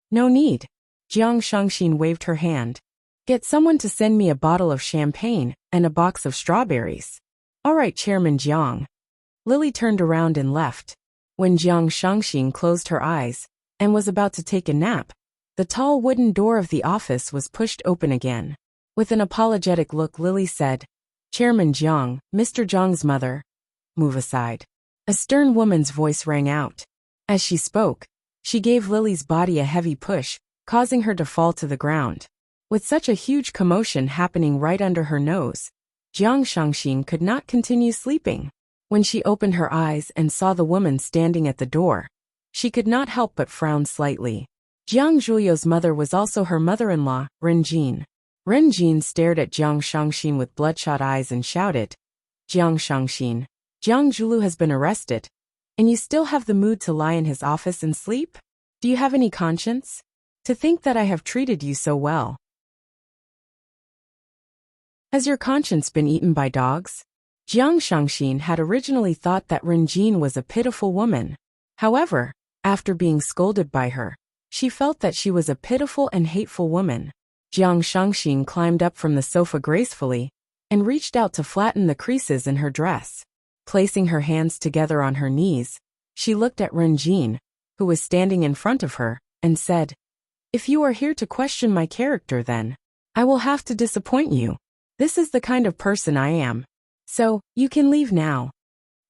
No need. Jiang Shangxin waved her hand. Get someone to send me a bottle of champagne and a box of strawberries. All right, Chairman Jiang. Lily turned around and left. When Jiang Shangxin closed her eyes and was about to take a nap, the tall wooden door of the office was pushed open again. With an apologetic look, Lily said, Chairman Jiang, Mr. Jiang's mother. Move aside. A stern woman's voice rang out. As she spoke, she gave Lily's body a heavy push, causing her to fall to the ground. With such a huge commotion happening right under her nose, Jiang Shangxin could not continue sleeping. When she opened her eyes and saw the woman standing at the door, she could not help but frown slightly. Jiang Zhulio's mother was also her mother-in-law, Ren Jin. Ren Jin stared at Jiang Shangxin with bloodshot eyes and shouted, Jiang Shangxin, Jiang Zhulu has been arrested, and you still have the mood to lie in his office and sleep? Do you have any conscience? To think that I have treated you so well. Has your conscience been eaten by dogs? Jiang Shangxin had originally thought that Ren Jin was a pitiful woman. However, after being scolded by her, she felt that she was a pitiful and hateful woman. Jiang Shangxin climbed up from the sofa gracefully and reached out to flatten the creases in her dress. Placing her hands together on her knees, she looked at Ren Jin, who was standing in front of her, and said, If you are here to question my character, then I will have to disappoint you. This is the kind of person I am. So, you can leave now.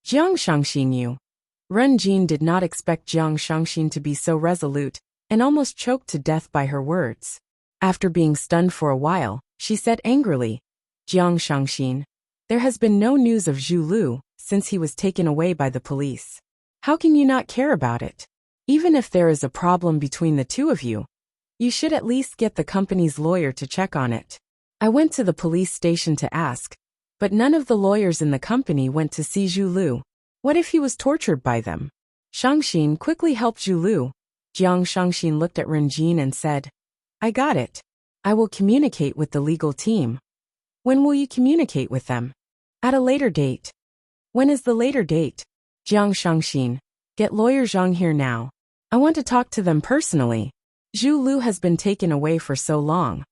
Jiang Shangxin, you. Ren Jin did not expect Jiang Shangxin to be so resolute and almost choked to death by her words. After being stunned for a while, she said angrily, Jiang Shangxin, there has been no news of Zhu Lu since he was taken away by the police. How can you not care about it? Even if there is a problem between the two of you, you should at least get the company's lawyer to check on it. I went to the police station to ask, but none of the lawyers in the company went to see Zhu Lu. What if he was tortured by them? Shangxin quickly helped Zhu Lu. Jiang Shangxin looked at Ren Jin and said, I got it. I will communicate with the legal team. When will you communicate with them? At a later date. When is the later date? Jiang Shangxin, get lawyer Zhang here now. I want to talk to them personally. Zhu Lu has been taken away for so long,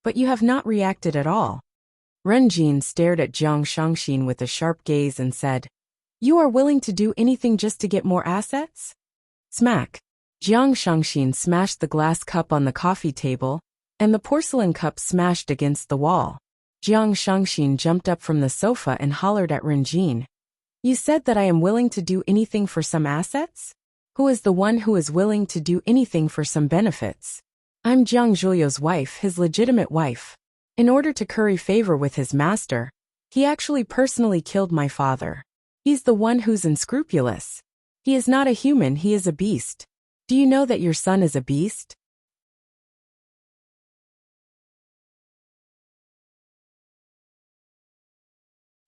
but you have not reacted at all. Ren Jin stared at Jiang Shangxin with a sharp gaze and said, You are willing to do anything just to get more assets? Smack. Jiang Shangxin smashed the glass cup on the coffee table, and the porcelain cup smashed against the wall. Jiang Shangxin jumped up from the sofa and hollered at Ren Jin. You said that I am willing to do anything for some assets? Who is the one who is willing to do anything for some benefits? I'm Jiang Zhulio's wife, his legitimate wife. In order to curry favor with his master, he actually personally killed my father. He's the one who's unscrupulous. He is not a human, he is a beast. Do you know that your son is a beast?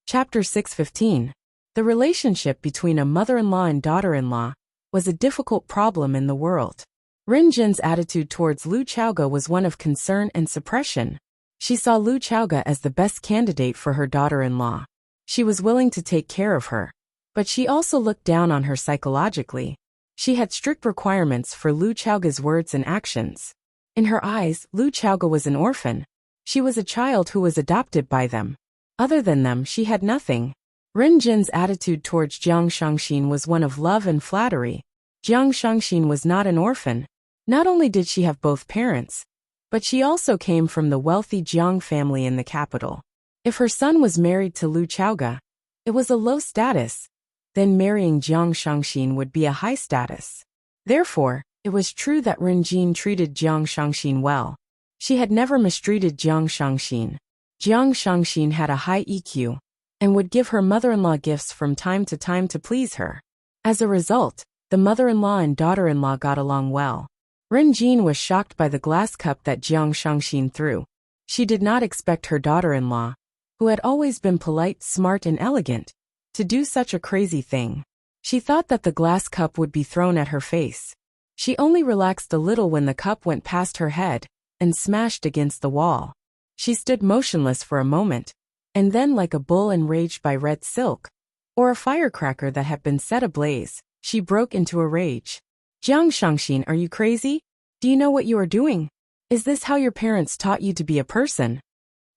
Chapter 6:15. The relationship between a mother-in-law and daughter-in-law was a difficult problem in the world. Rin Jin's attitude towards Lu Chaoga was one of concern and suppression. She saw Lu Chaoga as the best candidate for her daughter-in-law. She was willing to take care of her, but she also looked down on her psychologically. She had strict requirements for Lu Chaoga's words and actions. In her eyes, Lu Chaoga was an orphan. She was a child who was adopted by them. Other than them, she had nothing. Rin Jin's attitude towards Jiang Shangxin was one of love and flattery. Jiang Shangxin was not an orphan. Not only did she have both parents, but she also came from the wealthy Jiang family in the capital. If her son was married to Lu Chaoga, it was a low status. Then marrying Jiang Shangxin would be a high status. Therefore, it was true that Rin Jin treated Jiang Shangxin well. She had never mistreated Jiang Shangxin. Jiang Shangxin had a high EQ and would give her mother-in-law gifts from time to please her. As a result, the mother-in-law and daughter-in-law got along well. Rin Jin was shocked by the glass cup that Jiang Shangxin threw. She did not expect her daughter-in-law, who had always been polite, smart, and elegant, to do such a crazy thing. She thought that the glass cup would be thrown at her face. She only relaxed a little when the cup went past her head and smashed against the wall. She stood motionless for a moment, and then like a bull enraged by red silk, or a firecracker that had been set ablaze, she broke into a rage. Jiang Shangxin, are you crazy? Do you know what you are doing? Is this how your parents taught you to be a person?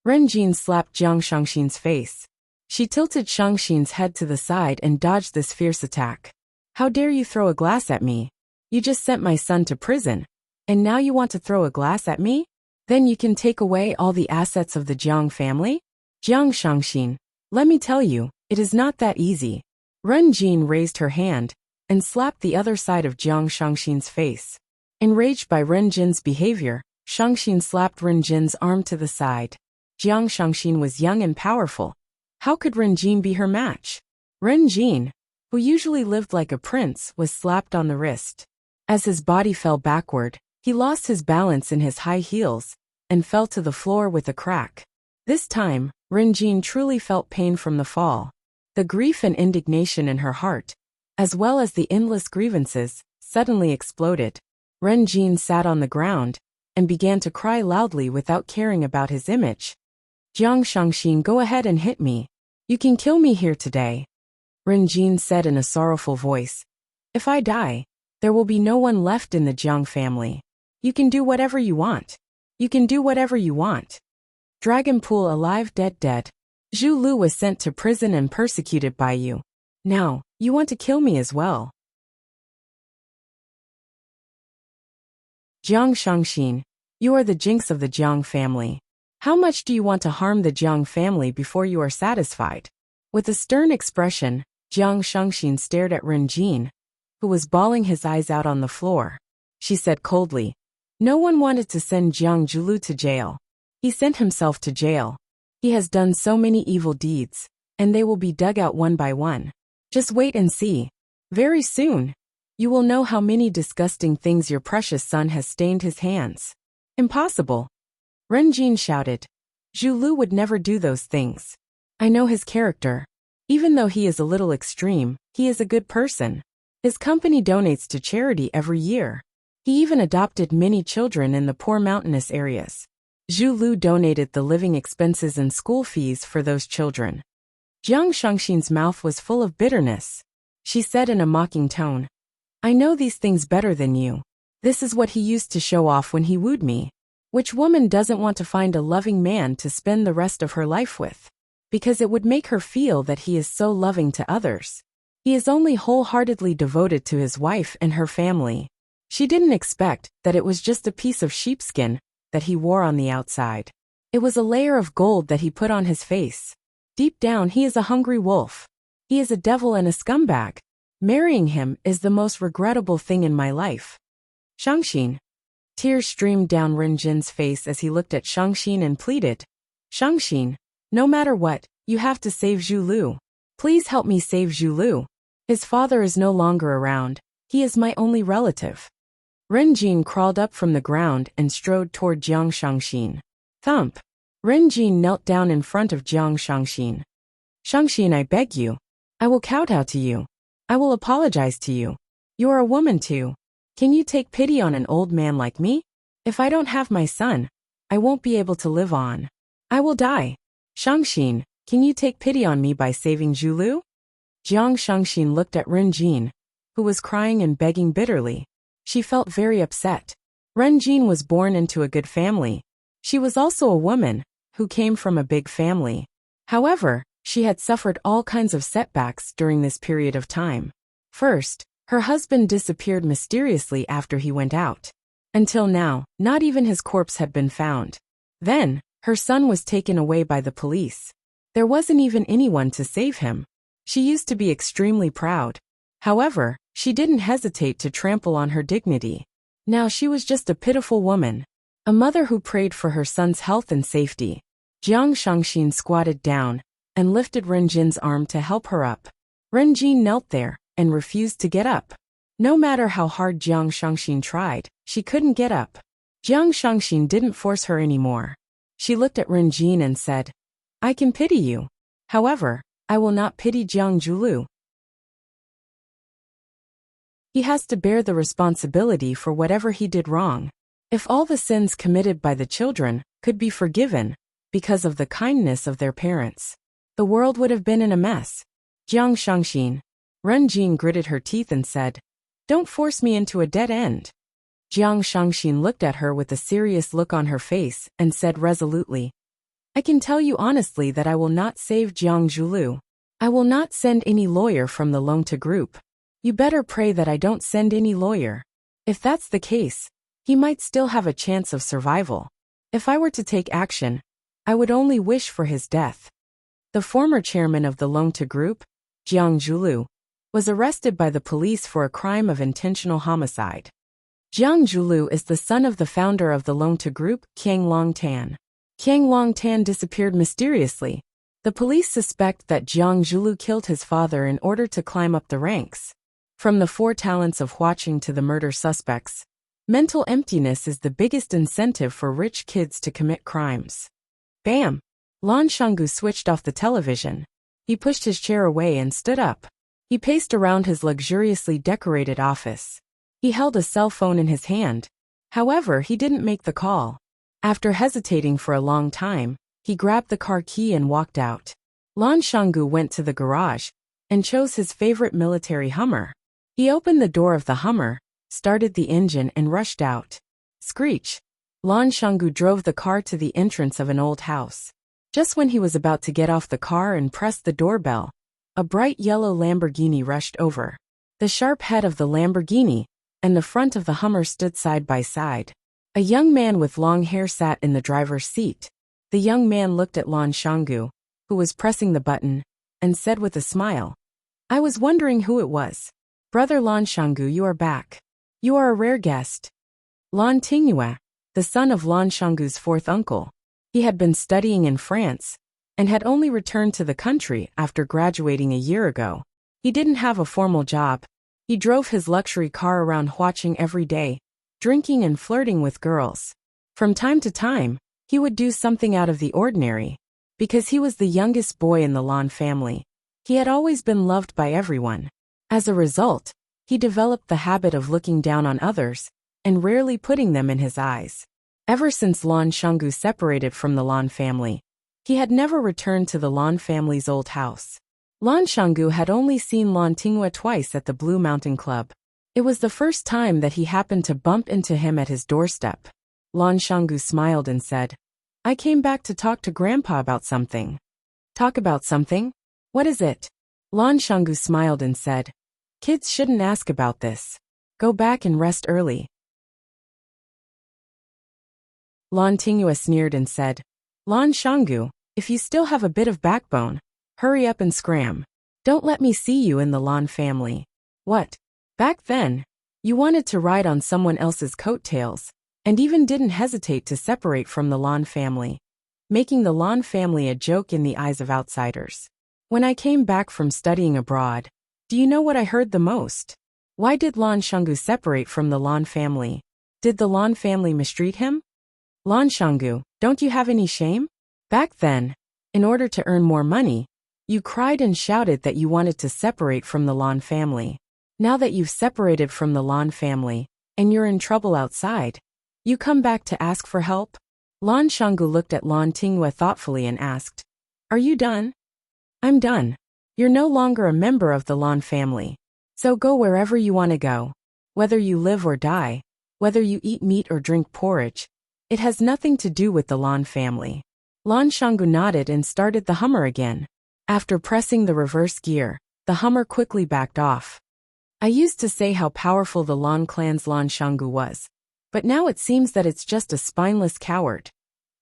Ren Jin slapped Jiang Shangxin's face. She tilted Shangxin's head to the side and dodged this fierce attack. How dare you throw a glass at me? You just sent my son to prison, and now you want to throw a glass at me? Then you can take away all the assets of the Jiang family? Jiang Shangxin, let me tell you, it is not that easy. Ren Jin raised her hand and slapped the other side of Jiang Shangxin's face. Enraged by Ren Jin's behavior, Shangxin slapped Ren Jin's arm to the side. Jiang Shangxin was young and powerful. How could Ren Jin be her match? Ren Jin, who usually lived like a prince, was slapped on the wrist. As his body fell backward, he lost his balance in his high heels and fell to the floor with a crack. This time, Ren Jin truly felt pain from the fall. The grief and indignation in her heart, as well as the endless grievances, suddenly exploded. Ren Jin sat on the ground and began to cry loudly without caring about his image. Jiang Shangxin, go ahead and hit me. You can kill me here today. Ren Jin said in a sorrowful voice. If I die, there will be no one left in the Jiang family. You can do whatever you want. You can do whatever you want. Dragon Pool alive, dead, dead. Zhu Lu was sent to prison and persecuted by you. Now, you want to kill me as well. Jiang Shangxin, you are the jinx of the Jiang family. How much do you want to harm the Jiang family before you are satisfied? With a stern expression, Jiang Shangxin stared at Ren Jin, who was bawling his eyes out on the floor. She said coldly, no one wanted to send Jiang Zhulu to jail. He sent himself to jail. He has done so many evil deeds, and they will be dug out one by one. Just wait and see. Very soon, you will know how many disgusting things your precious son has stained his hands. Impossible. Ren Jin shouted. Zhu Lu would never do those things. I know his character. Even though he is a little extreme, he is a good person. His company donates to charity every year. He even adopted many children in the poor mountainous areas. Zhu Lu donated the living expenses and school fees for those children. Jiang Shangxin's mouth was full of bitterness. She said in a mocking tone, I know these things better than you. This is what he used to show off when he wooed me. Which woman doesn't want to find a loving man to spend the rest of her life with? Because it would make her feel that he is so loving to others. He is only wholeheartedly devoted to his wife and her family. She didn't expect that it was just a piece of sheepskin that he wore on the outside. It was a layer of gold that he put on his face. Deep down, he is a hungry wolf. He is a devil and a scumbag. Marrying him is the most regrettable thing in my life. Shangxin. Tears streamed down Ren Jin's face as he looked at Shangxin and pleaded, Shangxin, no matter what, you have to save Zhu Lu. Please help me save Zhu Lu. His father is no longer around. He is my only relative. Ren Jin crawled up from the ground and strode toward Jiang Shangxin. Thump. Ren Jin knelt down in front of Jiang Shangxin. Shangxin, I beg you. I will kowtow to you. I will apologize to you. You are a woman too. Can you take pity on an old man like me? If I don't have my son, I won't be able to live on. I will die. Shangxin, can you take pity on me by saving Zhulu? Jiang Shangxin looked at Ren Jin, who was crying and begging bitterly. She felt very upset. Ren Jin was born into a good family. She was also a woman who came from a big family. However, she had suffered all kinds of setbacks during this period of time. First, her husband disappeared mysteriously after he went out. Until now, not even his corpse had been found. Then, her son was taken away by the police. There wasn't even anyone to save him. She used to be extremely proud. However, she didn't hesitate to trample on her dignity. Now she was just a pitiful woman, a mother who prayed for her son's health and safety. Jiang Shangxin squatted down and lifted Ren Jin's arm to help her up. Ren Jin knelt there and refused to get up. No matter how hard Jiang Shangxin tried, she couldn't get up. Jiang Shangxin didn't force her anymore. She looked at Ren Jin and said, I can pity you. However, I will not pity Jiang Zhulu. He has to bear the responsibility for whatever he did wrong. If all the sins committed by the children could be forgiven because of the kindness of their parents, the world would have been in a mess. Jiang Shangxin. Ren Jin gritted her teeth and said, Don't force me into a dead end. Jiang Shangxin looked at her with a serious look on her face and said resolutely, I can tell you honestly that I will not save Jiang Zhulu. I will not send any lawyer from the Longta group. You better pray that I don't send any lawyer. If that's the case, he might still have a chance of survival. If I were to take action, I would only wish for his death. The former chairman of the Longta group, Jiang Zhulu, was arrested by the police for a crime of intentional homicide. Jiang Zhulu is the son of the founder of the Longta group, Qiang Longtan. Qiang Longtan disappeared mysteriously. The police suspect that Jiang Zhulu killed his father in order to climb up the ranks. From the 4 talents of watching to the murder suspects, mental emptiness is the biggest incentive for rich kids to commit crimes. Bam! Lan Shanggu switched off the television. He pushed his chair away and stood up. He paced around his luxuriously decorated office. He held a cell phone in his hand. However, he didn't make the call. After hesitating for a long time, he grabbed the car key and walked out. Lan Shanggu went to the garage and chose his favorite military Hummer. He opened the door of the Hummer, started the engine and rushed out. Screech! Lan Shanggu drove the car to the entrance of an old house. Just when he was about to get off the car and press the doorbell, a bright yellow Lamborghini rushed over. The sharp head of the Lamborghini and the front of the Hummer stood side by side. A young man with long hair sat in the driver's seat. The young man looked at Lan Shanggu, who was pressing the button, and said with a smile, I was wondering who it was. Brother Lan Shanggu, you are back. You are a rare guest. Lan Tingyue, the son of Lan Shanggu's 4th uncle. He had been studying in France and had only returned to the country after graduating a year ago. He didn't have a formal job. He drove his luxury car around Huaqing every day, drinking and flirting with girls. From time to time, he would do something out of the ordinary. Because he was the youngest boy in the Lan family, he had always been loved by everyone. As a result, he developed the habit of looking down on others and rarely putting them in his eyes. Ever since Lan Shanggu separated from the Lan family, he had never returned to the Lan family's old house. Lan Shanggu had only seen Lan Tingyue twice at the Blue Mountain Club. It was the first time that he happened to bump into him at his doorstep. Lan Shanggu smiled and said, I came back to talk to Grandpa about something. Talk about something? What is it? Lan Shanggu smiled and said, Kids shouldn't ask about this. Go back and rest early. Lan Tingyue sneered and said, Lan Shanggu, if you still have a bit of backbone, hurry up and scram. Don't let me see you in the Lan family. What? Back then, you wanted to ride on someone else's coattails, and even didn't hesitate to separate from the Lan family, making the Lan family a joke in the eyes of outsiders. When I came back from studying abroad, do you know what I heard the most? Why did Lan Shanggu separate from the Lan family? Did the Lan family mistreat him? Lan Shanggu, don't you have any shame? Back then, in order to earn more money, You cried and shouted that you wanted to separate from the Lan family. Now that you've separated from the Lan family, and you're in trouble outside, you come back to ask for help? Lan Shanggu looked at Lan Tingyue thoughtfully and asked, "Are you done?" "I'm done. You're no longer a member of the Lan family. So go wherever you want to go. Whether you live or die, whether you eat meat or drink porridge, it has nothing to do with the Lan family." Lan Shanggu nodded and started the Hummer again. After pressing the reverse gear, the Hummer quickly backed off. I used to say how powerful the Lan clan's Lan Shanggu was, but now it seems that it's just a spineless coward.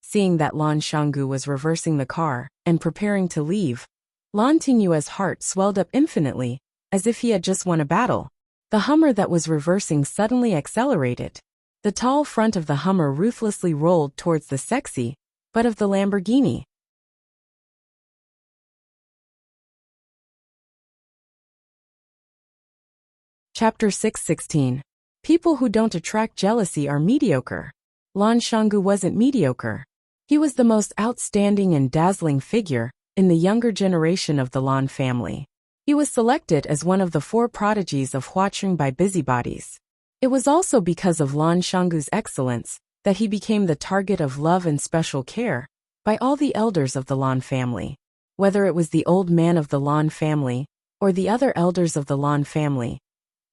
Seeing that Lan Shanggu was reversing the car and preparing to leave, Lan Tingyue's heart swelled up infinitely, as if he had just won a battle. The Hummer that was reversing suddenly accelerated. The tall front of the Hummer ruthlessly rolled towards the sexy butt of the Lamborghini. Chapter 6:16. People who don't attract jealousy are mediocre. Lan Shanggu wasn't mediocre. He was the most outstanding and dazzling figure in the younger generation of the Lan family. He was selected as one of the 4 prodigies of Huacheng by busybodies. It was also because of Lan Shanggu's excellence that he became the target of love and special care by all the elders of the Lan family. Whether it was the old man of the Lan family or the other elders of the Lan family,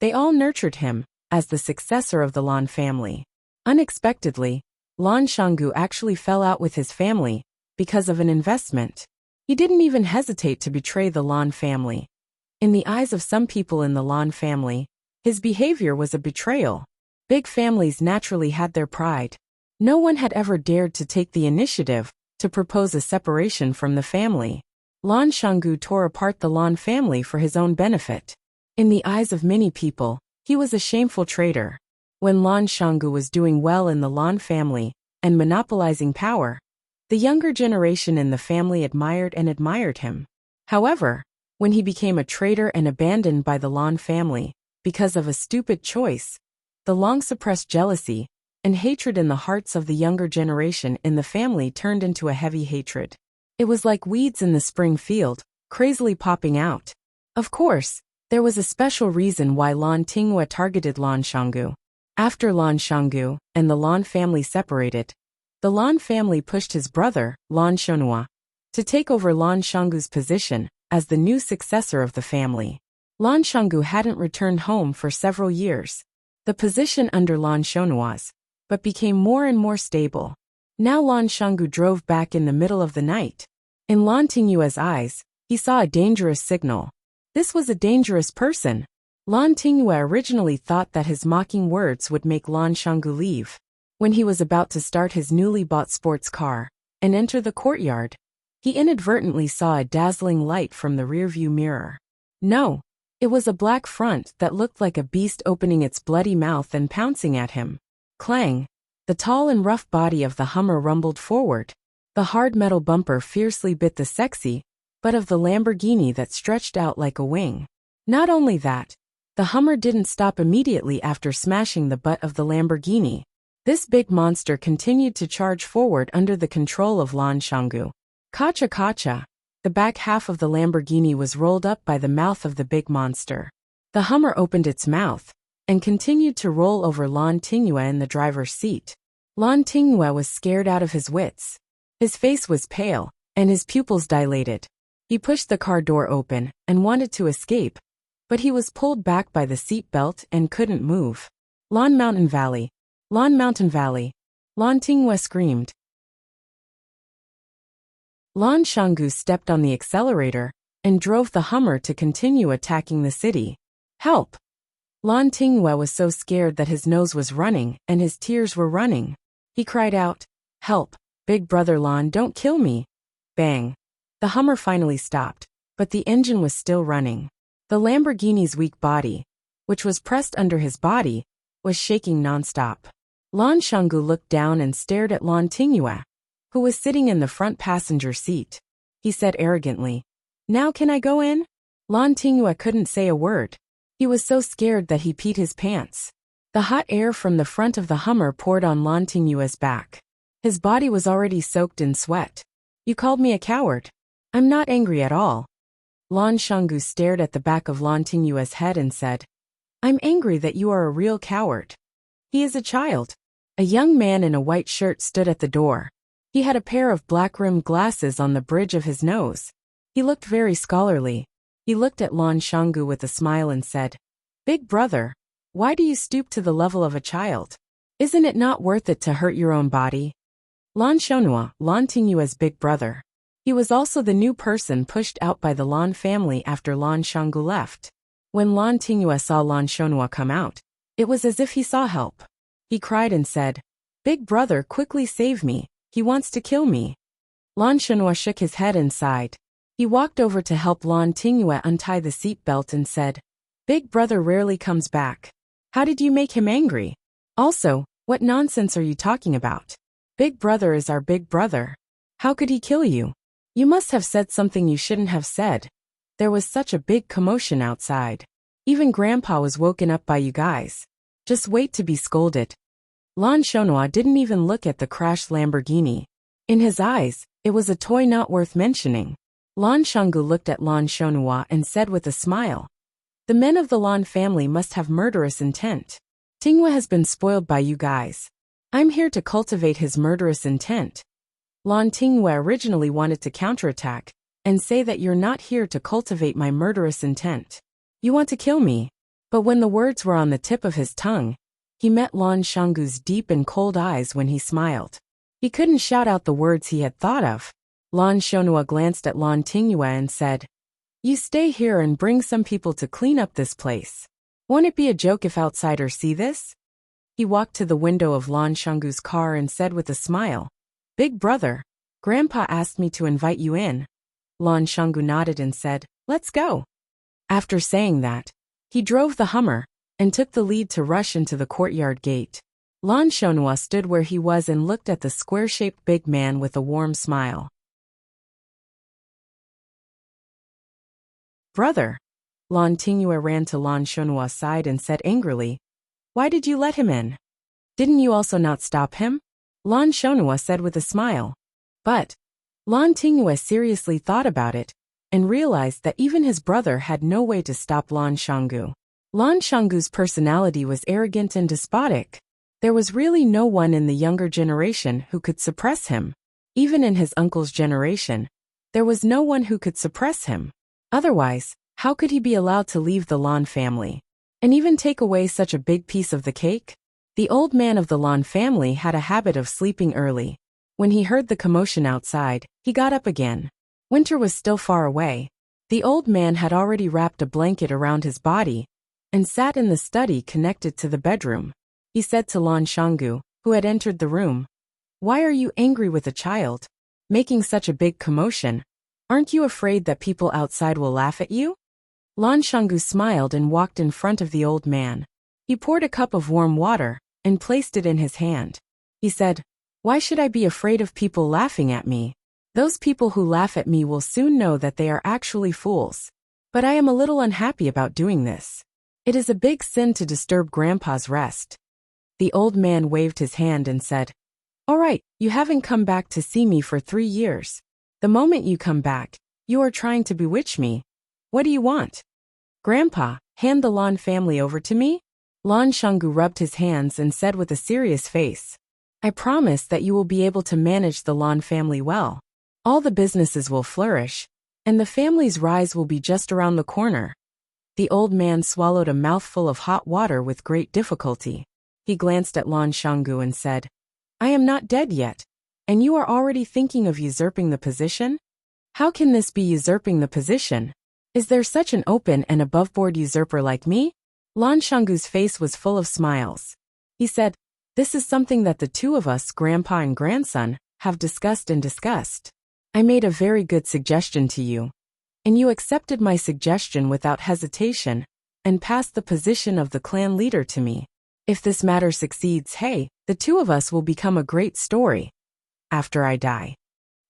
they all nurtured him as the successor of the Lan family. Unexpectedly, Lan Shanggu actually fell out with his family because of an investment. He didn't even hesitate to betray the Lan family. In the eyes of some people in the Lan family, his behavior was a betrayal. Big families naturally had their pride. No one had ever dared to take the initiative to propose a separation from the family. Lan Shanggu tore apart the Lan family for his own benefit. In the eyes of many people, he was a shameful traitor. When Lan Shanggu was doing well in the Lan family and monopolizing power, the younger generation in the family admired him. However, when he became a traitor and abandoned by the Lan family because of a stupid choice, the long-suppressed jealousy and hatred in the hearts of the younger generation in the family turned into a heavy hatred. It was like weeds in the spring field, crazily popping out. Of course, there was a special reason why Lan Tingyue targeted Lan Shanggu. After Lan Shanggu and the Lan family separated, the Lan family pushed his brother, Lan Shonhua, to take over Lan Shanggu's position as the new successor of the family. Lan Shanggu hadn't returned home for several years. The position under Lan Shonhua's, but became more and more stable. Now Lan Shanggu drove back in the middle of the night. In Lan Tingyue's eyes, he saw a dangerous signal. This was a dangerous person. Lan Tingyue originally thought that his mocking words would make Lan Shanggu leave. When he was about to start his newly bought sports car and enter the courtyard, he inadvertently saw a dazzling light from the rearview mirror. No, it was a black front that looked like a beast opening its bloody mouth and pouncing at him. Clang! The tall and rough body of the Hummer rumbled forward. The hard metal bumper fiercely bit the sexy butt of the Lamborghini that stretched out like a wing. Not only that, the Hummer didn't stop immediately after smashing the butt of the Lamborghini. This big monster continued to charge forward under the control of Lan Shanggu. Kacha kacha! The back half of the Lamborghini was rolled up by the mouth of the big monster. The Hummer opened its mouth and continued to roll over Lan Tingyue in the driver's seat. Lan Tingyue was scared out of his wits. His face was pale, and his pupils dilated. He pushed the car door open and wanted to escape, but he was pulled back by the seat belt and couldn't move. Lan Mountain Valley! Lan Mountain Valley! Lan Tingyue screamed. Lan Shanggu stepped on the accelerator and drove the Hummer to continue attacking the city. Help! Lan Tingyue was so scared that his nose was running and his tears were running. He cried out, "Help! Big brother Lan, don't kill me!" Bang! The Hummer finally stopped, but the engine was still running. The Lamborghini's weak body, which was pressed under his body, was shaking nonstop. Lan Shanggu looked down and stared at Lan Tingyue, who was sitting in the front passenger seat. He said arrogantly, "Now can I go in?" Lan Tingyue couldn't say a word. He was so scared that he peed his pants. The hot air from the front of the Hummer poured on Lan Tingyue's back. His body was already soaked in sweat. "You called me a coward." "I'm not angry at all. Lan Shanggu stared at the back of Lan Tingyue's head and said, I'm angry that you are a real coward. He is a child. A young man in a white shirt stood at the door. He had a pair of black-rimmed glasses on the bridge of his nose. He looked very scholarly. He looked at Lan Shanggu with a smile and said, Big brother, why do you stoop to the level of a child? Isn't it not worth it to hurt your own body? Lan Shonhua, Lan Tingyue's big brother. He was also the new person pushed out by the Lan family after Lan Shanggu left. When Lan Tingyue saw Lan Shonhua come out, it was as if he saw help. He cried and said, Big brother, quickly save me. He wants to kill me. Lan Shonhua shook his head and sighed. He walked over to help Lan Tingyue untie the seat belt and said, Big brother rarely comes back. How did you make him angry? Also, what nonsense are you talking about? Big brother is our big brother. How could he kill you? You must have said something you shouldn't have said. There was such a big commotion outside. Even Grandpa was woken up by you guys. Just wait to be scolded. Lan Shonhua didn't even look at the crashed Lamborghini. In his eyes, it was a toy not worth mentioning. Lan Shanggu looked at Lan Shonhua and said with a smile, The men of the Lan family must have murderous intent. Tingyue has been spoiled by you guys. I'm here to cultivate his murderous intent. Lan Tingyue originally wanted to counterattack and say that you're not here to cultivate my murderous intent. You want to kill me. But when the words were on the tip of his tongue, he met Lan Shanggu's deep and cold eyes when he smiled. He couldn't shout out the words he had thought of. Lan Shonhua glanced at Lan Tingyue and said, You stay here and bring some people to clean up this place. Won't it be a joke if outsiders see this? He walked to the window of Lan Shanggu's car and said with a smile, Big brother, Grandpa asked me to invite you in. Lan Shanggu nodded and said, Let's go. After saying that, he drove the Hummer and took the lead to rush into the courtyard gate. Lan Shonhua stood where he was and looked at the square-shaped big man with a warm smile. Brother. Lan Tingyue ran to Lan Shonhua's side and said angrily, Why did you let him in? Didn't you also not stop him? Lan Shonhua said with a smile. But Lan Tingyue seriously thought about it and realized that even his brother had no way to stop Lan Shanggu. Lan Shanggu's personality was arrogant and despotic. There was really no one in the younger generation who could suppress him. Even in his uncle's generation, there was no one who could suppress him. Otherwise, how could he be allowed to leave the Lan family and even take away such a big piece of the cake? The old man of the Lan family had a habit of sleeping early. When he heard the commotion outside, he got up again. Winter was still far away. The old man had already wrapped a blanket around his body and sat in the study connected to the bedroom. He said to Lan Shanggu, who had entered the room, Why are you angry with a child? Making such a big commotion. Aren't you afraid that people outside will laugh at you? Lan Shanggu smiled and walked in front of the old man. He poured a cup of warm water and placed it in his hand. He said, Why should I be afraid of people laughing at me? Those people who laugh at me will soon know that they are actually fools. But I am a little unhappy about doing this. It is a big sin to disturb Grandpa's rest. The old man waved his hand and said, All right, you haven't come back to see me for 3 years. The moment you come back, you are trying to bewitch me. What do you want? Grandpa, hand the Lan family over to me? Lan Shanggu rubbed his hands and said with a serious face, I promise that you will be able to manage the Lan family well. All the businesses will flourish, and the family's rise will be just around the corner. The old man swallowed a mouthful of hot water with great difficulty. He glanced at Lan Shanggu and said, I am not dead yet, and you are already thinking of usurping the position? How can this be usurping the position? Is there such an open and above-board usurper like me? Lan Shanggu's face was full of smiles. He said, This is something that the two of us, grandpa and grandson, have discussed and discussed. I made a very good suggestion to you, and you accepted my suggestion without hesitation and passed the position of the clan leader to me. If this matter succeeds, hey, the two of us will become a great story. After I die.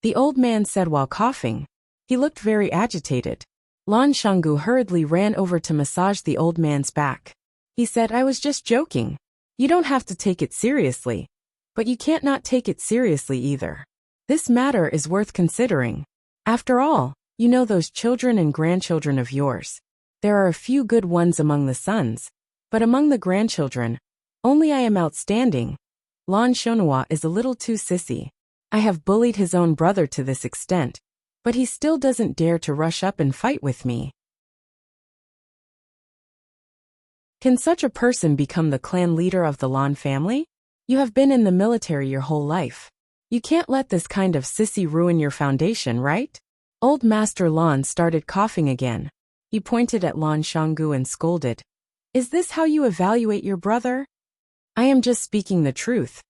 The old man said while coughing. He looked very agitated. Lan Shanggu hurriedly ran over to massage the old man's back. He said, I was just joking. You don't have to take it seriously. But you can't not take it seriously either. This matter is worth considering. After all, You know those children and grandchildren of yours. There are a few good ones among the sons, but among the grandchildren, only I am outstanding. Lan Shonhua is a little too sissy. I have bullied his own brother to this extent, but he still doesn't dare to rush up and fight with me. Can such a person become the clan leader of the Lan family? You have been in the military your whole life. You can't let this kind of sissy ruin your foundation, right? Old Master Lan started coughing again. He pointed at Lan Shanggu and scolded. Is this how you evaluate your brother? I am just speaking the truth.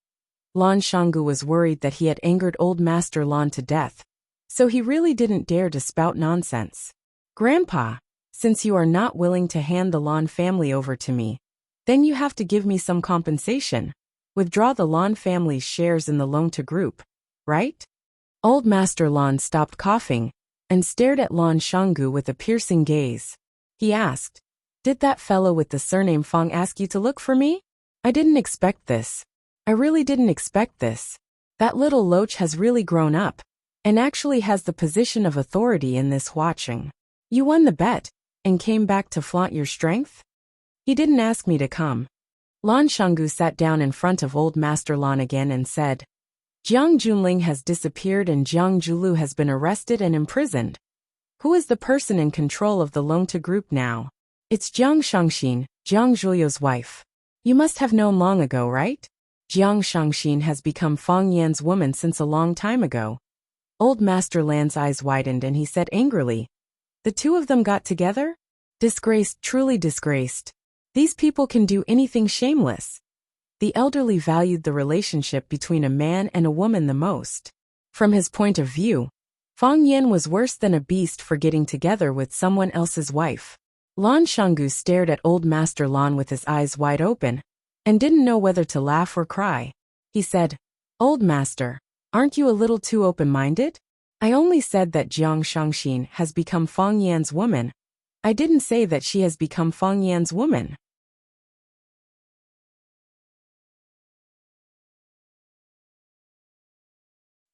Lan Shanggu was worried that he had angered Old Master Lan to death, so he really didn't dare to spout nonsense. Grandpa, since you are not willing to hand the Lan family over to me, then you have to give me some compensation. Withdraw the Lan family's shares in the Longta group, right? Old Master Lan stopped coughing and stared at Lan Shanggu with a piercing gaze. He asked, Did that fellow with the surname Fang ask you to look for me? I didn't expect this. I really didn't expect this. That little loach has really grown up, and actually has the position of authority in this watching. You won the bet, and came back to flaunt your strength? He didn't ask me to come. Lan Shanggu sat down in front of Old Master Lan again and said, Jiang Junling has disappeared and Jiang Julu has been arrested and imprisoned. Who is the person in control of the Longta group now? It's Jiang Shangxin, Jiang Zhuliu's wife. You must have known long ago, right? Jiang Shangxin has become Fang Yan's woman since a long time ago. Old Master Lan's eyes widened and he said angrily, The two of them got together? Disgraced, truly disgraced. These people can do anything shameless. The elderly valued the relationship between a man and a woman the most. From his point of view, Fang Yan was worse than a beast for getting together with someone else's wife. Lan Shanggu stared at Old Master Lan with his eyes wide open, and didn't know whether to laugh or cry. He said, Old Master, aren't you a little too open-minded? I only said that Jiang Shangxin has become Fang Yan's woman. I didn't say that she has become Fang Yan's woman.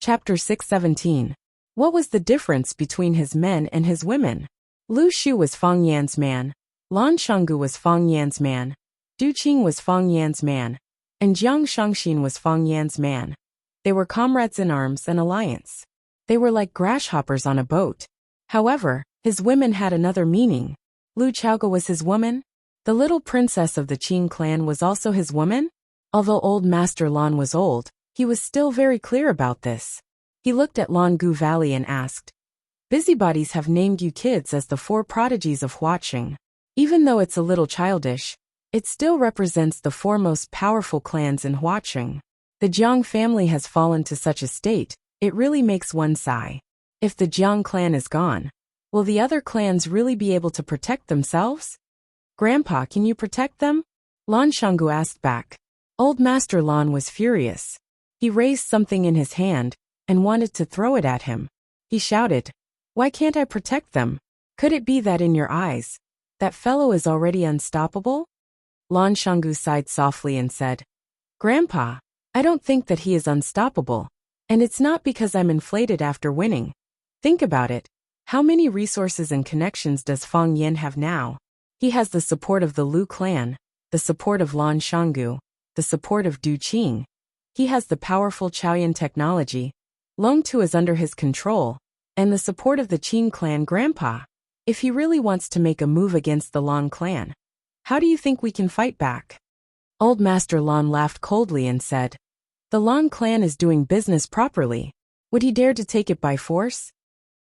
Chapter 617. What was the difference between his men and his women? Lu Shu was Fang Yan's man, Lan Shanggu was Fang Yan's man, Du Qing was Fang Yan's man, and Jiang Shangxin was Fang Yan's man. They were comrades in arms and alliance. They were like grasshoppers on a boat. However, his women had another meaning. Lu Chaoge was his woman. The little princess of the Qing clan was also his woman. Although Old Master Lan was old, he was still very clear about this. He looked at Langu Valley and asked, Busybodies have named you kids as the four prodigies of Huaqing. Even though it's a little childish, it still represents the four most powerful clans in Huaqing. The Jiang family has fallen to such a state, it really makes one sigh. If the Jiang clan is gone, will the other clans really be able to protect themselves? Grandpa, can you protect them? Lan Shanggu asked back. Old Master Lan was furious. He raised something in his hand and wanted to throw it at him. He shouted, Why can't I protect them? Could it be that in your eyes, that fellow is already unstoppable? Lan Shanggu sighed softly and said, Grandpa, I don't think that he is unstoppable, and it's not because I'm inflated after winning. Think about it. How many resources and connections does Fang Yan have now? He has the support of the Lu clan, the support of Lan Shanggu, the support of Du Qing. He has the powerful Chaoyan technology. Longtu is under his control, and the support of the Qing clan. Grandpa, if he really wants to make a move against the Lan clan, how do you think we can fight back? Old Master Lan laughed coldly and said, The Lan clan is doing business properly. Would he dare to take it by force?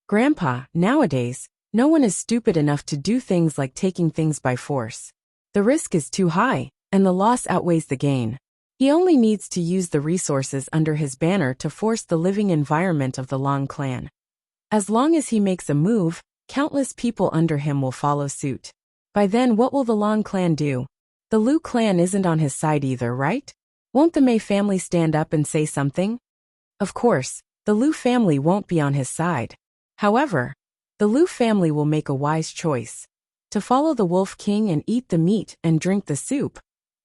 Grandpa, nowadays, no one is stupid enough to do things like taking things by force. The risk is too high, and the loss outweighs the gain. He only needs to use the resources under his banner to force the living environment of the Lan clan. As long as he makes a move, countless people under him will follow suit. By then, what will the Lan clan do? The Lu clan isn't on his side either, right? Won't the Mei family stand up and say something? Of course, the Lu family won't be on his side. However, the Lu family will make a wise choice: to follow the Wolf King and eat the meat and drink the soup,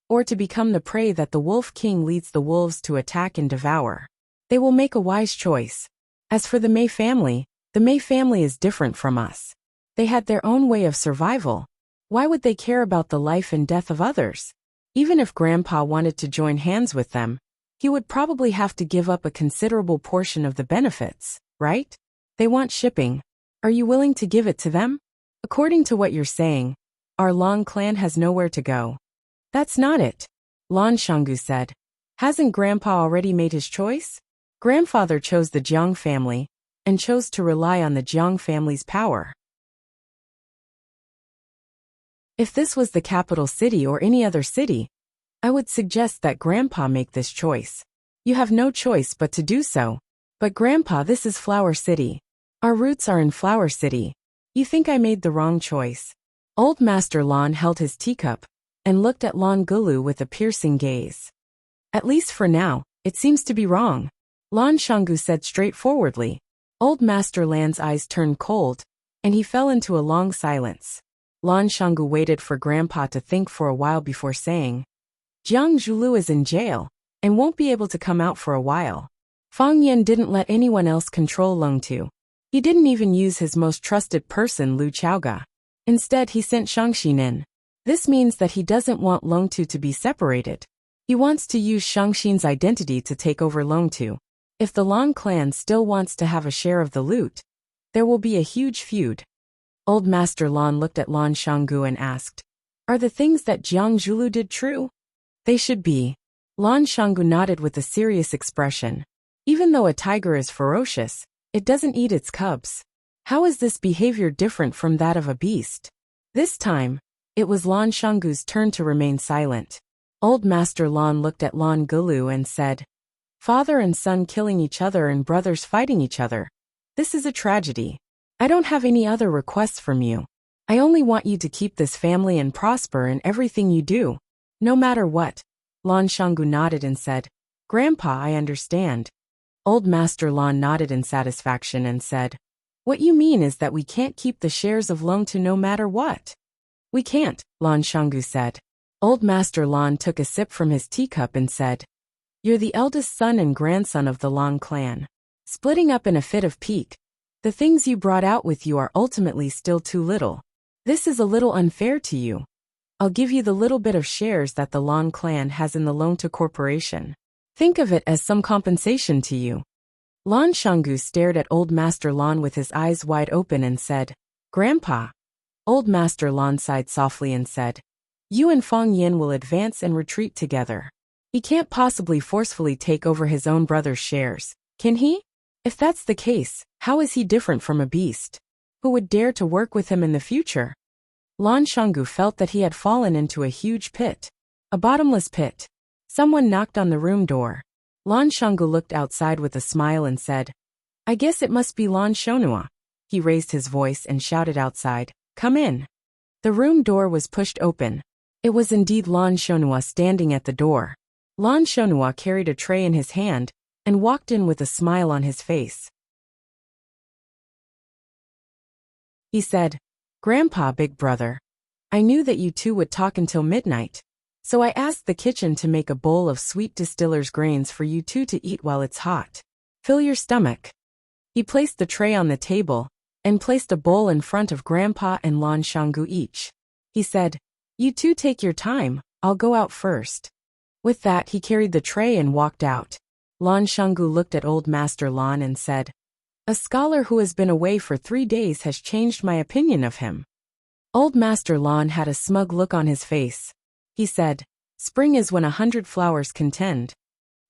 or to become the prey that the Wolf King leads the wolves to attack and devour. They will make a wise choice. As for the Mei family, The Mei family is different from us. They had their own way of survival. Why would they care about the life and death of others? Even if Grandpa wanted to join hands with them, he would probably have to give up a considerable portion of the benefits, right? They want shipping. Are you willing to give it to them? According to what you're saying, our Long clan has nowhere to go. That's not it, Lan Shanggu said. Hasn't Grandpa already made his choice? Grandfather chose the Jiang family, and chose to rely on the Jiang family's power. If this was the capital city or any other city, I would suggest that Grandpa make this choice. You have no choice but to do so. But Grandpa, this is Flower City. Our roots are in Flower City. You think I made the wrong choice? Old Master Lan held his teacup and looked at Lan Gulu with a piercing gaze. At least for now, it seems to be wrong, Lan Shanggu said straightforwardly. Old Master Lan's eyes turned cold, and he fell into a long silence. Lan Shanggu waited for Grandpa to think for a while before saying, Jiang Zhulu is in jail, and won't be able to come out for a while. Fang Yin didn't let anyone else control Longtu. He didn't even use his most trusted person Lu Chaoga. Instead he sent Shangxin in. This means that he doesn't want Longtu to be separated. He wants to use Shangxin's identity to take over Longtu. If the Long clan still wants to have a share of the loot, there will be a huge feud. Old Master Lan looked at Lan Shanggu and asked, Are the things that Jiang Zhulu did true? They should be. Lan Shanggu nodded with a serious expression. Even though a tiger is ferocious, it doesn't eat its cubs. How is this behavior different from that of a beast? This time, it was Lan Shanggu's turn to remain silent. Old Master Lan looked at Lan Gulu and said, Father and son killing each other and brothers fighting each other. This is a tragedy. I don't have any other requests from you. I only want you to keep this family and prosper in everything you do. No matter what. Lan Shanggu nodded and said, Grandpa, I understand. Old Master Lan nodded in satisfaction and said, What you mean is that we can't keep the shares of Longtu no matter what? We can't, Lan Shanggu said. Old Master Lan took a sip from his teacup and said, You're the eldest son and grandson of the Long clan. Splitting up in a fit of pique, the things you brought out with you are ultimately still too little. This is a little unfair to you. I'll give you the little bit of shares that the Long clan has in the Longtu Corporation. Think of it as some compensation to you. Lan Shanggu stared at Old Master Lan with his eyes wide open and said, Grandpa. Old Master Lan sighed softly and said, You and Fang Yin will advance and retreat together. He can't possibly forcefully take over his own brother's shares, can he? If that's the case, how is he different from a beast? Who would dare to work with him in the future? Lan Shanggu felt that he had fallen into a huge pit. A bottomless pit. Someone knocked on the room door. Lan Shanggu looked outside with a smile and said, I guess it must be Lan Shonua. He raised his voice and shouted outside, Come in. The room door was pushed open. It was indeed Lan Shonua standing at the door. Lan Shonua carried a tray in his hand and walked in with a smile on his face. He said, Grandpa, big brother, I knew that you two would talk until midnight, so I asked the kitchen to make a bowl of sweet distiller's grains for you two to eat while it's hot. Fill your stomach. He placed the tray on the table and placed a bowl in front of Grandpa and Lan Shanggu each. He said, You two take your time, I'll go out first. With that he carried the tray and walked out. Lan Shanggu looked at Old Master Lan and said, A scholar who has been away for 3 days has changed my opinion of him. Old Master Lan had a smug look on his face. He said, Spring is when 100 flowers contend.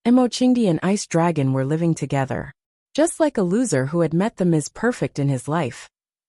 Mo Qingdi and Ice Dragon were living together. Just like a loser who had met them is perfect in his life.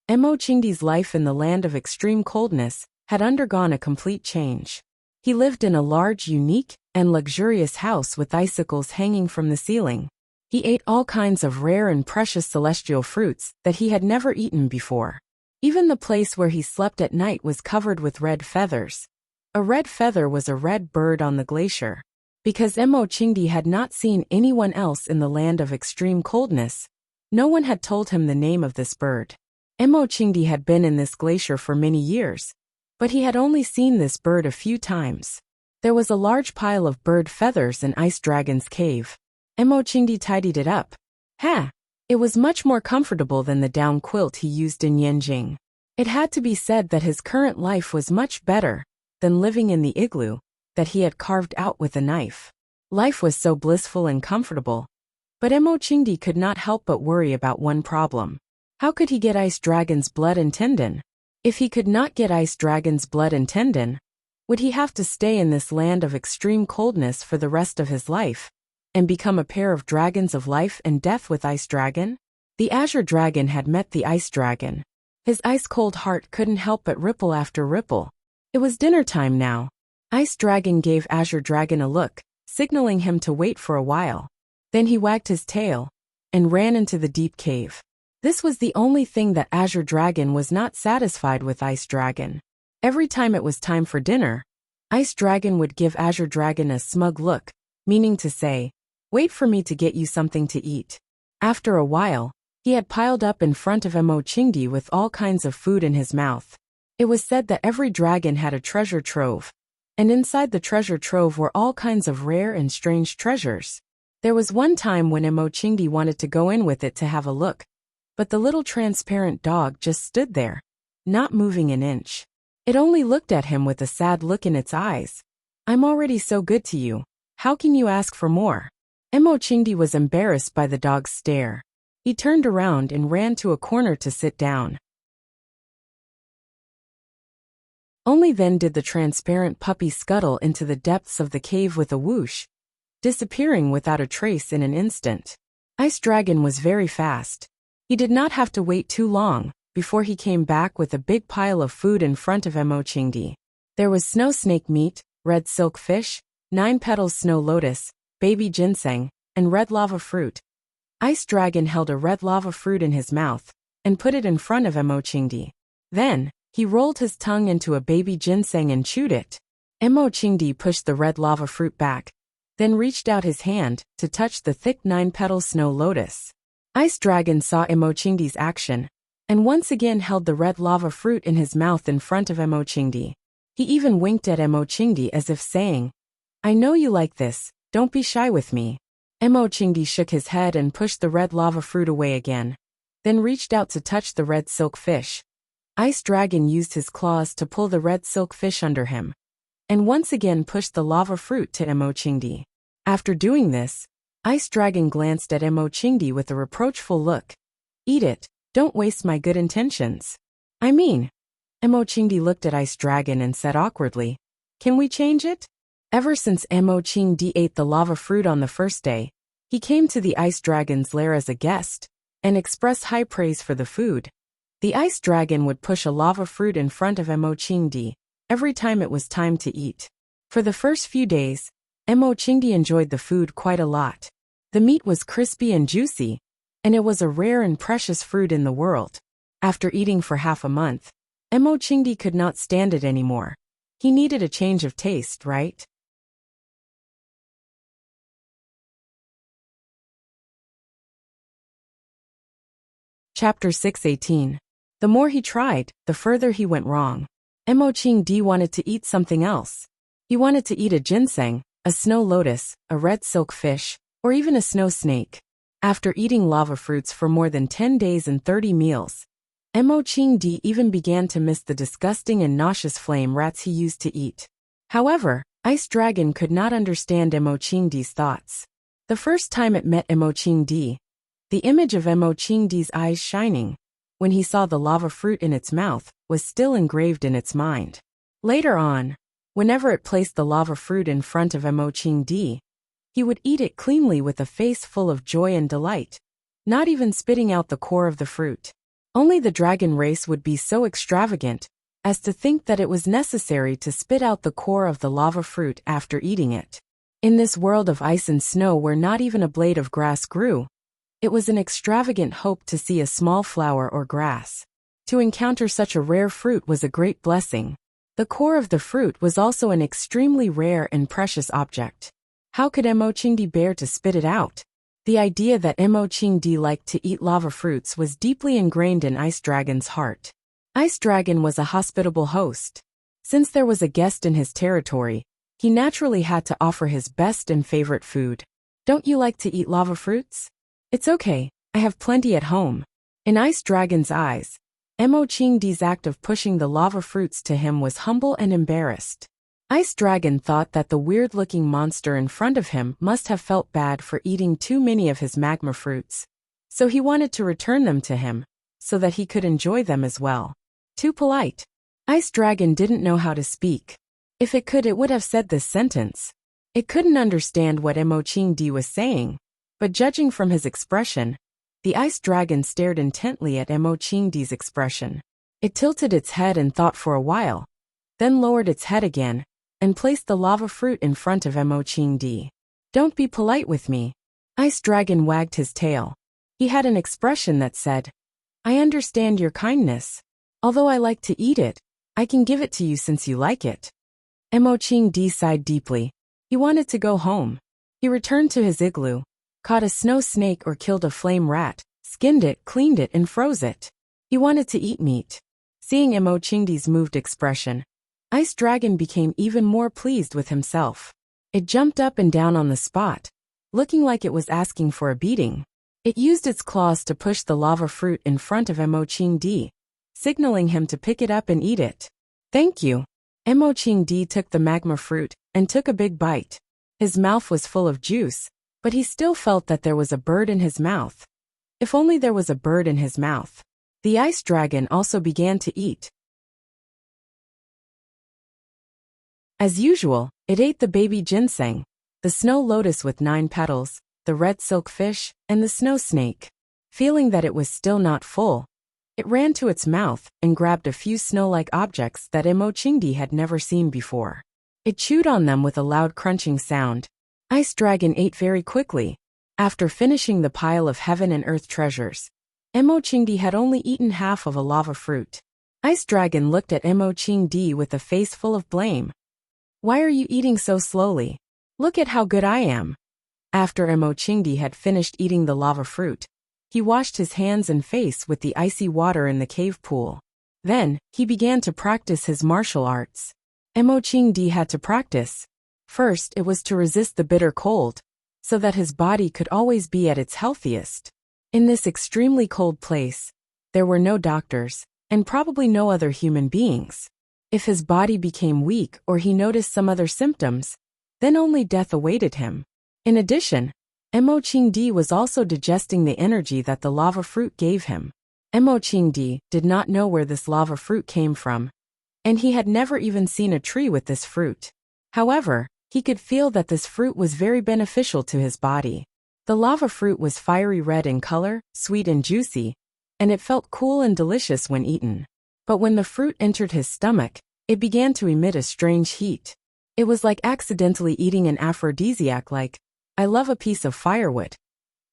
Mo Qingdi's life in the land of extreme coldness had undergone a complete change. He lived in a large, unique, and luxurious house with icicles hanging from the ceiling. He ate all kinds of rare and precious celestial fruits that he had never eaten before. Even the place where he slept at night was covered with red feathers. A red feather was a red bird on the glacier. Because Mo Qingdi had not seen anyone else in the land of extreme coldness, no one had told him the name of this bird. Mo Qingdi had been in this glacier for many years, but he had only seen this bird a few times. There was a large pile of bird feathers in Ice Dragon's cave. Mo Qingdi tidied it up. Ha! It was much more comfortable than the down quilt he used in Yanjing. It had to be said that his current life was much better than living in the igloo that he had carved out with a knife. Life was so blissful and comfortable. But Emo Chingdi could not help but worry about one problem. How could he get Ice Dragon's blood and tendon? If he could not get Ice Dragon's blood and tendon, would he have to stay in this land of extreme coldness for the rest of his life and become a pair of dragons of life and death with Ice Dragon? The Azure Dragon had met the Ice Dragon. His ice-cold heart couldn't help but ripple after ripple. It was dinner time now. Ice Dragon gave Azure Dragon a look, signaling him to wait for a while. Then he wagged his tail and ran into the deep cave. This was the only thing that Azure Dragon was not satisfied with Ice Dragon. Every time it was time for dinner, Ice Dragon would give Azure Dragon a smug look, meaning to say, "Wait for me to get you something to eat." After a while, he had piled up in front of Emo Chingdi with all kinds of food in his mouth. It was said that every dragon had a treasure trove, and inside the treasure trove were all kinds of rare and strange treasures. There was one time when Emo Chingdi wanted to go in with it to have a look, but the little transparent dog just stood there, not moving an inch. It only looked at him with a sad look in its eyes. "I'm already so good to you. How can you ask for more?" Emo Chingdi was embarrassed by the dog's stare. He turned around and ran to a corner to sit down. Only then did the transparent puppy scuttle into the depths of the cave with a whoosh, disappearing without a trace in an instant. Ice Dragon was very fast. He did not have to wait too long before he came back with a big pile of food in front of Emo Chingdi. There was snow snake meat, red silk fish, 9 petals snow lotus, baby ginseng, and red lava fruit. Ice Dragon held a red lava fruit in his mouth and put it in front of Emo Chingdi. Then, he rolled his tongue into a baby ginseng and chewed it. Emo Chingdi pushed the red lava fruit back, then reached out his hand to touch the thick 9-petal snow lotus. Ice Dragon saw Emo Chingdi's action, and once again held the red lava fruit in his mouth in front of Emo Chingdi. He even winked at Emo Chingdi as if saying, "I know you like this, don't be shy with me." Emo Chingdi shook his head and pushed the red lava fruit away again, then reached out to touch the red silk fish. Ice Dragon used his claws to pull the red silk fish under him, and once again pushed the lava fruit to Emo Chingdi. After doing this, Ice Dragon glanced at Emo Chingdi with a reproachful look. "Eat it, don't waste my good intentions." "I mean," Emo Chingdi looked at Ice Dragon and said awkwardly, "Can we change it?" Ever since Emo Chingdi ate the lava fruit on the first day, he came to the Ice Dragon's lair as a guest, and expressed high praise for the food. The Ice Dragon would push a lava fruit in front of Emo Chingdi every time it was time to eat. For the first few days, Emo Chingdi enjoyed the food quite a lot. The meat was crispy and juicy, and it was a rare and precious fruit in the world. After eating for half a month, Emo Chingdi could not stand it anymore. He needed a change of taste, right? Chapter 6:18. The more he tried, the further he went wrong. Emo Chingdi wanted to eat something else. He wanted to eat a ginseng, a snow lotus, a red silk fish, or even a snow snake. After eating lava fruits for more than 10 days and 30 meals, Emo Chingdi even began to miss the disgusting and nauseous flame rats he used to eat. However, Ice Dragon could not understand Emo Chingdi's thoughts. The first time it met Emo Chingdi, the image of Emo Chingdi's eyes shining, when he saw the lava fruit in its mouth, was still engraved in its mind. Later on, whenever it placed the lava fruit in front of Emo Chingdi, he would eat it cleanly with a face full of joy and delight, not even spitting out the core of the fruit. Only the dragon race would be so extravagant as to think that it was necessary to spit out the core of the lava fruit after eating it. In this world of ice and snow where not even a blade of grass grew, it was an extravagant hope to see a small flower or grass. To encounter such a rare fruit was a great blessing. The core of the fruit was also an extremely rare and precious object. How could Emo Chingdi bear to spit it out? The idea that Emo Chingdi liked to eat lava fruits was deeply ingrained in Ice Dragon's heart. Ice Dragon was a hospitable host. Since there was a guest in his territory, he naturally had to offer his best and favorite food. "Don't you like to eat lava fruits?" "It's okay, I have plenty at home. In Ice Dragon's eyes, Mo-Ching-Di's act of pushing the lava fruits to him was humble and embarrassed. Ice Dragon thought that the weird-looking monster in front of him must have felt bad for eating too many of his magma fruits, so he wanted to return them to him, so that he could enjoy them as well. Too polite. Ice Dragon didn't know how to speak. If it could, it would have said this sentence. It couldn't understand what Mo-Ching-Di was saying, but judging from his expression, the Ice Dragon stared intently at Mo-Ching-Di's expression. It tilted its head and thought for a while, then lowered its head again, and placed the lava fruit in front of Mo-Ching-Di. Don't be polite with me. Ice Dragon wagged his tail. He had an expression that said, I understand your kindness. Although I like to eat it, I can give it to you since you like it. Mo-Ching-Di sighed deeply. He wanted to go home. He returned to his igloo, caught a snow snake or killed a flame rat, skinned it, cleaned it, and froze it. He wanted to eat meat. Seeing Mo-Ching-Di's moved expression, Ice Dragon became even more pleased with himself. It jumped up and down on the spot, looking like it was asking for a beating. It used its claws to push the lava fruit in front of Mo-Ching-Di, signaling him to pick it up and eat it. Thank you. Mo-Ching-Di took the magma fruit and took a big bite. His mouth was full of juice, but he still felt that there was a bird in his mouth. If only there was a bird in his mouth. The Ice Dragon also began to eat. As usual, it ate the baby ginseng, the snow lotus with 9 petals, the red silk fish, and the snow snake. Feeling that it was still not full, it ran to its mouth and grabbed a few snow-like objects that Mo-Ching-Di had never seen before. It chewed on them with a loud crunching sound. Ice Dragon ate very quickly. After finishing the pile of heaven and earth treasures, Mo-Ching-Di had only eaten half of a lava fruit. Ice Dragon looked at Mo-Ching-Di with a face full of blame. Why are you eating so slowly? Look at how good I am. After Mo-Ching-Di had finished eating the lava fruit, he washed his hands and face with the icy water in the cave pool. Then, he began to practice his martial arts. Mo-Ching-Di had to practice. First, it was to resist the bitter cold, so that his body could always be at its healthiest. In this extremely cold place, there were no doctors, and probably no other human beings. If his body became weak or he noticed some other symptoms, then only death awaited him. In addition, Mo-Ching-Di was also digesting the energy that the lava fruit gave him. Mo-Ching-Di did not know where this lava fruit came from, and he had never even seen a tree with this fruit. However, he could feel that this fruit was very beneficial to his body. The lava fruit was fiery red in color, sweet and juicy, and it felt cool and delicious when eaten. But when the fruit entered his stomach, it began to emit a strange heat. It was like accidentally eating an aphrodisiac like, I love a piece of firewood,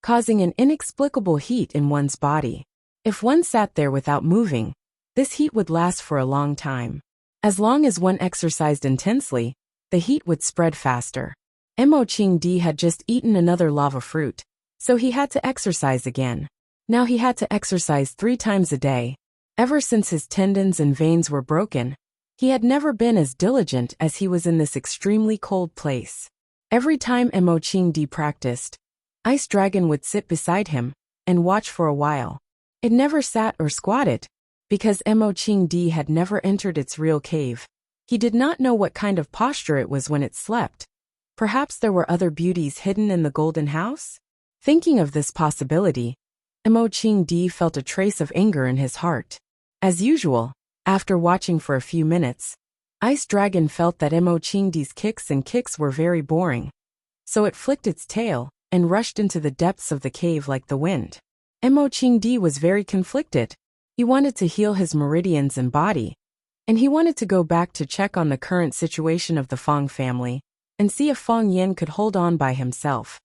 causing an inexplicable heat in one's body. If one sat there without moving, this heat would last for a long time. As long as one exercised intensely, the heat would spread faster. Mo-Ching-Di had just eaten another lava fruit, so he had to exercise again. Now he had to exercise 3 times a day. Ever since his tendons and veins were broken, he had never been as diligent as he was in this extremely cold place. Every time Mo-Ching-Di practiced, Ice Dragon would sit beside him and watch for a while. It never sat or squatted, because Mo-Ching-Di had never entered its real cave. He did not know what kind of posture it was when it slept. Perhaps there were other beauties hidden in the golden house? Thinking of this possibility, Mo-Ching-Di felt a trace of anger in his heart. As usual, after watching for a few minutes, Ice Dragon felt that Mo-Ching-Di's kicks were very boring. So it flicked its tail and rushed into the depths of the cave like the wind. Mo-Ching-Di was very conflicted. He wanted to heal his meridians and body, and he wanted to go back to check on the current situation of the Fong family and see if Fong Yin could hold on by himself.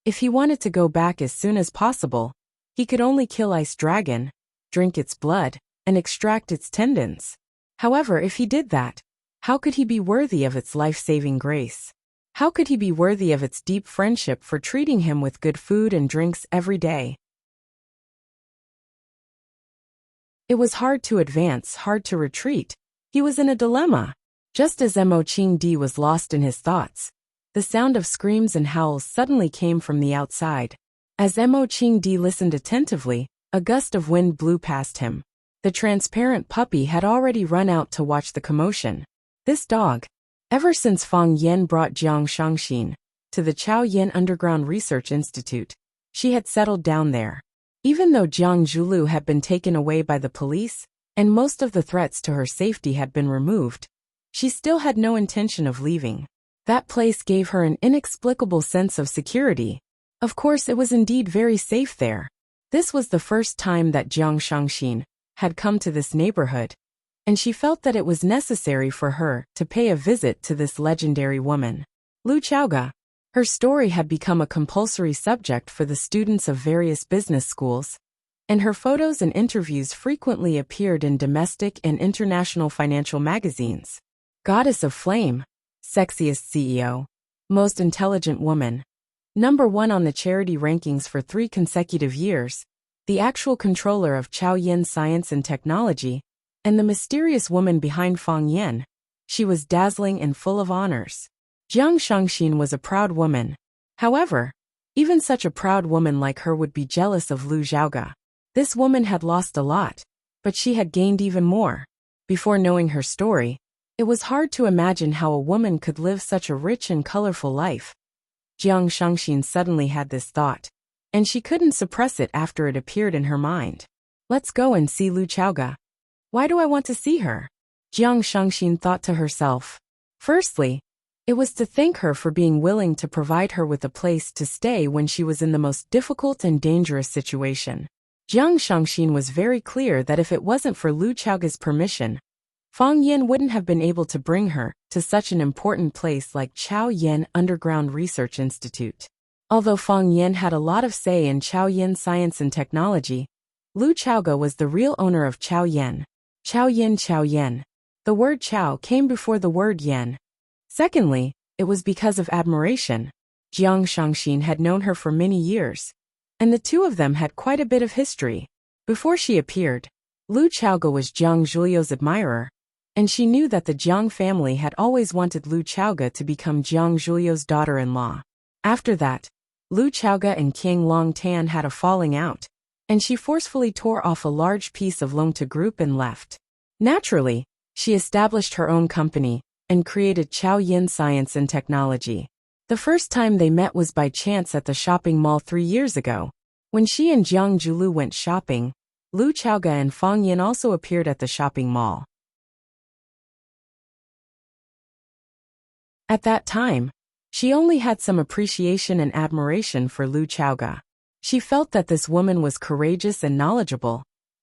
If he wanted to go back as soon as possible, he could only kill Ice Dragon, drink its blood, and extract its tendons. However, if he did that, how could he be worthy of its life-saving grace? How could he be worthy of its deep friendship for treating him with good food and drinks every day? It was hard to advance, hard to retreat. He was in a dilemma. Just as Mo-Ching-Di was lost in his thoughts, the sound of screams and howls suddenly came from the outside. As Mo Qingdi listened attentively, a gust of wind blew past him. The transparent puppy had already run out to watch the commotion. This dog. Ever since Fang Yan brought Jiang Shangxin to the Chaoyan Underground Research Institute, she had settled down there. Even though Jiang Zhulu had been taken away by the police, and most of the threats to her safety had been removed, she still had no intention of leaving. That place gave her an inexplicable sense of security. Of course, it was indeed very safe there. This was the first time that Jiang Shangxin had come to this neighborhood, and she felt that it was necessary for her to pay a visit to this legendary woman. Lu Chaoga. Her story had become a compulsory subject for the students of various business schools, and her photos and interviews frequently appeared in domestic and international financial magazines. Goddess of Flame, sexiest CEO, most intelligent woman, #1 on the charity rankings for 3 consecutive years, the actual controller of Chaoyan Science and Technology, and the mysterious woman behind Fang Yan. She was dazzling and full of honors. Jiang Shangxin was a proud woman. However, even such a proud woman like her would be jealous of Lu Xiaoga. This woman had lost a lot, but she had gained even more. Before knowing her story, it was hard to imagine how a woman could live such a rich and colorful life. Jiang Shangxin suddenly had this thought, and she couldn't suppress it after it appeared in her mind. Let's go and see Lu Chaoga. Why do I want to see her? Jiang Shangxin thought to herself. Firstly, it was to thank her for being willing to provide her with a place to stay when she was in the most difficult and dangerous situation. Jiang Shangxin was very clear that if it wasn't for Lu Chaoga's permission, Fang Yan wouldn't have been able to bring her to such an important place like Chaoyan Underground Research Institute. Although Fang Yan had a lot of say in Chaoyan Science and Technology, Lu Chaoga was the real owner of Chaoyan. Chaoyan. The word Chao came before the word Yan. Secondly, it was because of admiration. Jiang Shangxin had known her for many years, and the two of them had quite a bit of history. Before she appeared, Lu Chaoga was Jiang Zhulio's admirer, and she knew that the Jiang family had always wanted Lu Chaoga to become Jiang Zhulio's daughter-in-law. After that, Lu Chaoga and King Long Tan had a falling out, and she forcefully tore off a large piece of Longta Group and left. Naturally, she established her own company and created Chaoyan Science and Technology. The first time they met was by chance at the shopping mall 3 years ago. When she and Jiang Zhulu went shopping, Lu Chaoga and Fang Yan also appeared at the shopping mall. At that time, she only had some appreciation and admiration for Lu Chaoga. She felt that this woman was courageous and knowledgeable,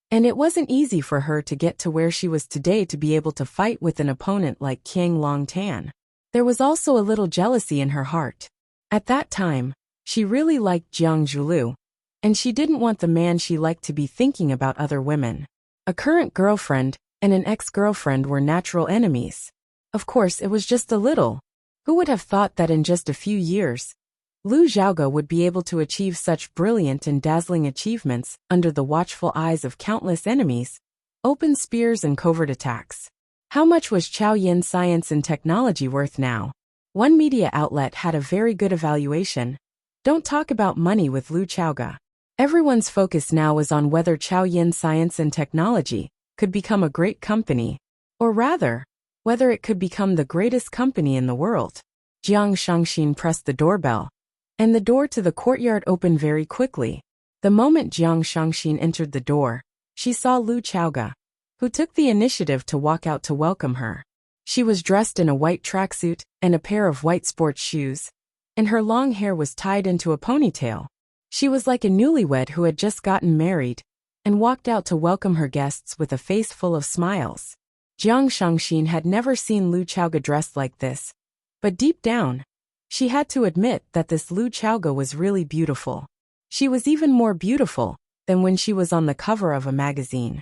and it wasn't easy for her to get to where she was today to be able to fight with an opponent like King Long Tan. There was also a little jealousy in her heart. At that time, she really liked Jiang Zhulu, and she didn't want the man she liked to be thinking about other women. A current girlfriend and an ex-girlfriend were natural enemies. Of course, it was just a little. Who would have thought that in just a few years, Lu Xiaoga would be able to achieve such brilliant and dazzling achievements under the watchful eyes of countless enemies, open spears and covert attacks. How much was Chaoyan Science and Technology worth now? One media outlet had a very good evaluation. Don't talk about money with Lu Chaoga. Everyone's focus now was on whether Chaoyan Science and Technology could become a great company, or rather, whether it could become the greatest company in the world. Jiang Shangxin pressed the doorbell, and the door to the courtyard opened very quickly. The moment Jiang Shangxin entered the door, she saw Lu Chaoga, who took the initiative to walk out to welcome her. She was dressed in a white tracksuit and a pair of white sports shoes, and her long hair was tied into a ponytail. She was like a newlywed who had just gotten married, and walked out to welcome her guests with a face full of smiles. Jiang Shangxin had never seen Lu Chaoga dressed like this, but deep down, she had to admit that this Lu Chaoga was really beautiful. She was even more beautiful than when she was on the cover of a magazine.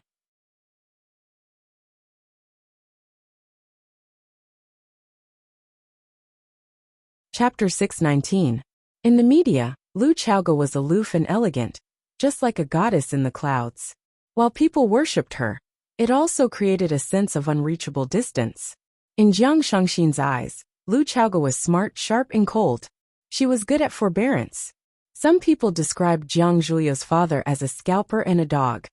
Chapter 619. In the media, Lu Chaoga was aloof and elegant, just like a goddess in the clouds. While people worshipped her, it also created a sense of unreachable distance. In Jiang Shangxin's eyes, Lu Chaoga was smart, sharp, and cold. She was good at forbearance. Some people described Jiang Zhuliu's father as a scalper and a dog.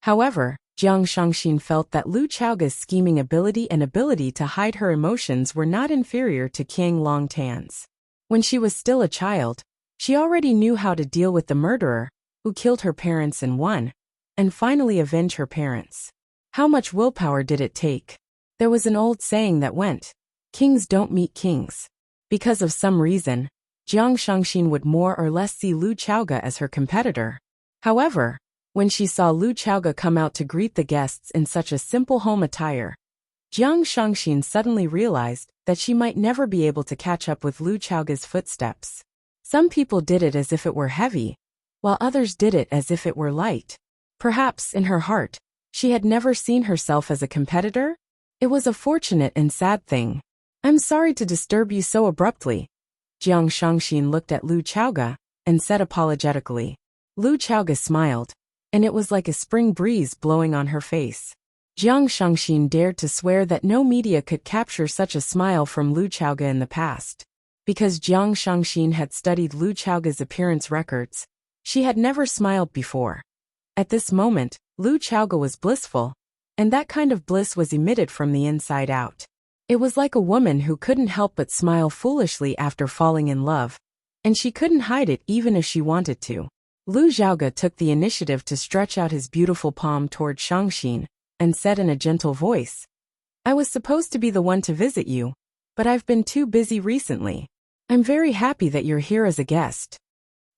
However, Jiang Shangxin felt that Lu Chaoga's scheming ability and ability to hide her emotions were not inferior to Qiang Longtan's. When she was still a child, she already knew how to deal with the murderer, who killed her parents and finally avenge her parents. How much willpower did it take? There was an old saying that went, "Kings don't meet kings." Because of some reason, Jiang Shangxin would more or less see Lu Chaoga as her competitor. However, when she saw Lu Chaoga come out to greet the guests in such a simple home attire, Jiang Shangxin suddenly realized that she might never be able to catch up with Lu Chaoga's footsteps. Some people did it as if it were heavy, while others did it as if it were light. Perhaps, in her heart, she had never seen herself as a competitor? It was a fortunate and sad thing. "I'm sorry to disturb you so abruptly." Jiang Shangxin looked at Lu Chaoga and said apologetically. Lu Chaoga smiled, and it was like a spring breeze blowing on her face. Jiang Shangxin dared to swear that no media could capture such a smile from Lu Chaoga in the past. Because Jiang Shangxin had studied Lu Chaoga's appearance records, she had never smiled before. At this moment, Lu Chaoga was blissful, and that kind of bliss was emitted from the inside out. It was like a woman who couldn't help but smile foolishly after falling in love, and she couldn't hide it even if she wanted to. Lu Chaoga took the initiative to stretch out his beautiful palm toward Shangxin and said in a gentle voice, "I was supposed to be the one to visit you, but I've been too busy recently. I'm very happy that you're here as a guest."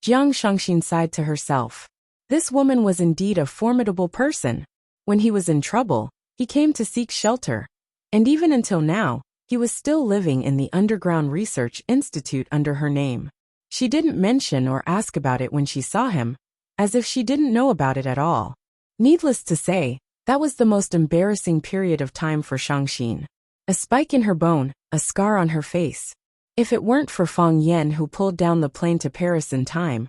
Jiang Shangxin sighed to herself. This woman was indeed a formidable person. When he was in trouble, he came to seek shelter, and even until now, he was still living in the underground research institute under her name. She didn't mention or ask about it when she saw him, as if she didn't know about it at all. Needless to say, that was the most embarrassing period of time for Shangxin. A spike in her bone, a scar on her face. If it weren't for Fang Yan who pulled down the plane to Paris in time,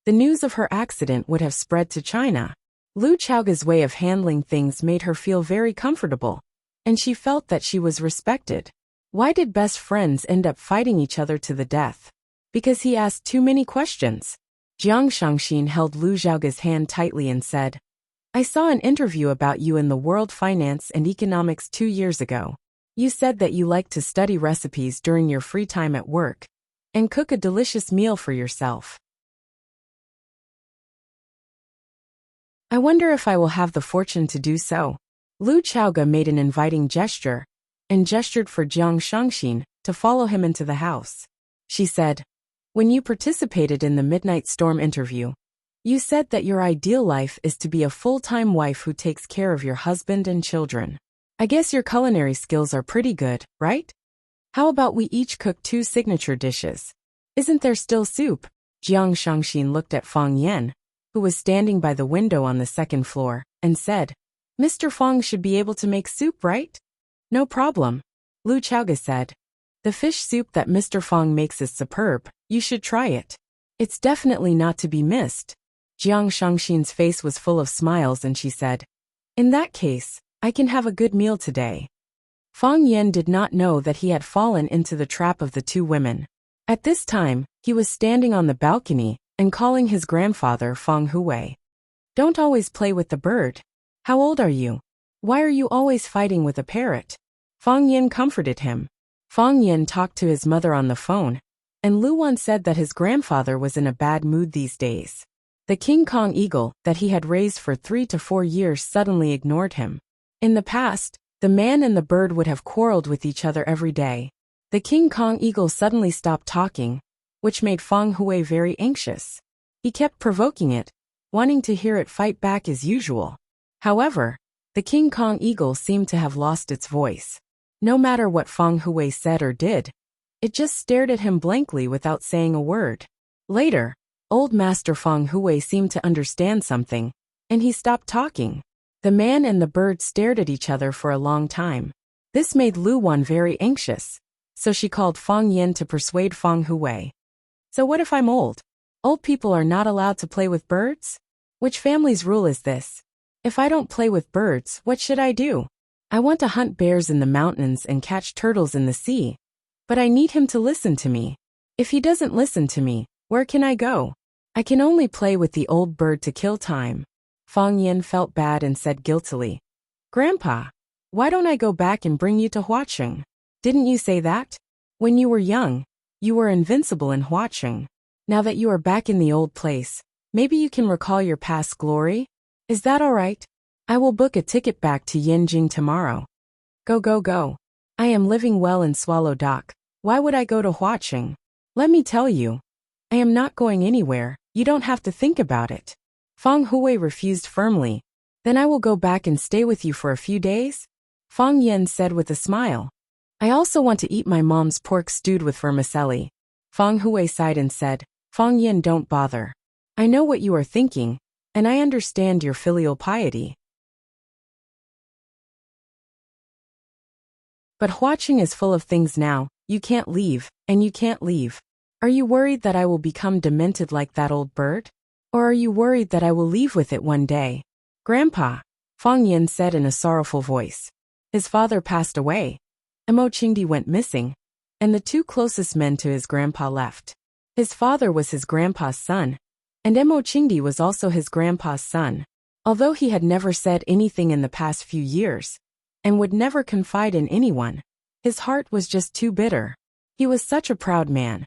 the news of her accident would have spread to China. Lu Chaoga's way of handling things made her feel very comfortable, and she felt that she was respected. Why did best friends end up fighting each other to the death? Because he asked too many questions. Jiang Shangxin held Lu Chaoga's hand tightly and said, "I saw an interview about you in the World Finance and Economics 2 years ago. You said that you like to study recipes during your free time at work and cook a delicious meal for yourself. I wonder if I will have the fortune to do so." Lu Chaoga made an inviting gesture and gestured for Jiang Shangxin to follow him into the house. She said, "When you participated in the Midnight Storm interview, you said that your ideal life is to be a full-time wife who takes care of your husband and children. I guess your culinary skills are pretty good, right? How about we each cook 2 signature dishes? Isn't there still soup?" Jiang Shangxin looked at Fang Yan, who was standing by the window on the 2nd floor, and said, "Mr. Fang should be able to make soup, right?" "No problem," Lu Chaoga said. "The fish soup that Mr. Fang makes is superb. You should try it. It's definitely not to be missed." Jiang Shangxin's face was full of smiles and she said, "In that case, I can have a good meal today." Fang Yan did not know that he had fallen into the trap of the 2 women. At this time, he was standing on the balcony and calling his grandfather Fang Hui. "Don't always play with the bird. How old are you? Why are you always fighting with a parrot?" Fang Yan comforted him. Fang Yan talked to his mother on the phone, and Lu Wan said that his grandfather was in a bad mood these days. The King Kong eagle that he had raised for 3 to 4 years suddenly ignored him. In the past, the man and the bird would have quarreled with each other every day. The King Kong eagle suddenly stopped talking, which made Fang Hui very anxious. He kept provoking it, wanting to hear it fight back as usual. However, the King Kong eagle seemed to have lost its voice. No matter what Fang Hui said or did, it just stared at him blankly without saying a word. Later, old Master Fang Hui seemed to understand something, and he stopped talking. The man and the bird stared at each other for a long time. This made Lu Wan very anxious, so she called Fang Yan to persuade Fang Hui. "So what if I'm old? Old people are not allowed to play with birds? Which family's rule is this? If I don't play with birds, what should I do? I want to hunt bears in the mountains and catch turtles in the sea, but I need him to listen to me. If he doesn't listen to me, where can I go? I can only play with the old bird to kill time. Fang Yin felt bad and said guiltily, Grandpa, why don't I go back and bring you to Huacheng? Didn't you say that? When you were young, you were invincible in Huacheng. Now that you are back in the old place, maybe you can recall your past glory? Is that all right? I will book a ticket back to Yanjing tomorrow. Go, go, go. I am living well in Swallow Dock. Why would I go to Huacheng? Let me tell you. I am not going anywhere, you don't have to think about it. Fang Hui refused firmly. Then I will go back and stay with you for a few days? Fang Yin said with a smile. I also want to eat my mom's pork stewed with vermicelli. Fang Hui sighed and said, Fang Yin, don't bother. I know what you are thinking, and I understand your filial piety. But Huacheng is full of things now, you can't leave, and you can't leave. Are you worried that I will become demented like that old bird? Or are you worried that I will leave with it one day? Grandpa, Fang Yin said in a sorrowful voice. His father passed away. Mo Qingdi went missing, and the two closest men to his grandpa left. His father was his grandpa's son, and Mo Qingdi was also his grandpa's son. Although he had never said anything in the past few years, and would never confide in anyone, his heart was just too bitter. He was such a proud man.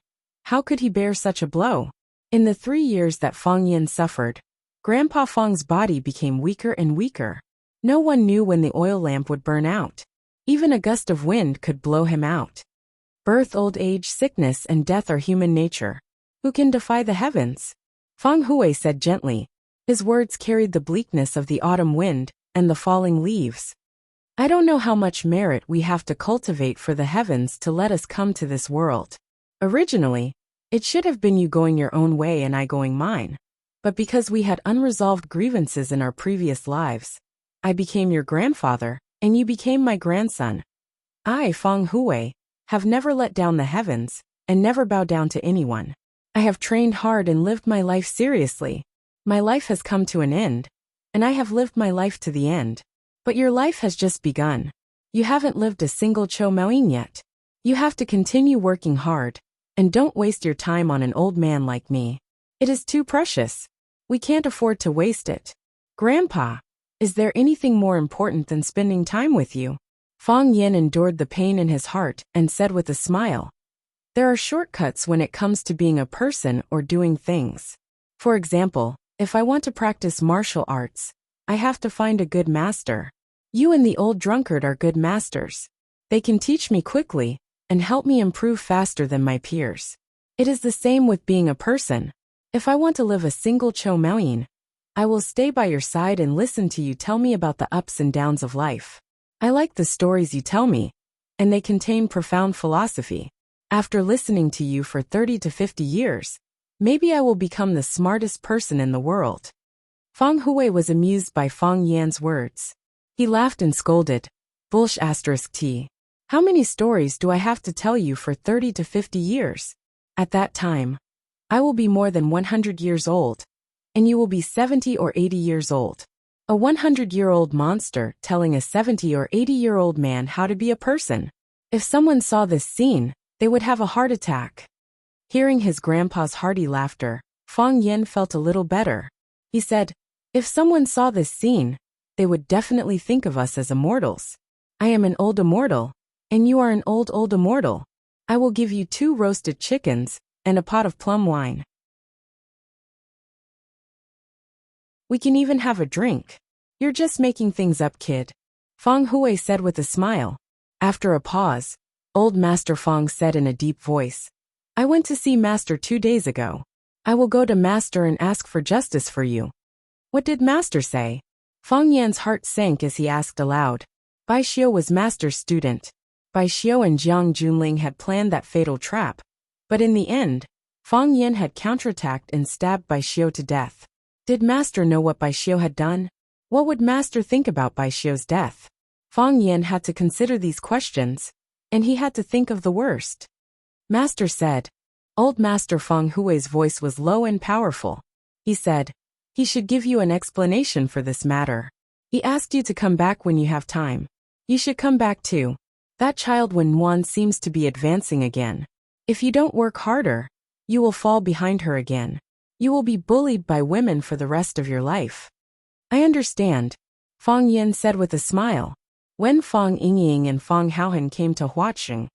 How could he bear such a blow? In the 3 years that Fang Yin suffered, Grandpa Fang's body became weaker and weaker. No one knew when the oil lamp would burn out. Even a gust of wind could blow him out. Birth, old age, sickness, and death are human nature. Who can defy the heavens? Fang Hui said gently. His words carried the bleakness of the autumn wind and the falling leaves. I don't know how much merit we have to cultivate for the heavens to let us come to this world. Originally, it should have been you going your own way and I going mine. But because we had unresolved grievances in our previous lives, I became your grandfather, and you became my grandson. I, Fang Hui, have never let down the heavens, and never bow down to anyone. I have trained hard and lived my life seriously. My life has come to an end, and I have lived my life to the end. But your life has just begun. You haven't lived a single Cho Maoyin yet. You have to continue working hard, and don't waste your time on an old man like me. It is too precious. We can't afford to waste it. Grandpa, is there anything more important than spending time with you? Fang Yin endured the pain in his heart and said with a smile, there are shortcuts when it comes to being a person or doing things. For example, if I want to practice martial arts, I have to find a good master. You and the old drunkard are good masters. They can teach me quickly and help me improve faster than my peers. It is the same with being a person. If I want to live a single Cho Maoyin, I will stay by your side and listen to you tell me about the ups and downs of life. I like the stories you tell me, and they contain profound philosophy. After listening to you for 30 to 50 years, maybe I will become the smartest person in the world. Fang Hui was amused by Fang Yan's words. He laughed and scolded. T. How many stories do I have to tell you for 30 to 50 years? At that time, I will be more than 100 years old, and you will be 70 or 80 years old. A 100-year-old monster telling a 70 or 80-year-old man how to be a person. If someone saw this scene, they would have a heart attack. Hearing his grandpa's hearty laughter, Fang Yin felt a little better. He said, if someone saw this scene, they would definitely think of us as immortals. I am an old immortal, and you are an old immortal. I will give you 2 roasted chickens and a pot of plum wine. We can even have a drink. You're just making things up, kid. Fang Hui said with a smile. After a pause, old Master Fang said in a deep voice, I went to see Master 2 days ago. I will go to Master and ask for justice for you. What did Master say? Fang Yan's heart sank as he asked aloud. Bai Xiu was Master's student. Bai Xiu and Jiang Junling had planned that fatal trap. But in the end, Fang Yin had counterattacked and stabbed Bai Xiu to death. Did Master know what Bai Xiu had done? What would Master think about Bai Xiu's death? Fang Yin had to consider these questions, and he had to think of the worst. Master said. Old Master Fang Hui's voice was low and powerful. He said, he should give you an explanation for this matter. He asked you to come back when you have time. You should come back too. That child Wen Wan seems to be advancing again. If you don't work harder, you will fall behind her again. You will be bullied by women for the rest of your life. I understand, Fang Yan said with a smile. When Fang Yingying and Fang Haohan came to Huaqing,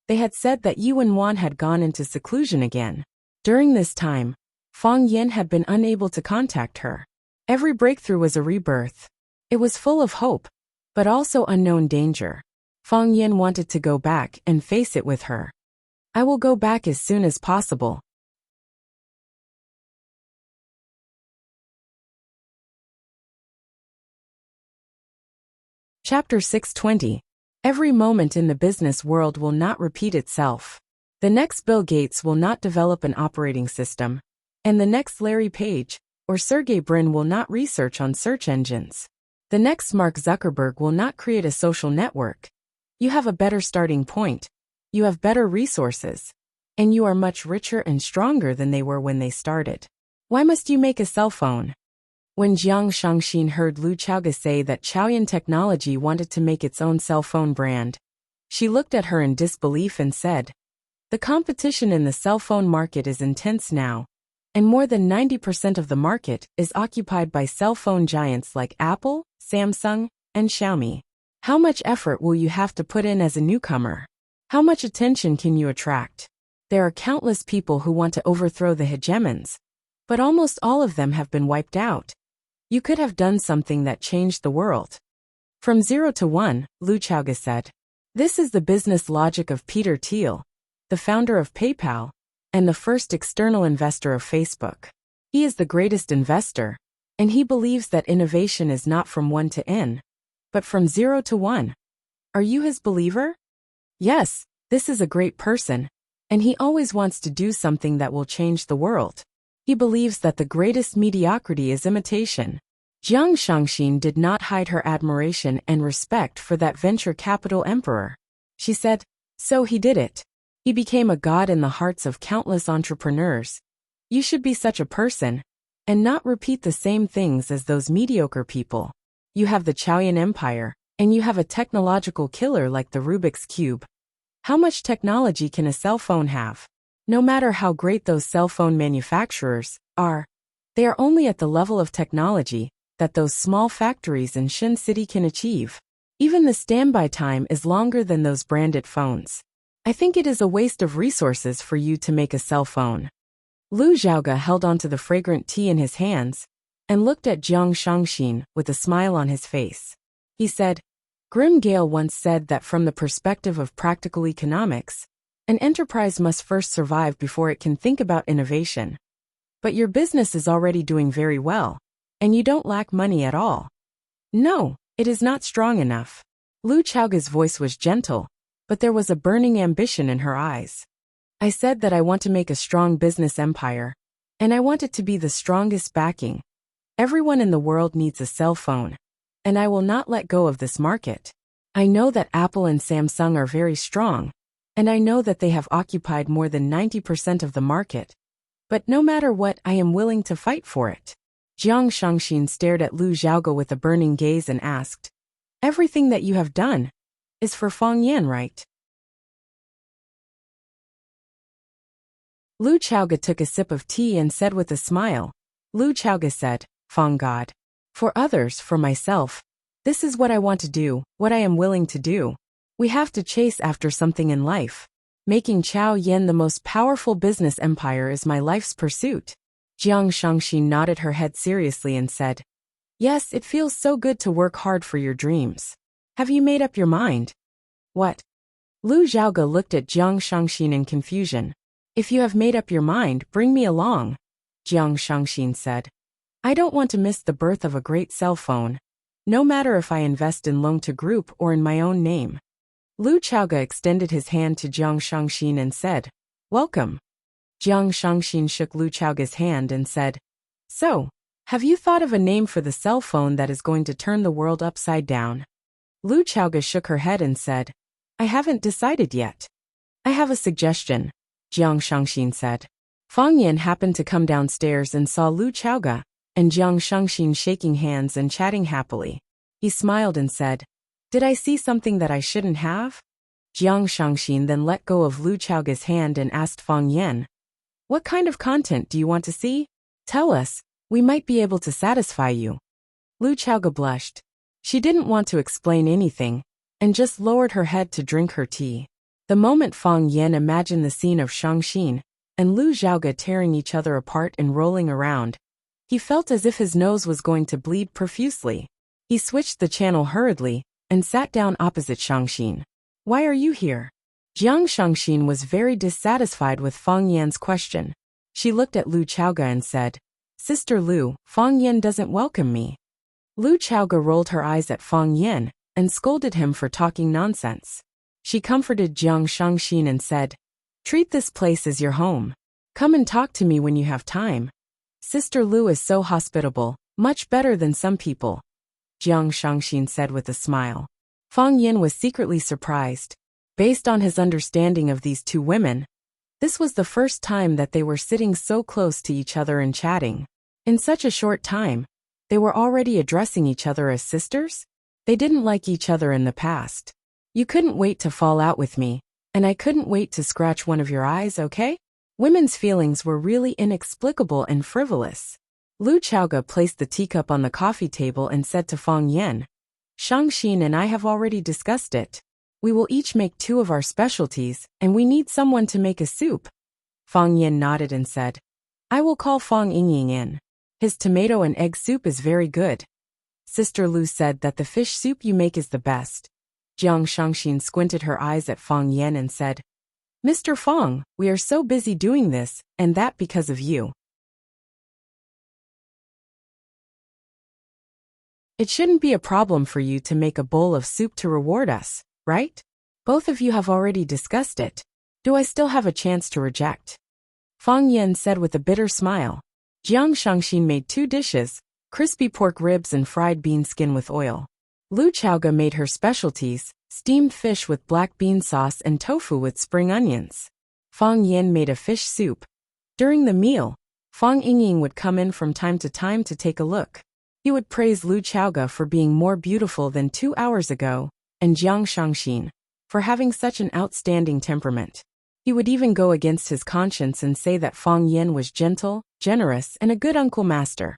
they had said that Yuan Wan had gone into seclusion again. During this time, Fang Yan had been unable to contact her. Every breakthrough was a rebirth. It was full of hope, but also unknown danger. Fang Yan wanted to go back and face it with her. I will go back as soon as possible. Chapter 620. Every moment in the business world will not repeat itself. The next Bill Gates will not develop an operating system, and the next Larry Page or Sergey Brin will not research on search engines. The next Mark Zuckerberg will not create a social network. You have a better starting point. You have better resources. And you are much richer and stronger than they were when they started. Why must you make a cell phone? When Jiang Shangxin heard Lu Chaoge say that Chaoyan Technology wanted to make its own cell phone brand, she looked at her in disbelief and said, "The competition in the cell phone market is intense now, and more than 90% of the market is occupied by cell phone giants like Apple, Samsung, and Xiaomi. How much effort will you have to put in as a newcomer? How much attention can you attract? There are countless people who want to overthrow the hegemons, but almost all of them have been wiped out. You could have done something that changed the world." From 0 to 1, Lu Chaoge said. This is the business logic of Peter Thiel, the founder of PayPal, and the first external investor of Facebook. He is the greatest investor, and he believes that innovation is not from 1 to n, but from 0 to 1. Are you his believer? Yes, this is a great person, and he always wants to do something that will change the world. He believes that the greatest mediocrity is imitation. Jiang Shangxin did not hide her admiration and respect for that venture capital emperor. She said, "So he did it. He became a god in the hearts of countless entrepreneurs. You should be such a person, and not repeat the same things as those mediocre people. You have the Chaoyan Empire, and you have a technological killer like the Rubik's Cube. How much technology can a cell phone have? No matter how great those cell phone manufacturers are, they are only at the level of technology that those small factories in Shin City can achieve. Even the standby time is longer than those branded phones. I think it is a waste of resources for you to make a cell phone." Lu Xiaoge held onto the fragrant tea in his hands and looked at Jiang Shangxin with a smile on his face. He said, "Grim Gale once said that from the perspective of practical economics, an enterprise must first survive before it can think about innovation. But your business is already doing very well, and you don't lack money at all." "No, it is not strong enough." Lu Chaoge's voice was gentle, but there was a burning ambition in her eyes. "I said that I want to make a strong business empire, and I want it to be the strongest backing. Everyone in the world needs a cell phone, and I will not let go of this market. I know that Apple and Samsung are very strong, and I know that they have occupied more than 90% of the market. But no matter what, I am willing to fight for it." Jiang Shangxin stared at Lu Xiaoge with a burning gaze and asked, "Everything that you have done is for Fang Yan, right?" Lu Chaoge took a sip of tea and said with a smile, Lu Chaoge said, "Fang God. For others, for myself, this is what I want to do, what I am willing to do. We have to chase after something in life. Making Chao Yan the most powerful business empire is my life's pursuit." Jiang Shangxin nodded her head seriously and said, "Yes, it feels so good to work hard for your dreams. Have you made up your mind?" "What?" Lu Xiaoge looked at Jiang Shangxin in confusion. "If you have made up your mind, bring me along," Jiang Shangxin said. "I don't want to miss the birth of a great cell phone, no matter if I invest in Longta Group or in my own name." Lu Chaoge extended his hand to Jiang Shangxin and said, "Welcome." Jiang Shangxin shook Lu Chaoge's hand and said, "So, have you thought of a name for the cell phone that is going to turn the world upside down?" Lu Chaoge shook her head and said, "I haven't decided yet." "I have a suggestion," Jiang Shangxin said. Fang Yan happened to come downstairs and saw Lu Chaoge and Jiang Shangxin shaking hands and chatting happily. He smiled and said, "Did I see something that I shouldn't have?" Jiang Shangxin then let go of Lu Chaoge's hand and asked Fang Yan, "What kind of content do you want to see?" Tell us, we might be able to satisfy you. Lu Chaoga blushed. She didn't want to explain anything, and just lowered her head to drink her tea. The moment Fang Yan imagined the scene of Shang Xin and Lu Zhaoga tearing each other apart and rolling around, he felt as if his nose was going to bleed profusely. He switched the channel hurriedly and sat down opposite Shang Xin. Why are you here? Jiang Shangxin was very dissatisfied with Fang Yan's question. She looked at Lu Chaoga and said, Sister Lu, Fang Yan doesn't welcome me. Lu Chaoga rolled her eyes at Fang Yan and scolded him for talking nonsense. She comforted Jiang Shangxin and said, Treat this place as your home. Come and talk to me when you have time. Sister Lu is so hospitable, much better than some people, Jiang Shangxin said with a smile. Fang Yan was secretly surprised. Based on his understanding of these two women, this was the first time that they were sitting so close to each other and chatting. In such a short time, they were already addressing each other as sisters? They didn't like each other in the past. You couldn't wait to fall out with me, and I couldn't wait to scratch one of your eyes, okay? Women's feelings were really inexplicable and frivolous. Lu Chaoga placed the teacup on the coffee table and said to Fang Yan, Shangxin and I have already discussed it. We will each make 2 of our specialties, and we need someone to make a soup. Fang Yan nodded and said, I will call Fang Yingying in. His tomato and egg soup is very good. Sister Lu said that the fish soup you make is the best. Jiang Shangxin squinted her eyes at Fang Yan and said, Mr. Fang, we are so busy doing this, and that because of you. It shouldn't be a problem for you to make a bowl of soup to reward us, right? Both of you have already discussed it. Do I still have a chance to reject? Fang Yan said with a bitter smile. Jiang Shangxin made 2 dishes, crispy pork ribs and fried bean skin with oil. Lu Chaoga made her specialties, steamed fish with black bean sauce and tofu with spring onions. Fang Yan made a fish soup. During the meal, Fang Yingying would come in from time to take a look. He would praise Lu Chaoga for being more beautiful than 2 hours ago, and Jiang Shangxin for having such an outstanding temperament. He would even go against his conscience and say that Fang Yan was gentle, generous, and a good uncle master.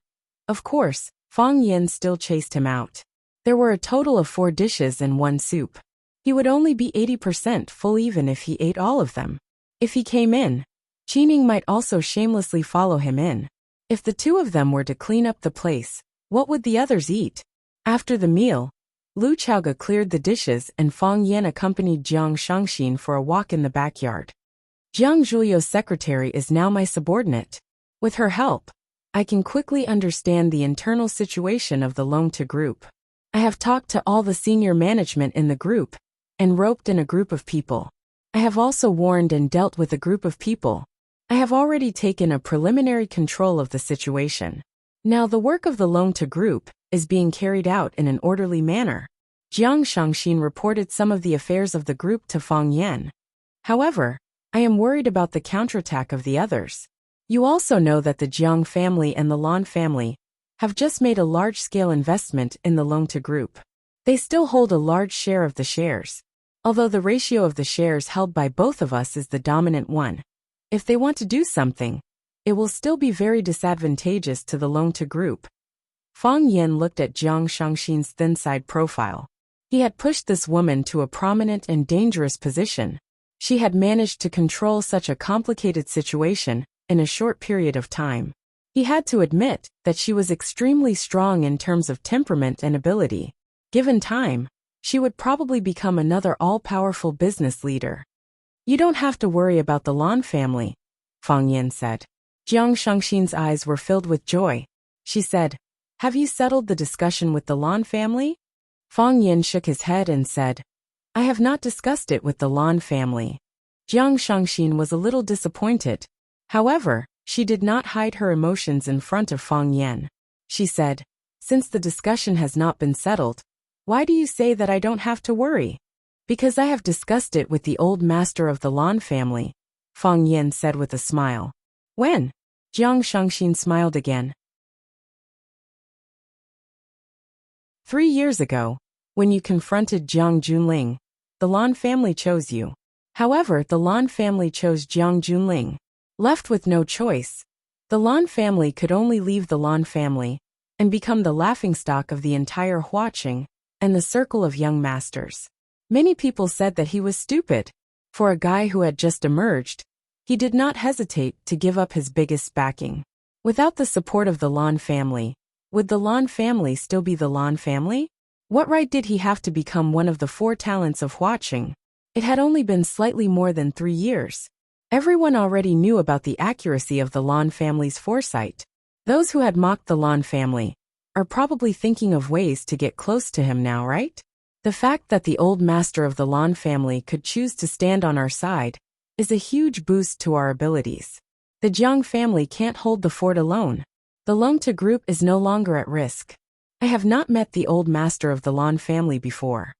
Of course, Fang Yan still chased him out. There were a total of 4 dishes and 1 soup. He would only be 80% full even if he ate all of them. If he came in, Qining might also shamelessly follow him in. If the 2 of them were to clean up the place, what would the others eat? After the meal, Lu Chaoga cleared the dishes and Fang Yan accompanied Jiang Shangxin for a walk in the backyard. Jiang Zhuliu's secretary is now my subordinate. With her help, I can quickly understand the internal situation of the Longta group. I have talked to all the senior management in the group and roped in a group of people. I have also warned and dealt with a group of people. I have already taken a preliminary control of the situation. Now the work of the Longta group is being carried out in an orderly manner. Jiang Shangxin reported some of the affairs of the group to Fang Yan. However, I am worried about the counterattack of the others. You also know that the Jiang family and the Lan family have just made a large-scale investment in the Longta group. They still hold a large share of the shares, although the ratio of the shares held by both of us is the dominant one. If they want to do something, it will still be very disadvantageous to the Longta group. Fang Yan looked at Jiang Shangxin's thin-side profile. He had pushed this woman to a prominent and dangerous position. She had managed to control such a complicated situation in a short period of time. He had to admit that she was extremely strong in terms of temperament and ability. Given time, she would probably become another all-powerful business leader. You don't have to worry about the Lan family, Fang Yan said. Jiang Shangxin's eyes were filled with joy. She said, Have you settled the discussion with the Lan family? Fang Yan shook his head and said, I have not discussed it with the Lan family. Jiang Shangxin was a little disappointed. However, she did not hide her emotions in front of Fang Yan. She said, Since the discussion has not been settled, why do you say that I don't have to worry? Because I have discussed it with the old master of the Lan family, Fang Yan said with a smile. When? Jiang Shangxin smiled again. 3 years ago, when you confronted Jiang Junling, the Lan family chose you. However, the Lan family chose Jiang Junling. Left with no choice, The Lan family could only leave the Lan family and become the laughingstock of the entire Huaqing and the circle of young masters. Many people said that he was stupid. For a guy who had just emerged, he did not hesitate to give up his biggest backing. Without the support of the Lan family, would the Lan family still be the Lan family? What right did he have to become one of the 4 talents of Huaqing? It had only been slightly more than 3 years. Everyone already knew about the accuracy of the Lan family's foresight. Those who had mocked the Lan family are probably thinking of ways to get close to him now, right? The fact that the old master of the Lan family could choose to stand on our side is a huge boost to our abilities. The Jiang family can't hold the fort alone. The Longta group is no longer at risk. I have not met the old master of the Lan family before,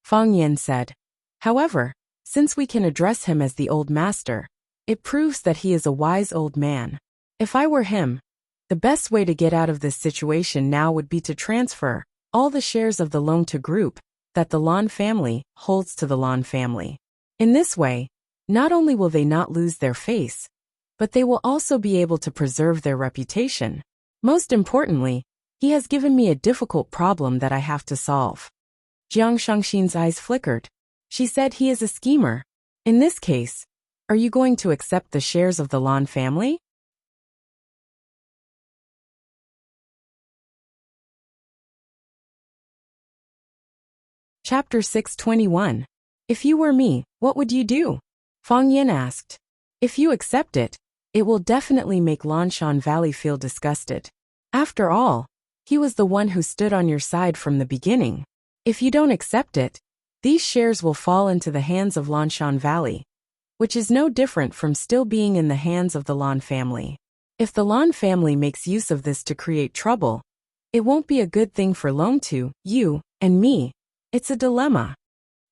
Fang Yan said. However, since we can address him as the old master, it proves that he is a wise old man. If I were him, the best way to get out of this situation now would be to transfer all the shares of the Longta group that the Lan family holds to the Lan family. In this way, not only will they not lose their face, but they will also be able to preserve their reputation. Most importantly, he has given me a difficult problem that I have to solve. Jiang Shangxin's eyes flickered. She said he is a schemer. In this case, are you going to accept the shares of the Lan family? Chapter 621. If you were me, what would you do? Fang Yan asked. If you accept it, it will definitely make Lanshan Valley feel disgusted. After all, he was the one who stood on your side from the beginning. If you don't accept it, these shares will fall into the hands of Lanshan Valley, which is no different from still being in the hands of the Lan family. If the Lan family makes use of this to create trouble, it won't be a good thing for Longtu, you, and me. It's a dilemma.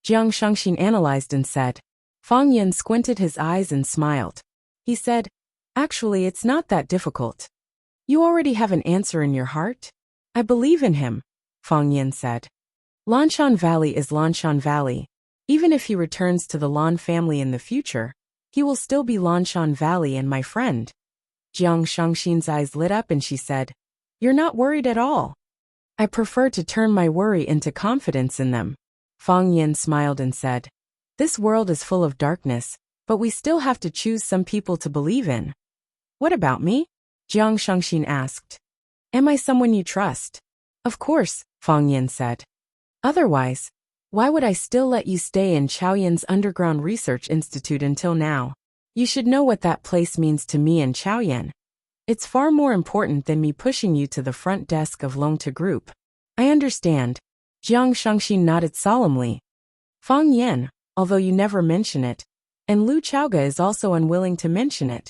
Jiang Shangxin analyzed and said. Fang Yan squinted his eyes and smiled. He said, actually, it's not that difficult. You already have an answer in your heart? I believe in him, Fang Yan said. Lanshan Valley is Lanshan Valley. Even if he returns to the Lan family in the future, he will still be Lanshan Valley and my friend. Jiang Shangxin's eyes lit up and she said, you're not worried at all. I prefer to turn my worry into confidence in them. Fang Yan smiled and said, this world is full of darkness, but we still have to choose some people to believe in. What about me? Jiang Shangxin asked. Am I someone you trust? Of course, Fang Yan said. Otherwise, why would I still let you stay in Chaoyan's Underground Research Institute until now? You should know what that place means to me and Chaoyan. It's far more important than me pushing you to the front desk of Longta Group. I understand. Jiang Shangxin nodded solemnly. Fang Yan, although you never mention it, and Lu Chaoga is also unwilling to mention it.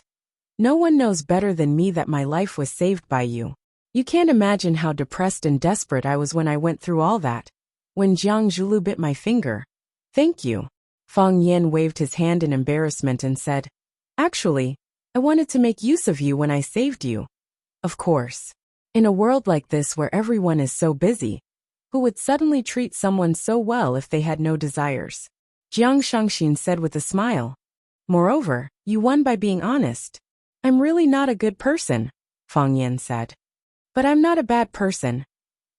No one knows better than me that my life was saved by you. You can't imagine how depressed and desperate I was when I went through all that. When Jiang Zhulu bit my finger. Thank you. Fang Yan waved his hand in embarrassment and said, actually, I wanted to make use of you when I saved you. Of course. In a world like this where everyone is so busy, who would suddenly treat someone so well if they had no desires? Jiang Shangxin said with a smile. Moreover, you won by being honest. I'm really not a good person, Fang Yan said. But I'm not a bad person.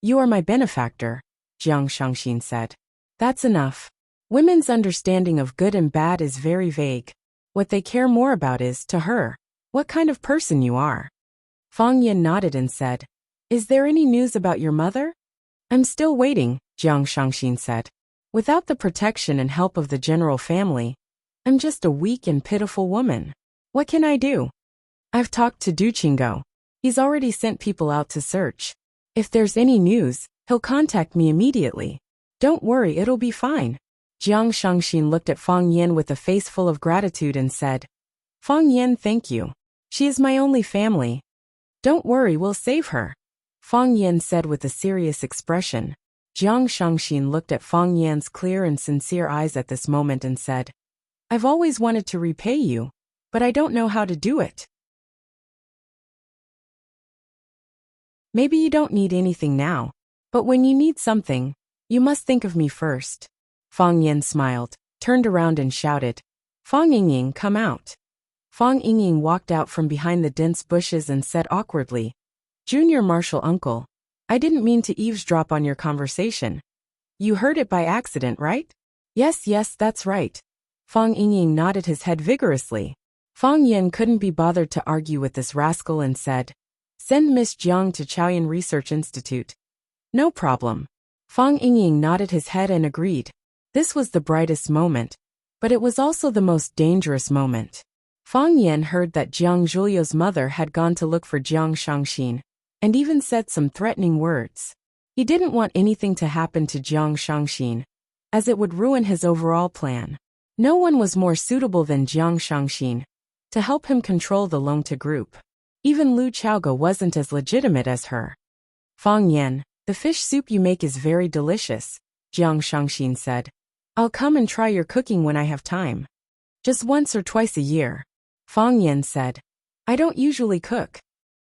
You are my benefactor, Jiang Shangxin said. That's enough. Women's understanding of good and bad is very vague. What they care more about is, to her, what kind of person you are. Fang Yan nodded and said, is there any news about your mother? I'm still waiting, Jiang Shangxin said. Without the protection and help of the general family, I'm just a weak and pitiful woman. What can I do? I've talked to Duqinggo. He's already sent people out to search. If there's any news, he'll contact me immediately. Don't worry, it'll be fine. Jiang Shangxin looked at Fang Yan with a face full of gratitude and said, Fang Yan, thank you. She is my only family. Don't worry, we'll save her. Fang Yan said with a serious expression. Jiang Shangxin looked at Fang Yan's clear and sincere eyes at this moment and said, I've always wanted to repay you, but I don't know how to do it. Maybe you don't need anything now, but when you need something, you must think of me first. Fang Yan smiled, turned around and shouted, Fang Yingying, come out. Fang Yingying walked out from behind the dense bushes and said awkwardly, "Junior Marshal Uncle, I didn't mean to eavesdrop on your conversation. You heard it by accident, right?" "Yes, yes, that's right." Fang Yingying nodded his head vigorously. Fang Yin couldn't be bothered to argue with this rascal and said, "Send Miss Jiang to Chaoyan Research Institute." "No problem." Fang Yingying nodded his head and agreed. This was the brightest moment, but it was also the most dangerous moment. Fang Yan heard that Jiang Zhuliu's mother had gone to look for Jiang Shangxin, and even said some threatening words. He didn't want anything to happen to Jiang Shangxin, as it would ruin his overall plan. No one was more suitable than Jiang Shangxin to help him control the Longta group. Even Lu Chaoga wasn't as legitimate as her. "Fang Yan, the fish soup you make is very delicious," Jiang Shangxin said. "I'll come and try your cooking when I have time." "Just once or twice a year," Fang Yan said. "I don't usually cook.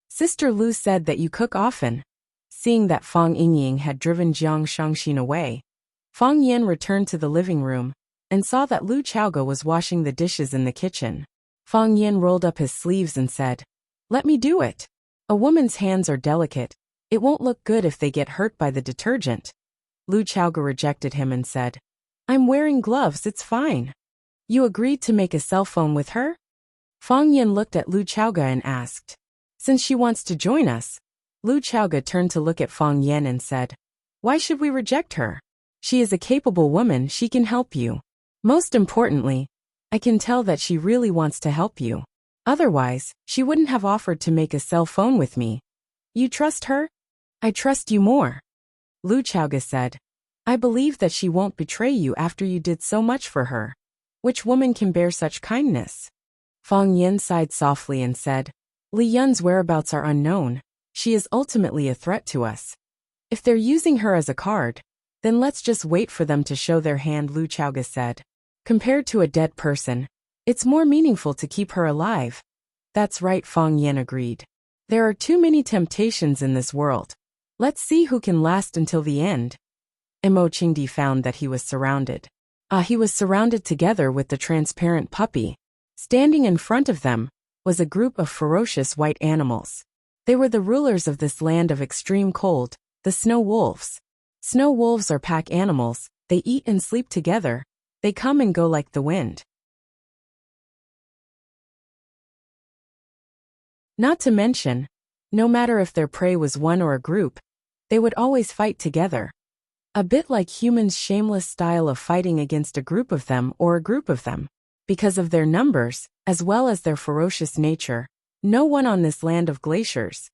Sister Lu said that you cook often." Seeing that Fang Yingying had driven Jiang Shangxin away, Fang Yan returned to the living room and saw that Lu Chaoga was washing the dishes in the kitchen. Fang Yan rolled up his sleeves and said, "Let me do it. A woman's hands are delicate. It won't look good if they get hurt by the detergent." Lu Chaoga rejected him and said, "I'm wearing gloves, it's fine." "You agreed to make a cell phone with her?" Fang Yan looked at Lu Chaoga and asked. "Since she wants to join us." Lu Chaoga turned to look at Fang Yan and said, "Why should we reject her? She is a capable woman, she can help you. Most importantly, I can tell that she really wants to help you. Otherwise, she wouldn't have offered to make a cell phone with me. You trust her?" "I trust you more," Lu Chaoga said. "I believe that she won't betray you after you did so much for her. Which woman can bear such kindness?" Fang Yan sighed softly and said, "Li Yun's whereabouts are unknown. She is ultimately a threat to us. If they're using her as a card, then let's just wait for them to show their hand," Lu Chaoga said. "Compared to a dead person, it's more meaningful to keep her alive." "That's right," Fang Yan agreed. "There are too many temptations in this world. Let's see who can last until the end." Mo Qingdi found that he was surrounded. He was surrounded together with the transparent puppy. Standing in front of them was a group of ferocious white animals. They were the rulers of this land of extreme cold, the snow wolves. Snow wolves are pack animals, they eat and sleep together. They come and go like the wind. Not to mention, no matter if their prey was one or a group, they would always fight together. A bit like humans' shameless style of fighting against a group of them or a group of them. Because of their numbers, as well as their ferocious nature, no one on this land of glaciers,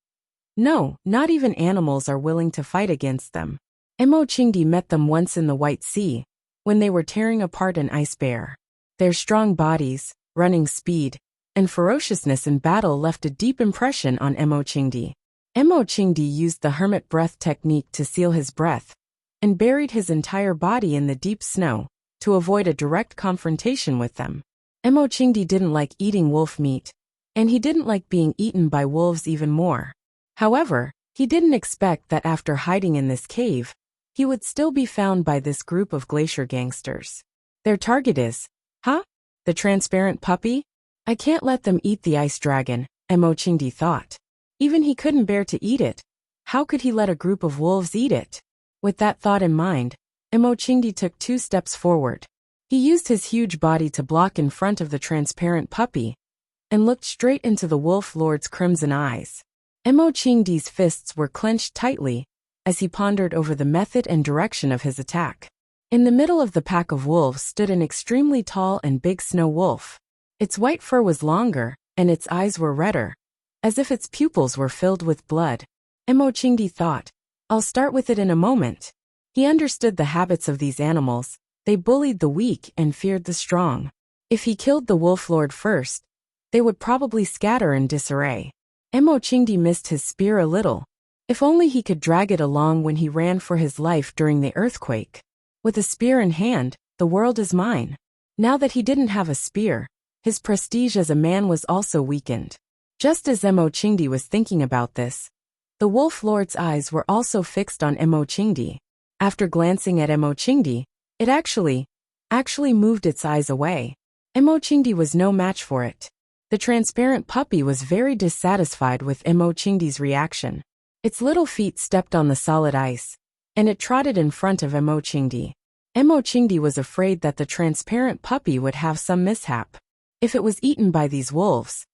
no, not even animals, are willing to fight against them. Mo Qingdi met them once in the White Sea, when they were tearing apart an ice bear. Their strong bodies, running speed, and ferociousness in battle left a deep impression on Mo Qingdi. Mo Qingdi used the hermit breath technique to seal his breath, and buried his entire body in the deep snow, to avoid a direct confrontation with them. Mo Qingdi didn't like eating wolf meat, and he didn't like being eaten by wolves even more. However, he didn't expect that after hiding in this cave, he would still be found by this group of glacier gangsters. Their target is, the transparent puppy? I can't let them eat the ice dragon, Mo Qingdi thought. Even he couldn't bear to eat it. How could he let a group of wolves eat it? With that thought in mind, Mo Qingdi took 2 steps forward. He used his huge body to block in front of the transparent puppy, and looked straight into the wolf lord's crimson eyes. Mo Qingdi's fists were clenched tightly, as he pondered over the method and direction of his attack. In the middle of the pack of wolves stood an extremely tall and big snow wolf. Its white fur was longer, and its eyes were redder, as if its pupils were filled with blood. Mo Qingdi thought, "I'll start with it in a moment." He understood the habits of these animals. They bullied the weak and feared the strong. If he killed the wolf lord first, they would probably scatter in disarray. Mo Qingdi missed his spear a little. If only he could drag it along when he ran for his life during the earthquake. With a spear in hand, the world is mine. Now that he didn't have a spear, his prestige as a man was also weakened. Just as Mo Qingdi was thinking about this, the wolf lord's eyes were also fixed on Mo Qingdi. After glancing at Mo Qingdi, it actually moved its eyes away. Mo Qingdi was no match for it. The transparent puppy was very dissatisfied with Emochingdi's reaction. Its little feet stepped on the solid ice, and it trotted in front of Emochingdi. Emochingdi was afraid that the transparent puppy would have some mishap. If it was eaten by these wolves,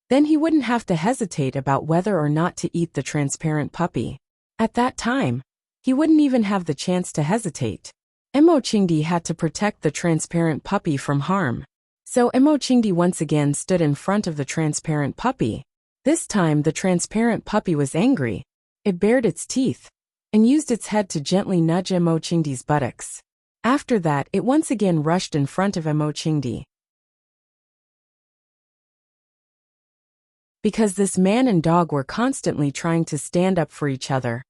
then he wouldn't have to hesitate about whether or not to eat the transparent puppy. At that time, he wouldn't even have the chance to hesitate. Emochingdi had to protect the transparent puppy from harm. So Emochingdi once again stood in front of the transparent puppy. This time the transparent puppy was angry. It bared its teeth and used its head to gently nudge Emochingdi's buttocks. After that, it once again rushed in front of Emochingdi. Because this man and dog were constantly trying to stand up for each other,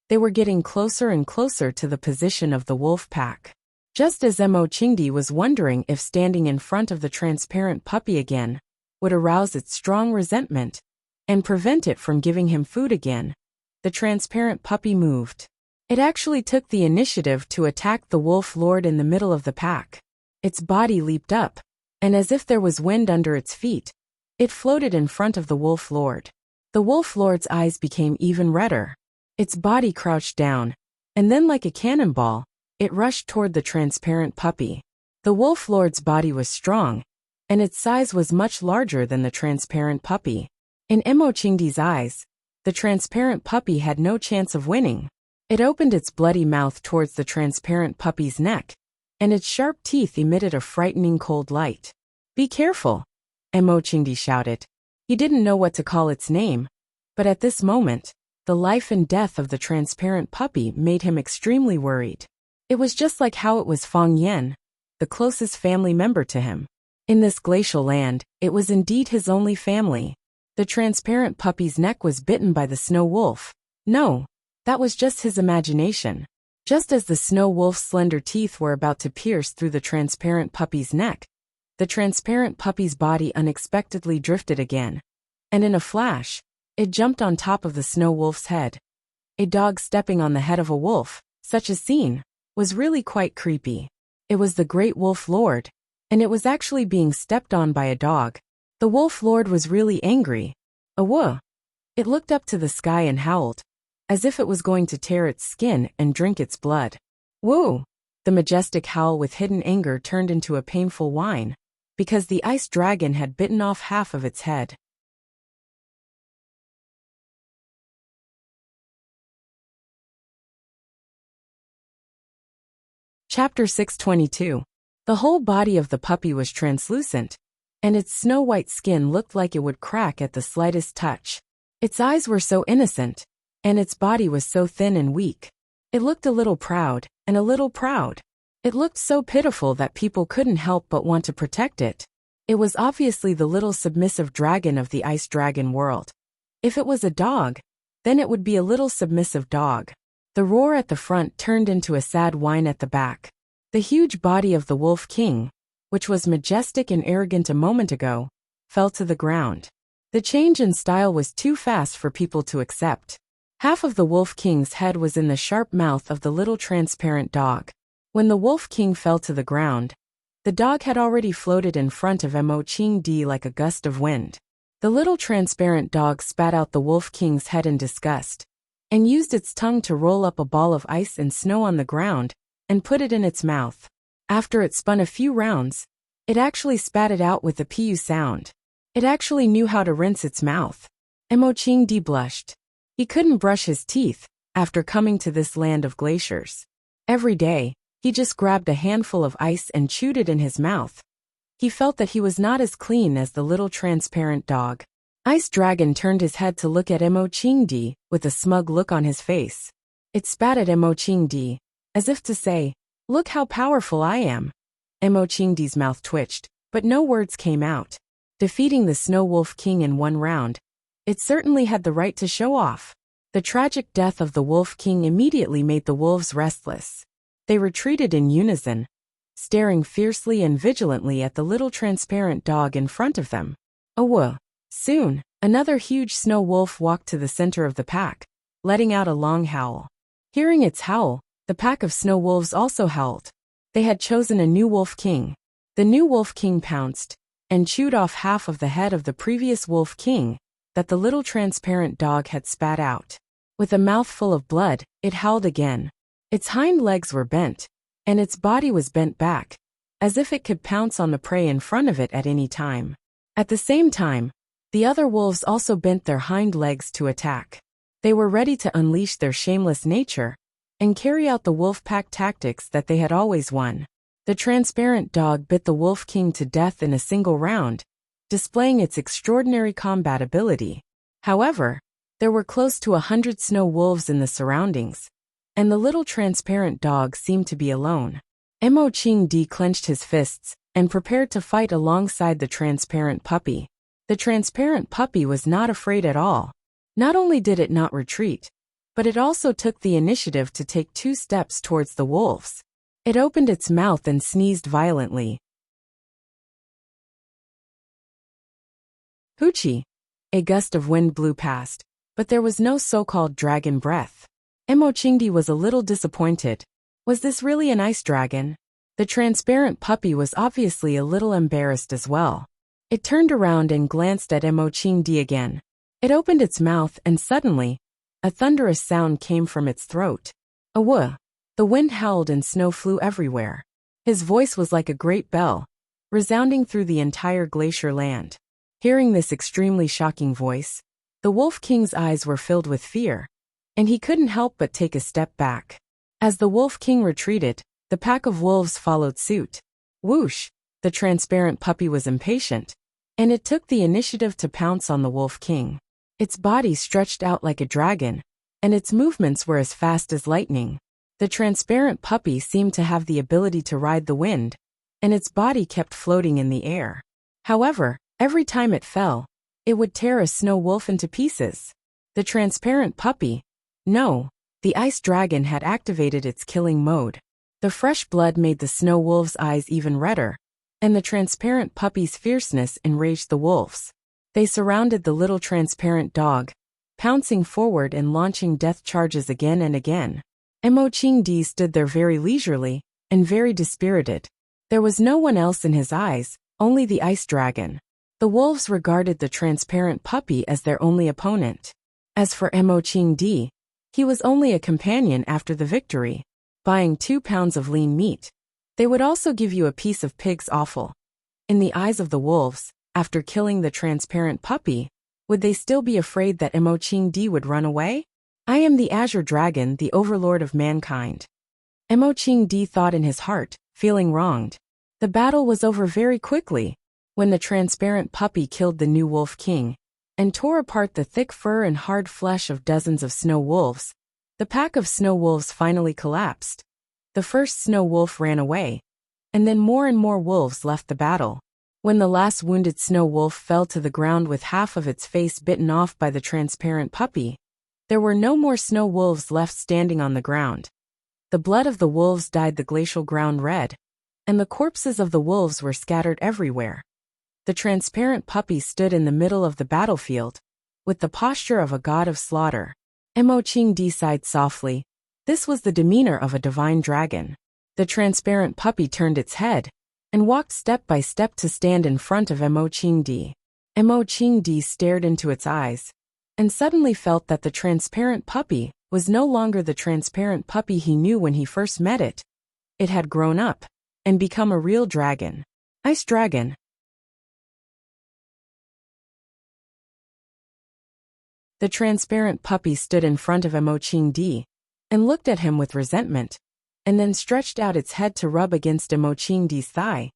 they were getting closer and closer to the position of the wolf pack. Just as Emochingdi was wondering if standing in front of the transparent puppy again would arouse its strong resentment and prevent it from giving him food again, the transparent puppy moved. It actually took the initiative to attack the wolf lord in the middle of the pack. Its body leaped up, and as if there was wind under its feet, it floated in front of the wolf lord. The wolf lord's eyes became even redder. Its body crouched down, and then like a cannonball, it rushed toward the transparent puppy. The wolf lord's body was strong, and its size was much larger than the transparent puppy. In Emochingdi's eyes, the transparent puppy had no chance of winning. It opened its bloody mouth towards the transparent puppy's neck, and its sharp teeth emitted a frightening cold light. "Be careful," Emochingdi shouted. He didn't know what to call its name, but at this moment, the life and death of the transparent puppy made him extremely worried. It was just like how it was Feng Yan, the closest family member to him. In this glacial land, it was indeed his only family. The transparent puppy's neck was bitten by the snow wolf. No, that was just his imagination. Just as the snow wolf's slender teeth were about to pierce through the transparent puppy's neck, the transparent puppy's body unexpectedly drifted again, and in a flash, it jumped on top of the snow wolf's head. A dog stepping on the head of a wolf, such a scene, was really quite creepy. It was the great wolf lord, and it was actually being stepped on by a dog. The wolf lord was really angry. Awooh! It looked up to the sky and howled, as if it was going to tear its skin and drink its blood. Woo! The majestic howl with hidden anger turned into a painful whine, because the ice dragon had bitten off half of its head. Chapter 622. The whole body of the puppy was translucent, and its snow-white skin looked like it would crack at the slightest touch. Its eyes were so innocent, and its body was so thin and weak. It looked a little proud, and a little proud. It looked so pitiful that people couldn't help but want to protect it. It was obviously the little submissive dragon of the ice dragon world. If it was a dog, then it would be a little submissive dog. The roar at the front turned into a sad whine at the back. The huge body of the Wolf King, which was majestic and arrogant a moment ago, fell to the ground. The change in style was too fast for people to accept. Half of the Wolf King's head was in the sharp mouth of the little transparent dog. When the Wolf King fell to the ground, the dog had already floated in front of Emochingdi like a gust of wind. The little transparent dog spat out the Wolf King's head in disgust, and used its tongue to roll up a ball of ice and snow on the ground, and put it in its mouth. After it spun a few rounds, it actually spat it out with a pu sound. It actually knew how to rinse its mouth. Emochingdi blushed. He couldn't brush his teeth after coming to this land of glaciers. Every day, he just grabbed a handful of ice and chewed it in his mouth. He felt that he was not as clean as the little transparent dog. Ice Dragon turned his head to look at Emochingdi with a smug look on his face. It spat at Emochingdi, as if to say, "Look how powerful I am." Emochingdi's mouth twitched, but no words came out. Defeating the Snow Wolf King in one round, it certainly had the right to show off. The tragic death of the Wolf King immediately made the wolves restless. They retreated in unison, staring fiercely and vigilantly at the little transparent dog in front of them. Awooh! Soon, another huge snow wolf walked to the center of the pack, letting out a long howl. Hearing its howl, the pack of snow wolves also howled. They had chosen a new Wolf King. The new Wolf King pounced, and chewed off half of the head of the previous wolf king that the little transparent dog had spat out. With a mouthful of blood, it howled again. Its hind legs were bent, and its body was bent back, as if it could pounce on the prey in front of it at any time. At the same time, the other wolves also bent their hind legs to attack. They were ready to unleash their shameless nature and carry out the wolf pack tactics that they had always won. The transparent dog bit the wolf king to death in a single round, displaying its extraordinary combat ability. However, there were close to 100 snow wolves in the surroundings, and the little transparent dog seemed to be alone. Mo Qing clenched his fists and prepared to fight alongside the transparent puppy. The transparent puppy was not afraid at all. Not only did it not retreat, but it also took the initiative to take 2 steps towards the wolves. It opened its mouth and sneezed violently. Hoochie! A gust of wind blew past, but there was no so-called dragon breath. Mo Qing was a little disappointed. Was this really an ice dragon? The transparent puppy was obviously a little embarrassed as well. It turned around and glanced at Mo Qing again. It opened its mouth and suddenly, a thunderous sound came from its throat. A whoa! The wind howled and snow flew everywhere. His voice was like a great bell, resounding through the entire glacier land. Hearing this extremely shocking voice, the Wolf King's eyes were filled with fear, and he couldn't help but take a step back. As the Wolf King retreated, the pack of wolves followed suit. Whoosh! The transparent puppy was impatient, and it took the initiative to pounce on the Wolf King. Its body stretched out like a dragon, and its movements were as fast as lightning. The transparent puppy seemed to have the ability to ride the wind, and its body kept floating in the air. However, every time it fell, it would tear a snow wolf into pieces. The transparent puppy, no, the ice dragon had activated its killing mode. The fresh blood made the snow wolf's eyes even redder, and the transparent puppy's fierceness enraged the wolves. They surrounded the little transparent dog, pouncing forward and launching death charges again and again. Mo Qing stood there very leisurely and very dispirited. There was no one else in his eyes, only the ice dragon. The wolves regarded the transparent puppy as their only opponent. As for Mo Qing, he was only a companion after the victory. Buying 2 pounds of lean meat, they would also give you a piece of pig's offal. In the eyes of the wolves, after killing the transparent puppy, would they still be afraid that Mo Qing would run away? I am the Azure Dragon, the overlord of mankind. Mo Qing thought in his heart, feeling wronged. The battle was over very quickly, when the transparent puppy killed the new Wolf King, and tore apart the thick fur and hard flesh of dozens of snow wolves. The pack of snow wolves finally collapsed. The first snow wolf ran away, and then more and more wolves left the battle. When the last wounded snow wolf fell to the ground with half of its face bitten off by the transparent puppy, there were no more snow wolves left standing on the ground. The blood of the wolves dyed the glacial ground red, and the corpses of the wolves were scattered everywhere. The transparent puppy stood in the middle of the battlefield, with the posture of a god of slaughter. Mo Qing sighed softly. This was the demeanor of a divine dragon. The transparent puppy turned its head, and walked step by step to stand in front of Mo Qing. Mo Qing stared into its eyes, and suddenly felt that the transparent puppy was no longer the transparent puppy he knew when he first met it. It had grown up, and become a real dragon. Ice dragon. The transparent puppy stood in front of Mo Qing and looked at him with resentment, and then stretched out its head to rub against Mo Qing's thigh.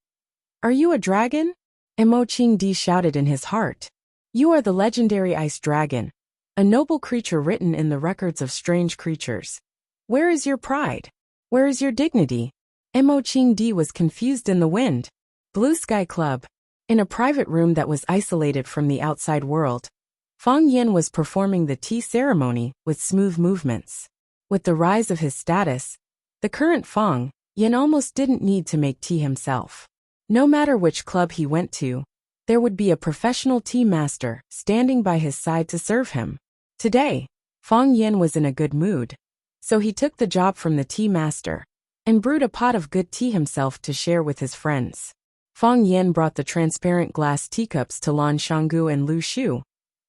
Are you a dragon? Mo Qing shouted in his heart. You are the legendary ice dragon, a noble creature written in the records of strange creatures. Where is your pride? Where is your dignity? Mo Qing was confused in the wind. Blue Sky Club. In a private room that was isolated from the outside world, Fang Yin was performing the tea ceremony with smooth movements. With the rise of his status, the current Fang Yin almost didn't need to make tea himself. No matter which club he went to, there would be a professional tea master standing by his side to serve him. Today, Fang Yin was in a good mood, so he took the job from the tea master and brewed a pot of good tea himself to share with his friends. Fang Yen brought the transparent glass teacups to Lan Shanggu and Lu Shu,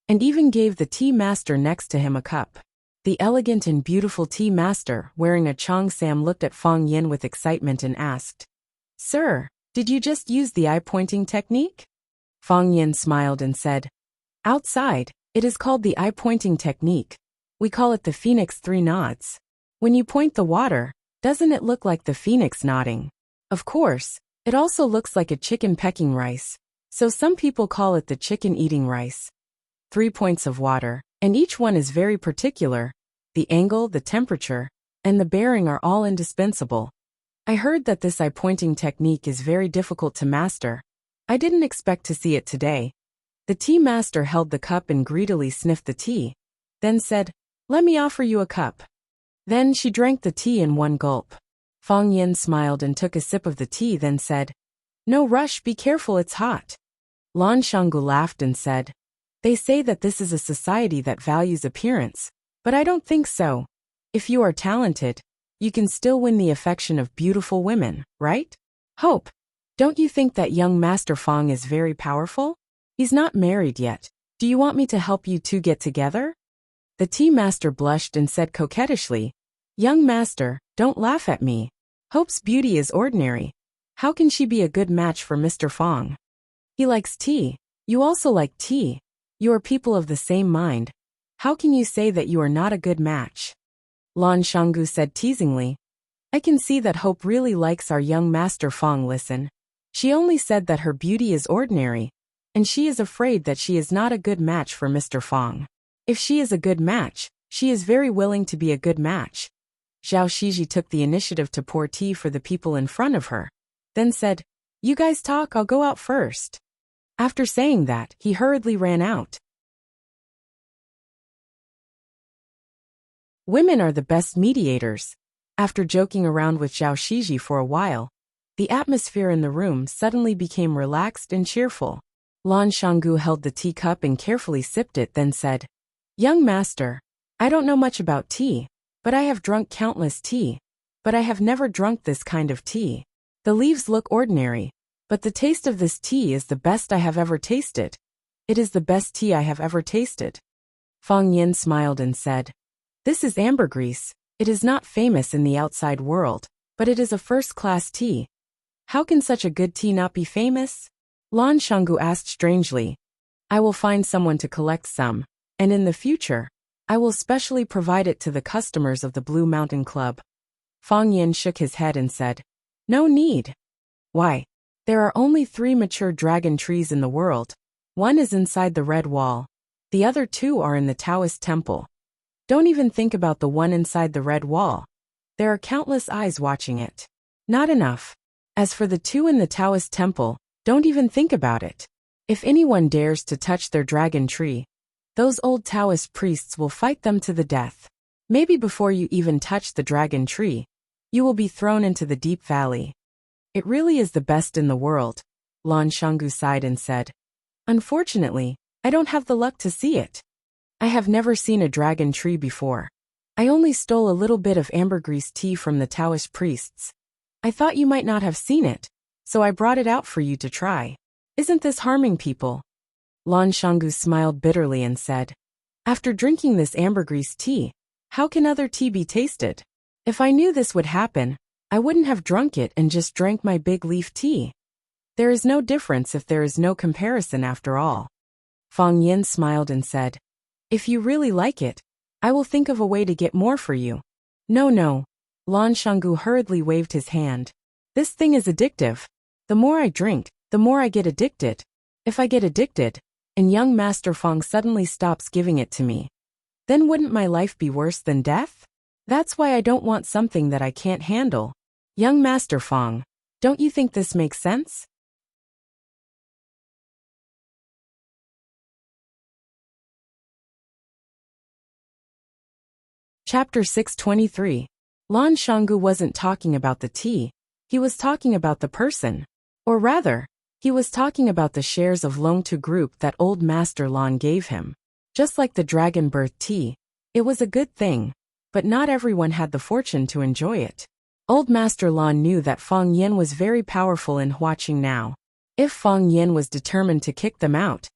and even gave the tea master next to him a cup. The elegant and beautiful tea master, wearing a cheongsam, looked at Fang Yen with excitement and asked, "Sir, did you just use the eye-pointing technique?" Fang Yen smiled and said, "Outside, it is called the eye-pointing technique. We call it the phoenix 3 nods. When you point the water, doesn't it look like the phoenix nodding? Of course, it also looks like a chicken pecking rice, so some people call it the chicken eating rice. 3 points of water, and each one is very particular. The angle, the temperature, and the bearing are all indispensable. I heard that this eye-pointing technique is very difficult to master. I didn't expect to see it today." The tea master held the cup and greedily sniffed the tea, then said, "Let me offer you a cup." Then she drank the tea in one gulp. Fang Yen smiled and took a sip of the tea, then said, "No rush, be careful, it's hot." Lan Shanggu laughed and said, "They say that this is a society that values appearance, but I don't think so. If you are talented, you can still win the affection of beautiful women, right? Hope, don't you think that young Master Fang is very powerful? He's not married yet. Do you want me to help you two get together?" The tea master blushed and said coquettishly, "Young master, don't laugh at me. Hope's beauty is ordinary. How can she be a good match for Mr. Fang? He likes tea. You also like tea. You are people of the same mind. How can you say that you are not a good match?" Lan Shanggu said teasingly, "I can see that Hope really likes our young Master Fang. Listen. She only said that her beauty is ordinary, and she is afraid that she is not a good match for Mr. Fang. If she is a good match, she is very willing to be a good match." Zhao Shiji took the initiative to pour tea for the people in front of her, then said, "You guys talk, I'll go out first." After saying that, he hurriedly ran out. Women are the best mediators. After joking around with Zhao Shiji for a while, the atmosphere in the room suddenly became relaxed and cheerful. Lan Shanggu held the teacup and carefully sipped it, then said, "Young master, I don't know much about tea, but I have drunk countless tea, but I have never drunk this kind of tea. The leaves look ordinary, but the taste of this tea is the best I have ever tasted. It is the best tea I have ever tasted." Fang Yen smiled and said, "This is ambergris. It is not famous in the outside world, but it is a first-class tea. How can such a good tea not be famous?" Lan Shanggu asked strangely, "I will find someone to collect some, and in the future, I will specially provide it to the customers of the Blue Mountain Club." Fang Yen shook his head and said, "No need. Why? There are only 3 mature dragon trees in the world. One is inside the Red Wall. The other 2 are in the Taoist temple. Don't even think about the one inside the Red Wall. There are countless eyes watching it. Not enough. As for the 2 in the Taoist temple, don't even think about it. If anyone dares to touch their dragon tree, those old Taoist priests will fight them to the death. Maybe before you even touch the dragon tree, you will be thrown into the deep valley. It really is the best in the world." Lan Shanggu sighed and said, "Unfortunately, I don't have the luck to see it. I have never seen a dragon tree before. I only stole a little bit of ambergris tea from the Taoist priests. I thought you might not have seen it, so I brought it out for you to try. Isn't this harming people?" Lan Shanggu smiled bitterly and said, "After drinking this ambergris tea, how can other tea be tasted? If I knew this would happen, I wouldn't have drunk it and just drank my big leaf tea. There is no difference if there is no comparison after all." Fang Yen smiled and said, "If you really like it, I will think of a way to get more for you." No. Lan Shanggu hurriedly waved his hand. "This thing is addictive. The more I drink, the more I get addicted. If I get addicted, and young Master Fang suddenly stops giving it to me, then wouldn't my life be worse than death? That's why I don't want something that I can't handle. Young Master Fang, don't you think this makes sense?" Chapter 623. Lan Shanggu wasn't talking about the tea, he was talking about the person. Or rather, he was talking about the shares of Longtu Group that old Master Lan gave him. Just like the dragon birth tea, it was a good thing, but not everyone had the fortune to enjoy it. Old Master Lan knew that Fang Yen was very powerful in Huaqing now, If Fang Yin was determined to kick them out,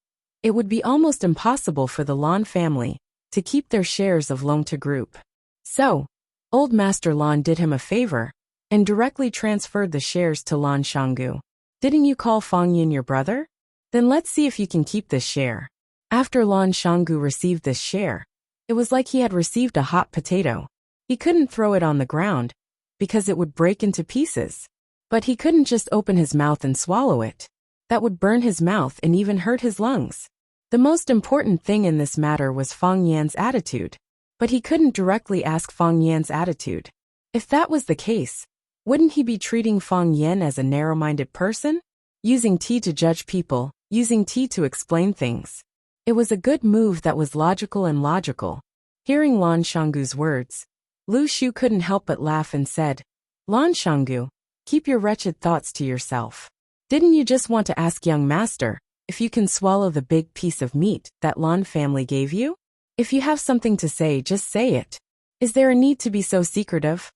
it would be almost impossible for the Lan family to keep their shares of Longta Group. So, Old Master Lan did him a favor and directly transferred the shares to Lan Shanggu. Didn't you call Fang Yin your brother? Then let's see if you can keep this share. After Lan Shanggu received this share, it was like he had received a hot potato. He couldn't throw it on the ground because it would break into pieces. But he couldn't just open his mouth and swallow it. That would burn his mouth and even hurt his lungs. The most important thing in this matter was Fang Yan's attitude. But he couldn't directly ask Fang Yan's attitude. If that was the case, wouldn't he be treating Fang Yan as a narrow-minded person? Using tea to judge people, using tea to explain things. It was a good move that was logical and logical. Hearing Lan Shanggu's words, Lu Shu couldn't help but laugh and said, Lan Shanggu, keep your wretched thoughts to yourself. Didn't you just want to ask young master if you can swallow the big piece of meat that Lan family gave you? If you have something to say, just say it. Is there a need to be so secretive?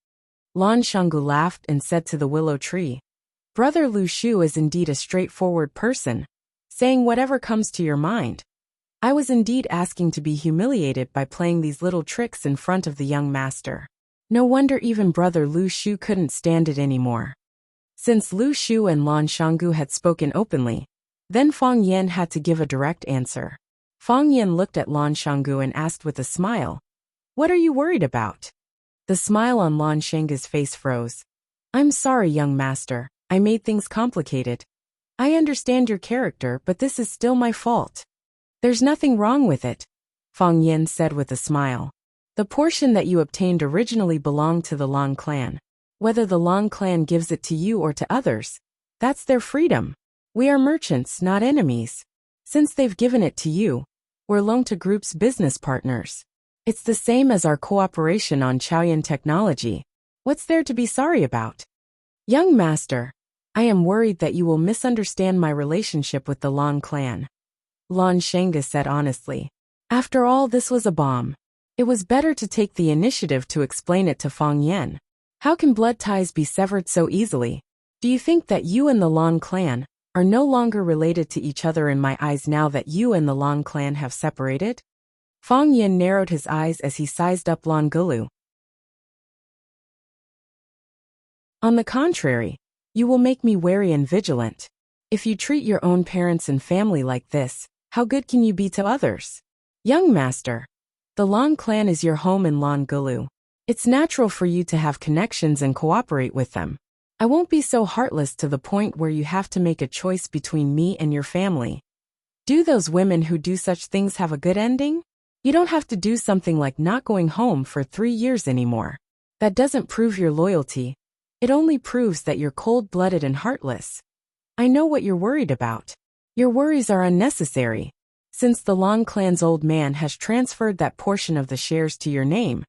Lan Shanggu laughed and said to the willow tree, Brother Lu Shu is indeed a straightforward person, saying whatever comes to your mind. I was indeed asking to be humiliated by playing these little tricks in front of the young master. No wonder even Brother Lu Shu couldn't stand it anymore. Since Lu Shu and Lan Shanggu had spoken openly, then Fang Yan had to give a direct answer. Fang Yan looked at Lan Shanggu and asked with a smile, What are you worried about? The smile on Lan Shanggu's face froze. I'm sorry, young master, I made things complicated. I understand your character, but this is still my fault. There's nothing wrong with it, Fang Yan said with a smile. The portion that you obtained originally belonged to the Lan clan. Whether the Lan clan gives it to you or to others, that's their freedom. We are merchants, not enemies. Since they've given it to you, we're Longta Group's business partners. It's the same as our cooperation on Chaoyan technology. What's there to be sorry about? Young master, I am worried that you will misunderstand my relationship with the Lan clan. Lan Shanggu said honestly. After all, this was a bomb. It was better to take the initiative to explain it to Fang Yan. How can blood ties be severed so easily? Do you think that you and the Lan clan are no longer related to each other in my eyes now that you and the Lan clan have separated? Fang Yan narrowed his eyes as he sized up Lan Gulu. On the contrary, you will make me wary and vigilant. If you treat your own parents and family like this, how good can you be to others? Young master, the Lan clan is your home in Lan Gulu. It's natural for you to have connections and cooperate with them. I won't be so heartless to the point where you have to make a choice between me and your family. Do those women who do such things have a good ending? You don't have to do something like not going home for 3 years anymore. That doesn't prove your loyalty. It only proves that you're cold-blooded and heartless. I know what you're worried about. Your worries are unnecessary. Since the Lan clan's old man has transferred that portion of the shares to your name,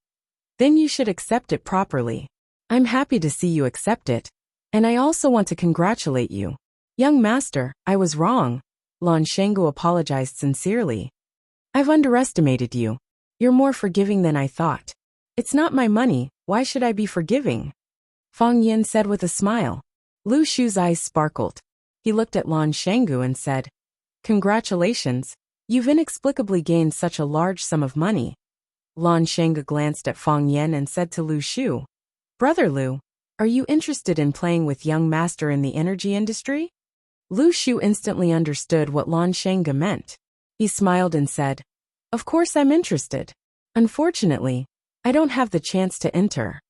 then you should accept it properly. I'm happy to see you accept it. And I also want to congratulate you. Young master, I was wrong. Lan Shanggu apologized sincerely. I've underestimated you. You're more forgiving than I thought. It's not my money, why should I be forgiving? Fang Yan said with a smile. Lu Shu's eyes sparkled. He looked at Lan Shanggu and said, Congratulations, you've inexplicably gained such a large sum of money. Lan Shanggu glanced at Fang Yan and said to Lu Shu, Brother Lu, are you interested in playing with young master in the energy industry? Lu Shu instantly understood what Lan Shanggu meant. He smiled and said, Of course I'm interested. Unfortunately, I don't have the chance to enter.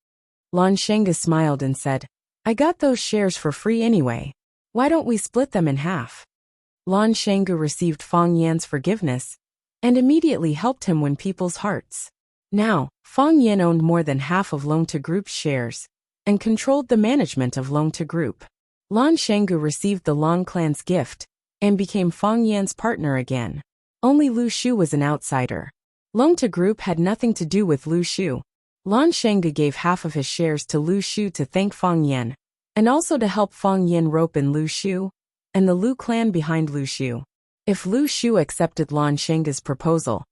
Lan Shanggu smiled and said, I got those shares for free anyway. Why don't we split them in half? Lan Shanggu received Fang Yan's forgiveness and immediately helped him win people's hearts. Now, Fang Yan owned more than half of Longta Group's shares and controlled the management of Longta Group. Lan Shanggu received the Lan clan's gift and became Fang Yan's partner again. Only Lu Shu was an outsider. Longta Group had nothing to do with Lu Shu. Lan Shanggu gave half of his shares to Lu Shu to thank Fang Yan, and also to help Fang Yan rope in Lu Shu and the Lu clan behind Lu Shu. If Lu Shu accepted Lan Shanggu's proposal,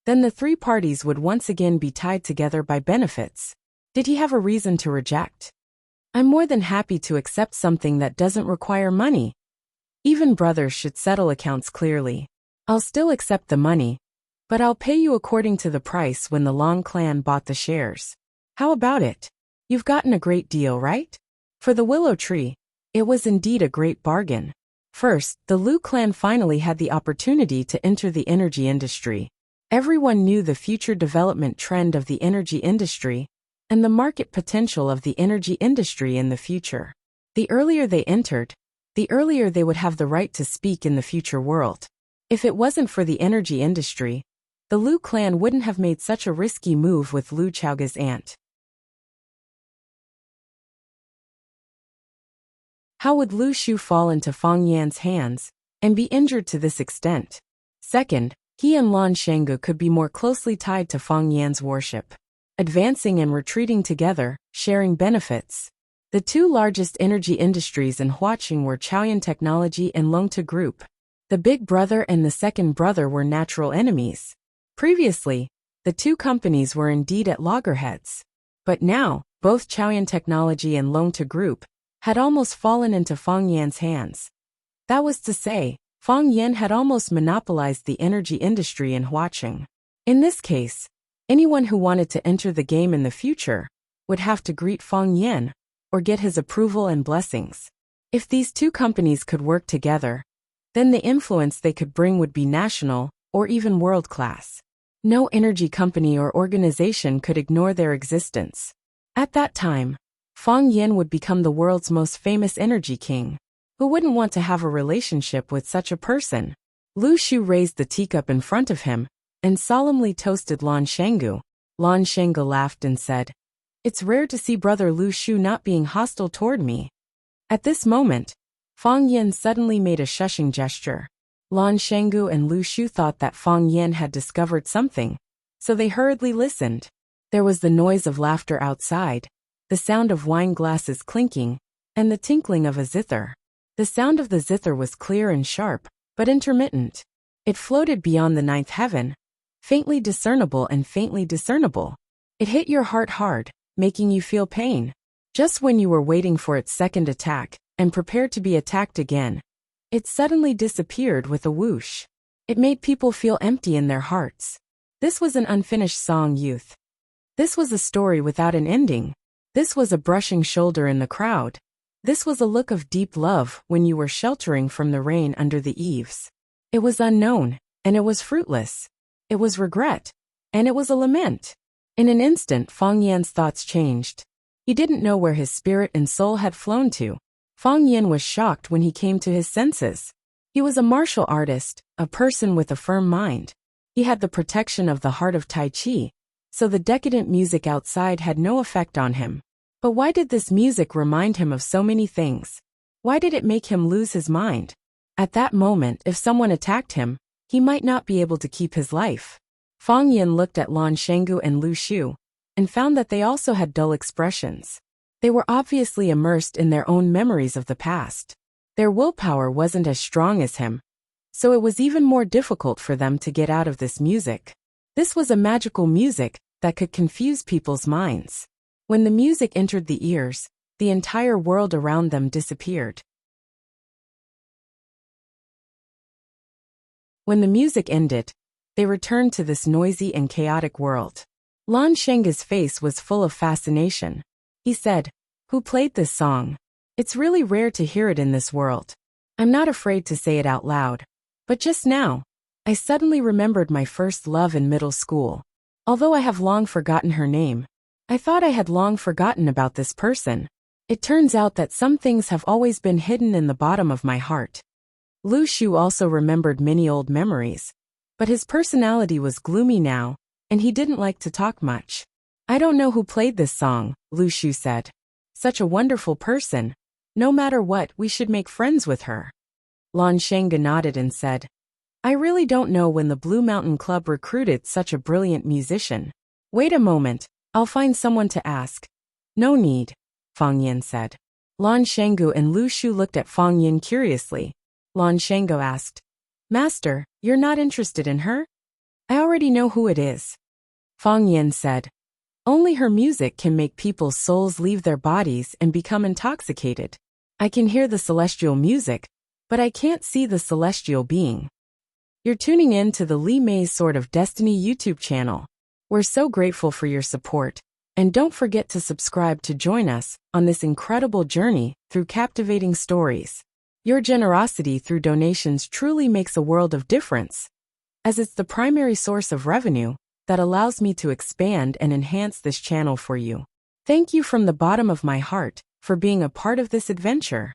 then the 3 parties would once again be tied together by benefits. Did he have a reason to reject? I'm more than happy to accept something that doesn't require money. Even brothers should settle accounts clearly. I'll still accept the money, but I'll pay you according to the price when the Long clan bought the shares. How about it? You've gotten a great deal, right? For the willow tree, it was indeed a great bargain. First, the Lu clan finally had the opportunity to enter the energy industry. Everyone knew the future development trend of the energy industry and the market potential of the energy industry in the future. The earlier they entered, the earlier they would have the right to speak in the future world. If it wasn't for the energy industry, the Lu clan wouldn't have made such a risky move with Lu Chaoga's aunt. How would Lu Shu fall into Fang Yan's hands and be injured to this extent? Second, he and Lan Shanggu could be more closely tied to Fang Yan's worship, advancing and retreating together, sharing benefits. The two largest energy industries in Huaqing were Chaoyan Technology and Longta Group. The big brother and the second brother were natural enemies. Previously, the two companies were indeed at loggerheads. But now, both Chaoyan Technology and Longta Group had almost fallen into Fang Yan's hands. That was to say, Fang Yan had almost monopolized the energy industry in Huaqing. In this case, anyone who wanted to enter the game in the future would have to greet Fang Yan or get his approval and blessings. If these two companies could work together, then the influence they could bring would be national or even world-class. No energy company or organization could ignore their existence. At that time, Fang Yan would become the world's most famous energy king. Who wouldn't want to have a relationship with such a person? Lu Shu raised the teacup in front of him and solemnly toasted Lan Shanggu. Lan Shanggu laughed and said, "It's rare to see brother Lu Shu not being hostile toward me." At this moment, Fang Yan suddenly made a shushing gesture. Lan Shanggu and Lu Shu thought that Fang Yan had discovered something, so they hurriedly listened. There was the noise of laughter outside, the sound of wine glasses clinking, and the tinkling of a zither. The sound of the zither was clear and sharp, but intermittent. It floated beyond the ninth heaven, faintly discernible and faintly discernible. It hit your heart hard, making you feel pain. Just when you were waiting for its second attack and prepared to be attacked again, it suddenly disappeared with a whoosh. It made people feel empty in their hearts. This was an unfinished song, youth. This was a story without an ending. This was a brushing shoulder in the crowd. This was a look of deep love when you were sheltering from the rain under the eaves. It was unknown, and it was fruitless. It was regret, and it was a lament. In an instant, Fang Yan's thoughts changed. He didn't know where his spirit and soul had flown to. Fang Yan was shocked when he came to his senses. He was a martial artist, a person with a firm mind. He had the protection of the heart of Tai Chi, so the decadent music outside had no effect on him. But why did this music remind him of so many things? Why did it make him lose his mind? At that moment, if someone attacked him, he might not be able to keep his life. Fang Yan looked at Lan Shanggu and Lu Shu, and found that they also had dull expressions. They were obviously immersed in their own memories of the past. Their willpower wasn't as strong as him, so it was even more difficult for them to get out of this music. This was a magical music that could confuse people's minds. When the music entered the ears, the entire world around them disappeared. When the music ended, they returned to this noisy and chaotic world. Lan Shanggu's face was full of fascination. He said, "Who played this song? It's really rare to hear it in this world. I'm not afraid to say it out loud, but just now, I suddenly remembered my first love in middle school. Although I have long forgotten her name, I thought I had long forgotten about this person. It turns out that some things have always been hidden in the bottom of my heart." Lu Shu also remembered many old memories, but his personality was gloomy now, and he didn't like to talk much. "I don't know who played this song," Lu Shu said. "Such a wonderful person. No matter what, we should make friends with her." Lan Shanggu nodded and said, "I really don't know when the Blue Mountain Club recruited such a brilliant musician. Wait a moment, I'll find someone to ask." "No need," Fang Yan said. Lan Shanggu and Lu Shu looked at Fang Yan curiously. Lan Shanggu asked, "Master, you're not interested in her?" "I already know who it is." Fang Yan said, "Only her music can make people's souls leave their bodies and become intoxicated. I can hear the celestial music, but I can't see the celestial being. You're tuning in to the Lee May's Sword of Destiny YouTube channel. We're so grateful for your support, and don't forget to subscribe to join us on this incredible journey through captivating stories. Your generosity through donations truly makes a world of difference, as it's the primary source of revenue that allows me to expand and enhance this channel for you. Thank you from the bottom of my heart for being a part of this adventure.